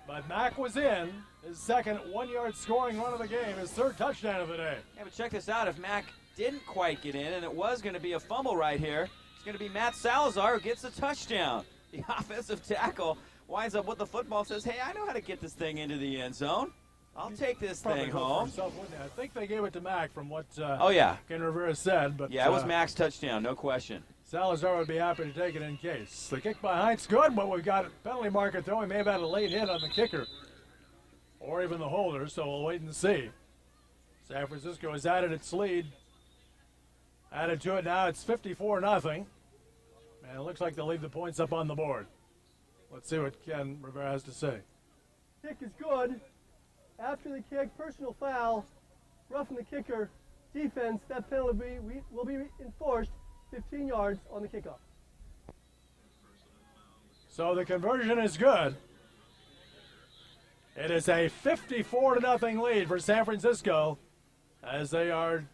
But Mack was in. His 2nd 1-yard scoring run of the game. His 3rd touchdown of the day. Yeah, but check this out. If Mack didn't quite get in and it was going to be a fumble right here, it's going to be Matt Salazar who gets the touchdown. The offensive tackle winds up with the football and says, hey, I know how to get this thing into the end zone. I'll take this thing home. I think they gave it to Mack from what Ken Rivera said. But yeah, it was Mack's touchdown, no question. Salazar would be happy to take it in case. The kick by Hines good, but we've got a penalty marker though. He may have had a late hit on the kicker or even the holder, so we'll wait and see. San Francisco has added its lead. Added to it now, it's 54-0. And it looks like they'll leave the points up on the board. Let's see what Ken Rivera has to say. Kick is good. After the kick, personal foul, roughing the kicker, defense, that penalty will be enforced 15 yards on the kickoff. So the conversion is good. It is a 54-0 lead for San Francisco as they are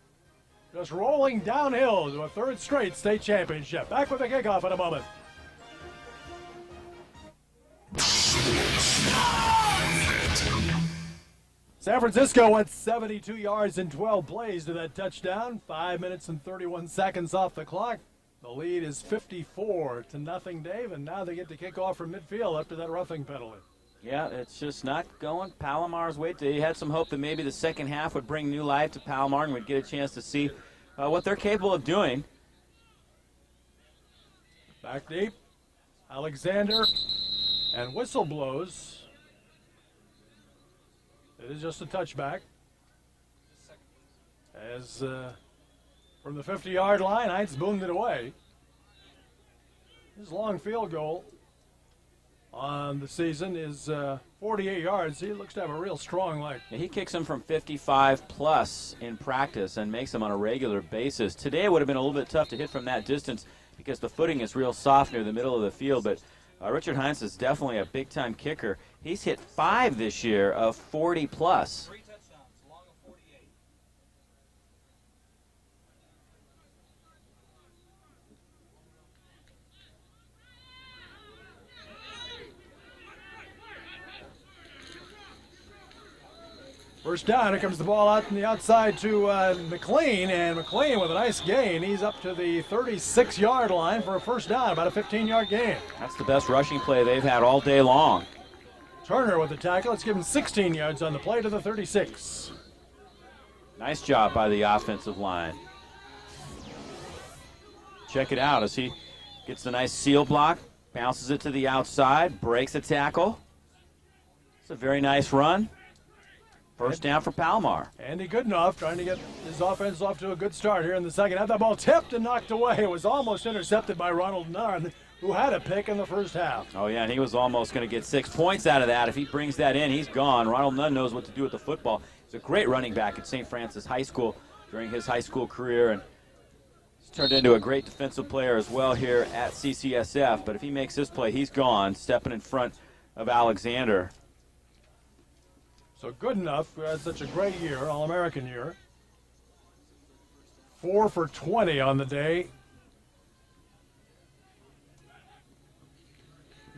just rolling downhill to a 3rd straight state championship. Back with the kickoff in a moment. San Francisco went 72 yards in 12 plays to that touchdown. 5 minutes and 31 seconds off the clock. The lead is 54-0, Dave, and now they get to kick off from midfield after that roughing penalty. Yeah, it's just not going Palomar's way. They had some hope that maybe the second half would bring new life to Palomar and we'd get a chance to see what they're capable of doing. Back deep, Alexander, and whistle blows. It is just a touchback. As from the 50-yard line, Heinz boomed it away. His long field goal on the season is 48 yards. He looks to have a real strong leg. Yeah, he kicks them from 55 plus in practice and makes them on a regular basis. Today it would have been a little bit tough to hit from that distance because the footing is real soft near the middle of the field, but Richard Heinz is definitely a big-time kicker. He's hit 5 this year of 40 plus. First down, here comes the ball out on the outside to McLean, and McLean with a nice gain. He's up to the 36-yard line for a first down, about a 15-yard gain. That's the best rushing play they've had all day long. Turner with the tackle. Let's give him 16 yards on the play to the 36. Nice job by the offensive line. Check it out as he gets the nice seal block, bounces it to the outside, breaks a tackle. It's a very nice run. First down for Palomar. Andy Goodenough trying to get his offense off to a good start here in the second half. That ball tipped and knocked away. It was almost intercepted by Ronald Nunn, who had a pick in the first half. Oh, yeah, and he was almost going to get 6 points out of that. If he brings that in, he's gone. Ronald Nunn knows what to do with the football. He's a great running back at St. Francis High School during his high school career, and he's turned into a great defensive player as well here at CCSF. But if he makes this play, he's gone, stepping in front of Alexander. So Goodenough, who had such a great year, All-American year. 4 for 20 on the day.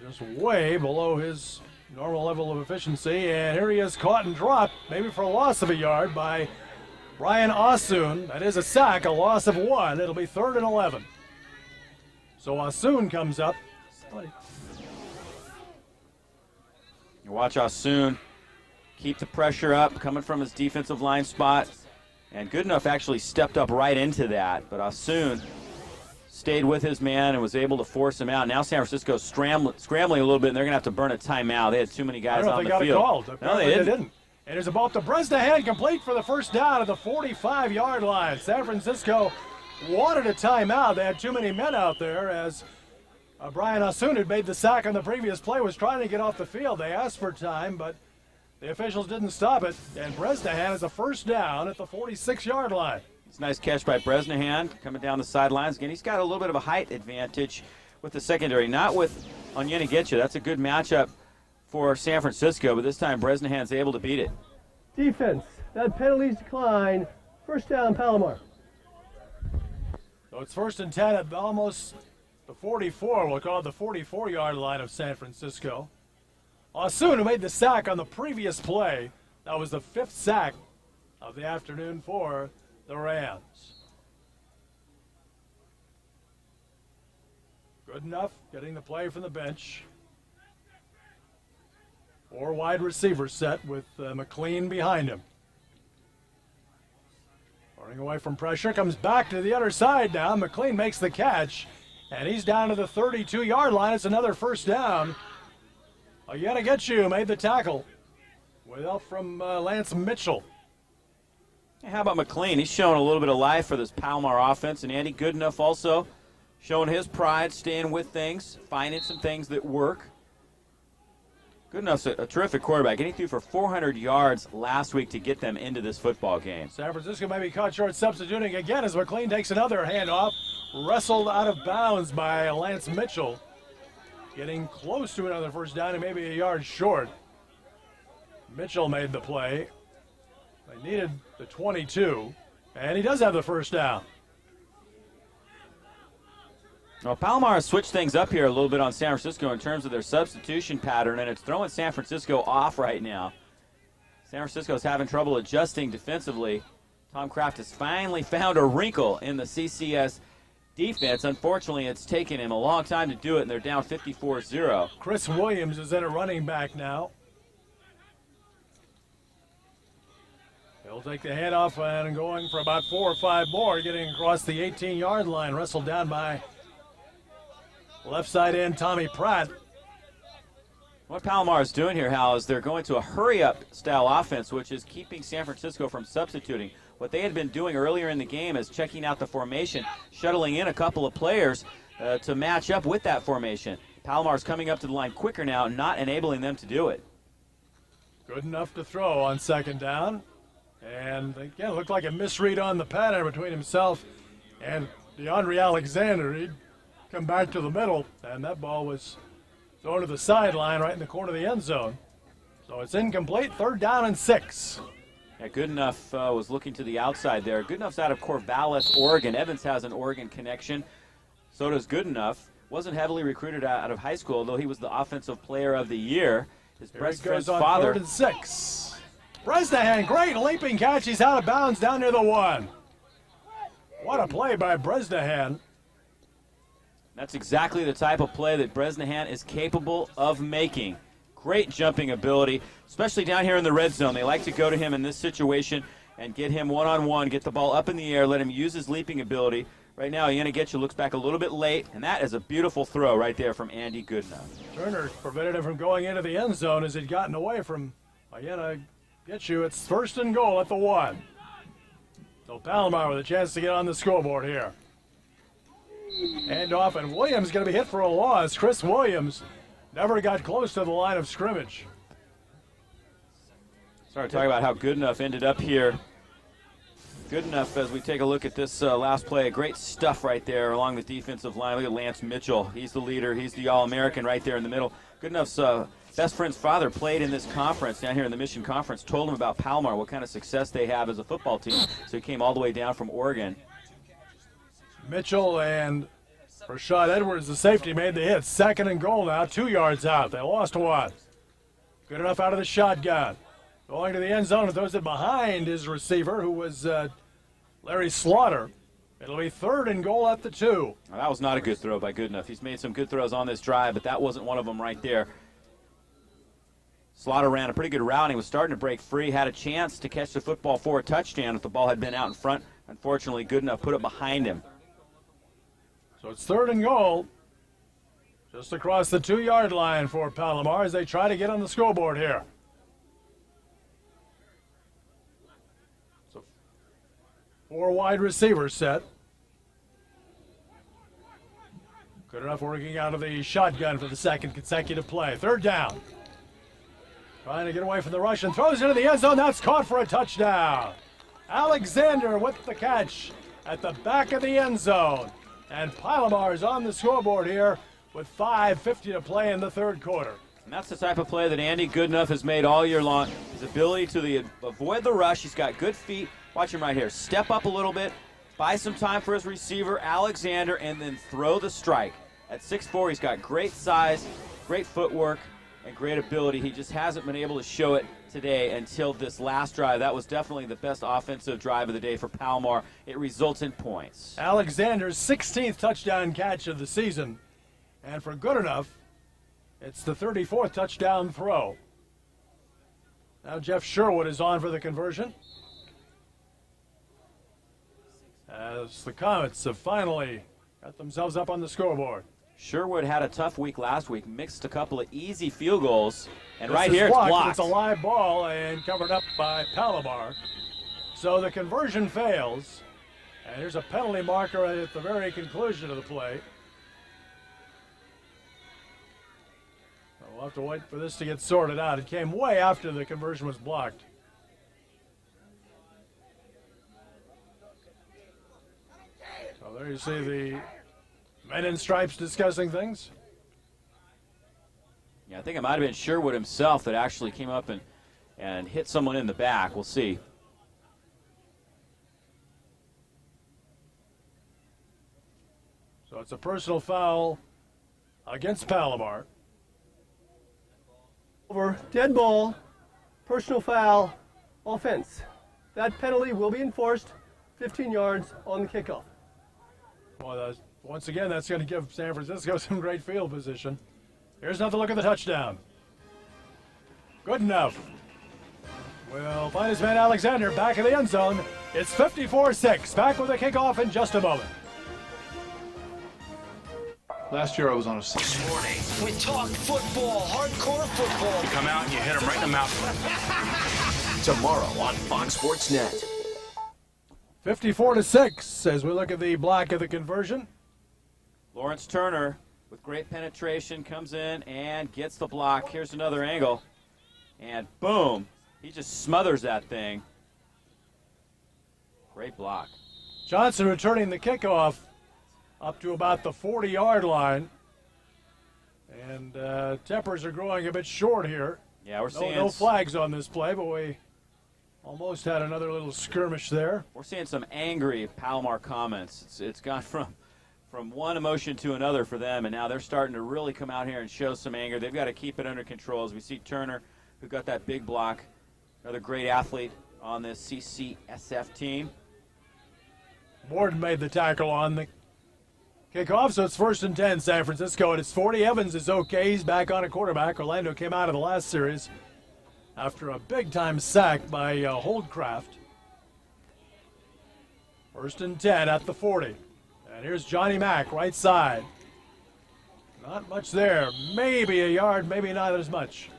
Just way below his normal level of efficiency. And here he is caught and dropped, maybe for a loss of a yard by Brian Ossoon. That is a sack, a loss of 1. It'll be 3rd and 11. So Ossoon comes up. You watch Ossoon keep the pressure up, coming from his defensive line spot. And Goodenough actually stepped up right into that. But Ossoon stayed with his man and was able to force him out. Now San Francisco's scrambling a little bit, and they're going to have to burn a timeout. They had too many guys on the field. I don't know if they got it called. No, they didn't. And it's about to Bresnahan complete for the first down at the 45-yard line. San Francisco wanted a timeout. They had too many men out there as Brian Ossoon had made the sack on the previous play, was trying to get off the field. They asked for time, but the officials didn't stop it, and Bresnahan has a first down at the 46-yard line. It's a nice catch by Bresnahan coming down the sidelines. Again, he's got a little bit of a height advantage with the secondary, not with Onyenagetcha. That's a good matchup for San Francisco, but this time Bresnahan's able to beat it. Defense, that penalties decline. First down, Palomar. So it's 1st and 10 at almost the 44. We'll call it the 44-yard line of San Francisco. Ossoon, who made the sack on the previous play. That was the 5th sack of the afternoon for the Rams. Goodenough getting the play from the bench. 4 wide receiver set with McLean behind him. Running away from pressure, comes back to the other side now. McLean makes the catch, and he's down to the 32-yard line. It's another first down. Onyenagetcha made the tackle with help from Lance Mitchell. How about McLean? He's showing a little bit of life for this Palomar offense, and Andy Goodenough also showing his pride, staying with things, finding some things that work. Goodenough's a terrific quarterback, and he threw for 400 yards last week to get them into this football game. San Francisco may be caught short substituting again as McLean takes another handoff, wrestled out of bounds by Lance Mitchell. Getting close to another first down and maybe a yard short. Mitchell made the play. They needed the 22, and he does have the first down. Well, Palomar has switched things up here a little bit on San Francisco in terms of their substitution pattern, and it's throwing San Francisco off right now. San Francisco's having trouble adjusting defensively. Tom Kraft has finally found a wrinkle in the CCSF defense. Unfortunately, it's taken him a long time to do it, and they're down 54-0. Chris Williams is in a running back now. He'll take the handoff and going for about 4 or 5 more, getting across the 18-yard line, wrestled down by left side end Tommy Pratt. What Palomar is doing here, Hal, is they're going to a hurry-up style offense, which is keeping San Francisco from substituting. What they had been doing earlier in the game is checking out the formation, shuttling in a couple of players to match up with that formation. Palomar's coming up to the line quicker now, not enabling them to do it. Good enough to throw on second down. And again, it looked like a misread on the pattern between himself and DeAndre Alexander. He'd come back to the middle, and that ball was thrown to the sideline right in the corner of the end zone. So it's incomplete, 3rd down and 6. Yeah, Goodenough was looking to the outside there. Goodenough's out of Corvallis, Oregon. Evans has an Oregon connection. So does Goodenough. Wasn't heavily recruited out of high school, though he was the offensive player of the year. His best friend's father. 3rd and 6. Bresnahan, great leaping catch. He's out of bounds down near the 1. What a play by Bresnahan. That's exactly the type of play that Bresnahan is capable of making. Great jumping ability, especially down here in the red zone. They like to go to him in this situation and get him one-on-one, get the ball up in the air, let him use his leaping ability. Right now, Iannagetcha looks back a little bit late, and that is a beautiful throw right there from Andy Goodenough. Turner prevented him from going into the end zone as he'd gotten away from Iannagetcha. It's 1st and goal at the 1. So Palomar with a chance to get on the scoreboard here. And off, and Williams going to be hit for a loss. Chris Williams never got close to the line of scrimmage. Sorry to talk about how Goodenough ended up here. Goodenough, as we take a look at this last play, great stuff right there along the defensive line. Look at Lance Mitchell. He's the leader. He's the All-American right there in the middle. Goodenough's best friend's father played in this conference down here in the Mission Conference, told him about Palomar, what kind of success they have as a football team. So he came all the way down from Oregon. Mitchell and Rashad Edwards, the safety, made the hit. 2nd and goal now, 2 yards out. They lost 1. Goodenough out of the shotgun. Going to the end zone and throws it behind his receiver, who was Larry Slaughter. It'll be 3rd and goal at the 2. Well, that was not a good throw by Goodenough. He's made some good throws on this drive, but that wasn't one of them right there. Slaughter ran a pretty good route. He was starting to break free, had a chance to catch the football for a touchdown if the ball had been out in front. Unfortunately, Goodenough put it behind him. So it's 3rd and goal, just across the 2-yard line for Palomar as they try to get on the scoreboard here. So 4 wide receivers set. Goodenough working out of the shotgun for the 2nd consecutive play. 3rd down. Trying to get away from the rush and throws into the end zone. That's caught for a touchdown. Alexander with the catch at the back of the end zone. And Palomar is on the scoreboard here with 5:50 to play in the 3rd quarter. And that's the type of play that Andy Goodenough has made all year long. His ability to avoid the rush. He's got good feet. Watch him right here. Step up a little bit, buy some time for his receiver, Alexander, and then throw the strike. At 6'4", he's got great size, great footwork, and great ability. He just hasn't been able to show it today until this last drive. That was definitely the best offensive drive of the day for Palomar. It results in points. Alexander's 16th touchdown catch of the season. And for Goodenough, it's the 34th touchdown throw. Now Jeff Sherwood is on for the conversion, as the Comets have finally got themselves up on the scoreboard. Sherwood had a tough week last week, mixed a couple of easy field goals, and this right here it's blocked. It's a live ball and covered up by Palomar. So the conversion fails, and here's a penalty marker at the very conclusion of the play. So we'll have to wait for this to get sorted out. It came way after the conversion was blocked. So there you see the men in stripes discussing things. Yeah, I think it might have been Sherwood himself that actually came up and hit someone in the back. We'll see. So it's a personal foul against Palomar. Over, dead ball, personal foul, offense. That penalty will be enforced 15 yards on the kickoff. Well, once again, that's going to give San Francisco some great field position. Here's another look at the touchdown. Good enough. We'll find his man Alexander back in the end zone. It's 54-6. Back with the kickoff in just a moment. Last year I was on a... This morning, we talk football, hardcore football. You come out and you hit him right in the mouth. Tomorrow on Fox Sports Net. 54-6 as we look at the block of the conversion. Lawrence Turner with great penetration comes in and gets the block. Here's another angle. And boom, he just smothers that thing. Great block. Johnson returning the kickoff up to about the 40-yard line. And tempers are growing a bit short here. Yeah, we're seeing no flags on this play, but we almost had another little skirmish there. We're seeing some angry Palomar comments. It's gone from one emotion to another for them, and now they're starting to really come out here and show some anger. They've got to keep it under control as we see Turner, who got that big block, another great athlete on this C.C.S.F. team. Borden made the tackle on the kickoff, so it's 1st and 10, San Francisco, and it's 40. Evans is okay. He's back on a quarterback. Orlando came out of the last series after a big-time sack by Holdcraft. 1st and 10 at the 40. And here's Johnny Mack, right side. Not much there. Maybe a yard, maybe not as much.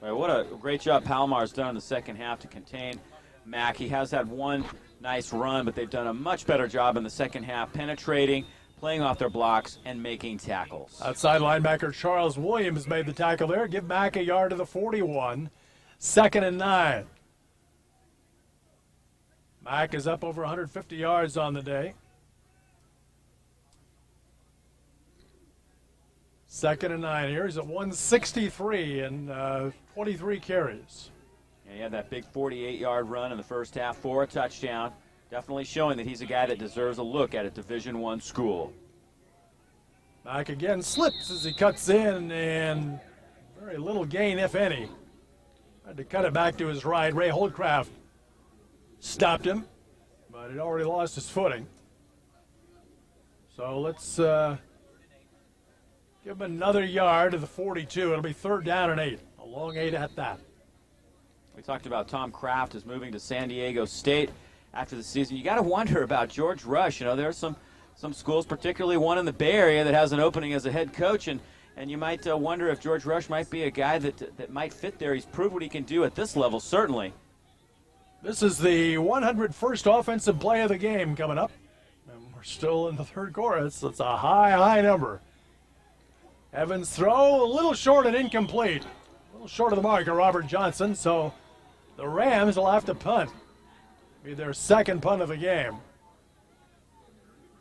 Well, what a great job Palomar's done in the second half to contain Mack. He has had one nice run, but they've done a much better job in the second half, penetrating, playing off their blocks, and making tackles. Outside linebacker Charles Williams made the tackle there. Give Mack a yard to the 41. 2nd and 9. Mack is up over 150 yards on the day. 2nd and 9 here. He's at 163 and 23 carries. Yeah, he had that big 48-yard run in the first half for a touchdown. Definitely showing that he's a guy that deserves a look at a Division I school. Mack again slips as he cuts in, and very little gain, if any. Had to cut it back to his right. Ray Holdcraft stopped him, but he'd already lost his footing. So let's give him another yard to the 42. It'll be 3rd down and 8. A long 8 at that. We talked about Tom Kraft is moving to San Diego State after the season. You got to wonder about George Rush. You know, there are some schools, particularly one in the Bay Area, that has an opening as a head coach, and you might wonder if George Rush might be a guy that might fit there. He's proved what he can do at this level, certainly. This is the 101st offensive play of the game coming up. And we're still in the 3rd quarter. It's a high number. Evans throw, a little short and incomplete. A little short of the mark of Robert Johnson, so the Rams will have to punt. Be their 2nd punt of the game.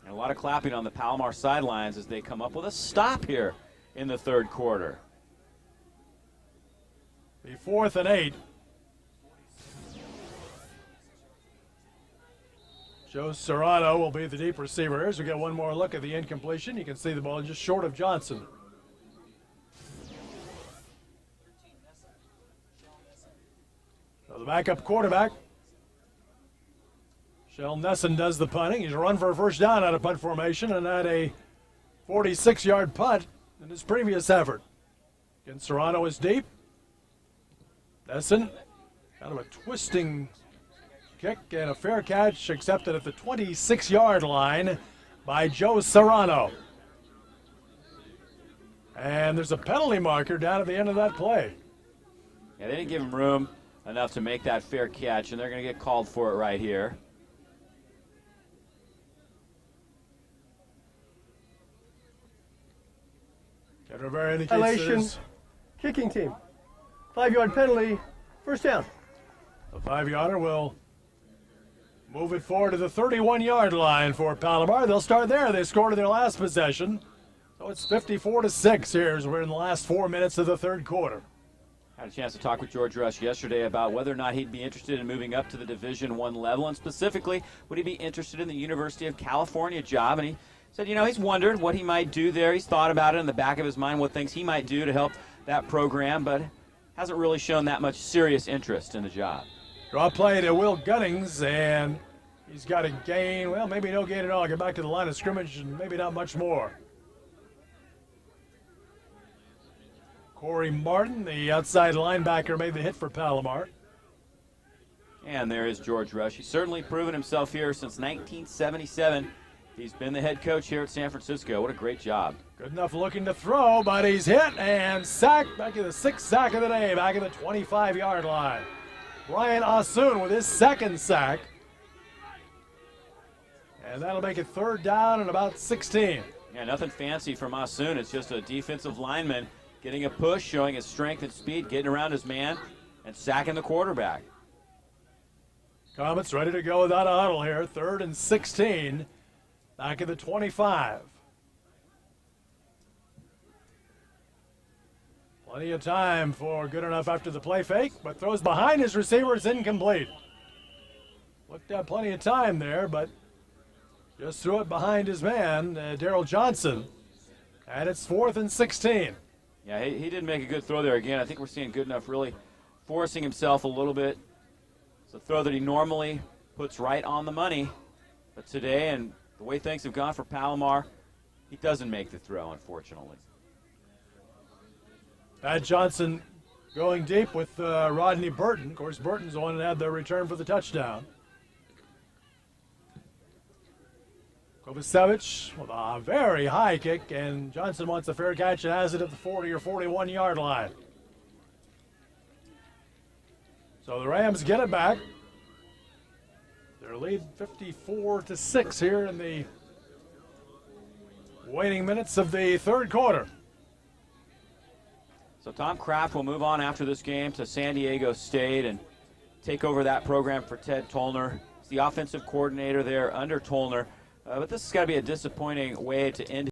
And a lot of clapping on the Palomar sidelines as they come up with a stop here in the 3rd quarter. The 4th and 8. Joe Serrano will be the deep receiver. Here's we get one more look at the incompletion. You can see the ball just short of Johnson. So the backup quarterback, Shell Nesson, does the punting. He's run for a 1st down out of punt formation and had a 46-yard punt in his previous effort. Again, Serrano is deep. Nesson, kind of a twisting kick and a fair catch accepted at the 26-yard line by Joe Serrano. And there's a penalty marker down at the end of that play. Yeah, they didn't give him room enough to make that fair catch, and they're going to get called for it right here. Violation, kicking team. 5-yard penalty, 1st down. The 5-yarder will move it forward to the 31-yard line for Palomar. They'll start there. They scored in their last possession. So it's 54-6 here as we're in the last 4 minutes of the 3rd quarter. Had a chance to talk with George Rush yesterday about whether or not he'd be interested in moving up to the Division I level, and specifically, would he be interested in the University of California job? And he said, you know, he's wondered what he might do there. He's thought about it in the back of his mind, what things he might do to help that program, but hasn't really shown that much serious interest in the job. Draw play to Will Gunnings, and He's got a gain. Well, maybe no gain at all. Get back to the line of scrimmage and maybe not much more. Corey Martin, the outside linebacker, made the hit for Palomar. And there is George Rush. He's certainly proven himself here since 1977. He's been the head coach here at San Francisco. What a great job. Good enough looking to throw, but he's hit and sacked. Back to the 6th sack of the day, back at the 25-yard line. Ryan Ossoon with his 2nd sack. And that'll make it 3rd down and about 16. Yeah, nothing fancy from Ossoon. It's just a defensive lineman getting a push, showing his strength and speed, getting around his man, and sacking the quarterback. Comets ready to go without a huddle here. 3rd and 16. Back at the 25. Plenty of time for good enough after the play fake, but throws behind his receiver. It's incomplete. Looked at plenty of time there, but just threw it behind his man, Darrell Johnson. And it's 4th and 16. Yeah, he did make a good throw there again. I think we're seeing good enough really forcing himself a little bit. It's a throw that he normally puts right on the money. But today, and the way things have gone for Palomar, he doesn't make the throw, unfortunately. Pat Johnson going deep with Rodney Burton. Of course, Burton's the one that had the return for the touchdown. Kovacevic with a very high kick, and Johnson wants a fair catch and has it at the 40 or 41-yard line. So the Rams get it back. Their lead 54-6 here in the waning minutes of the 3rd quarter. So Tom Kraft will move on after this game to San Diego State and take over that program for Ted Tollner. He's the offensive coordinator there under Tollner. But this has got to be a disappointing way to end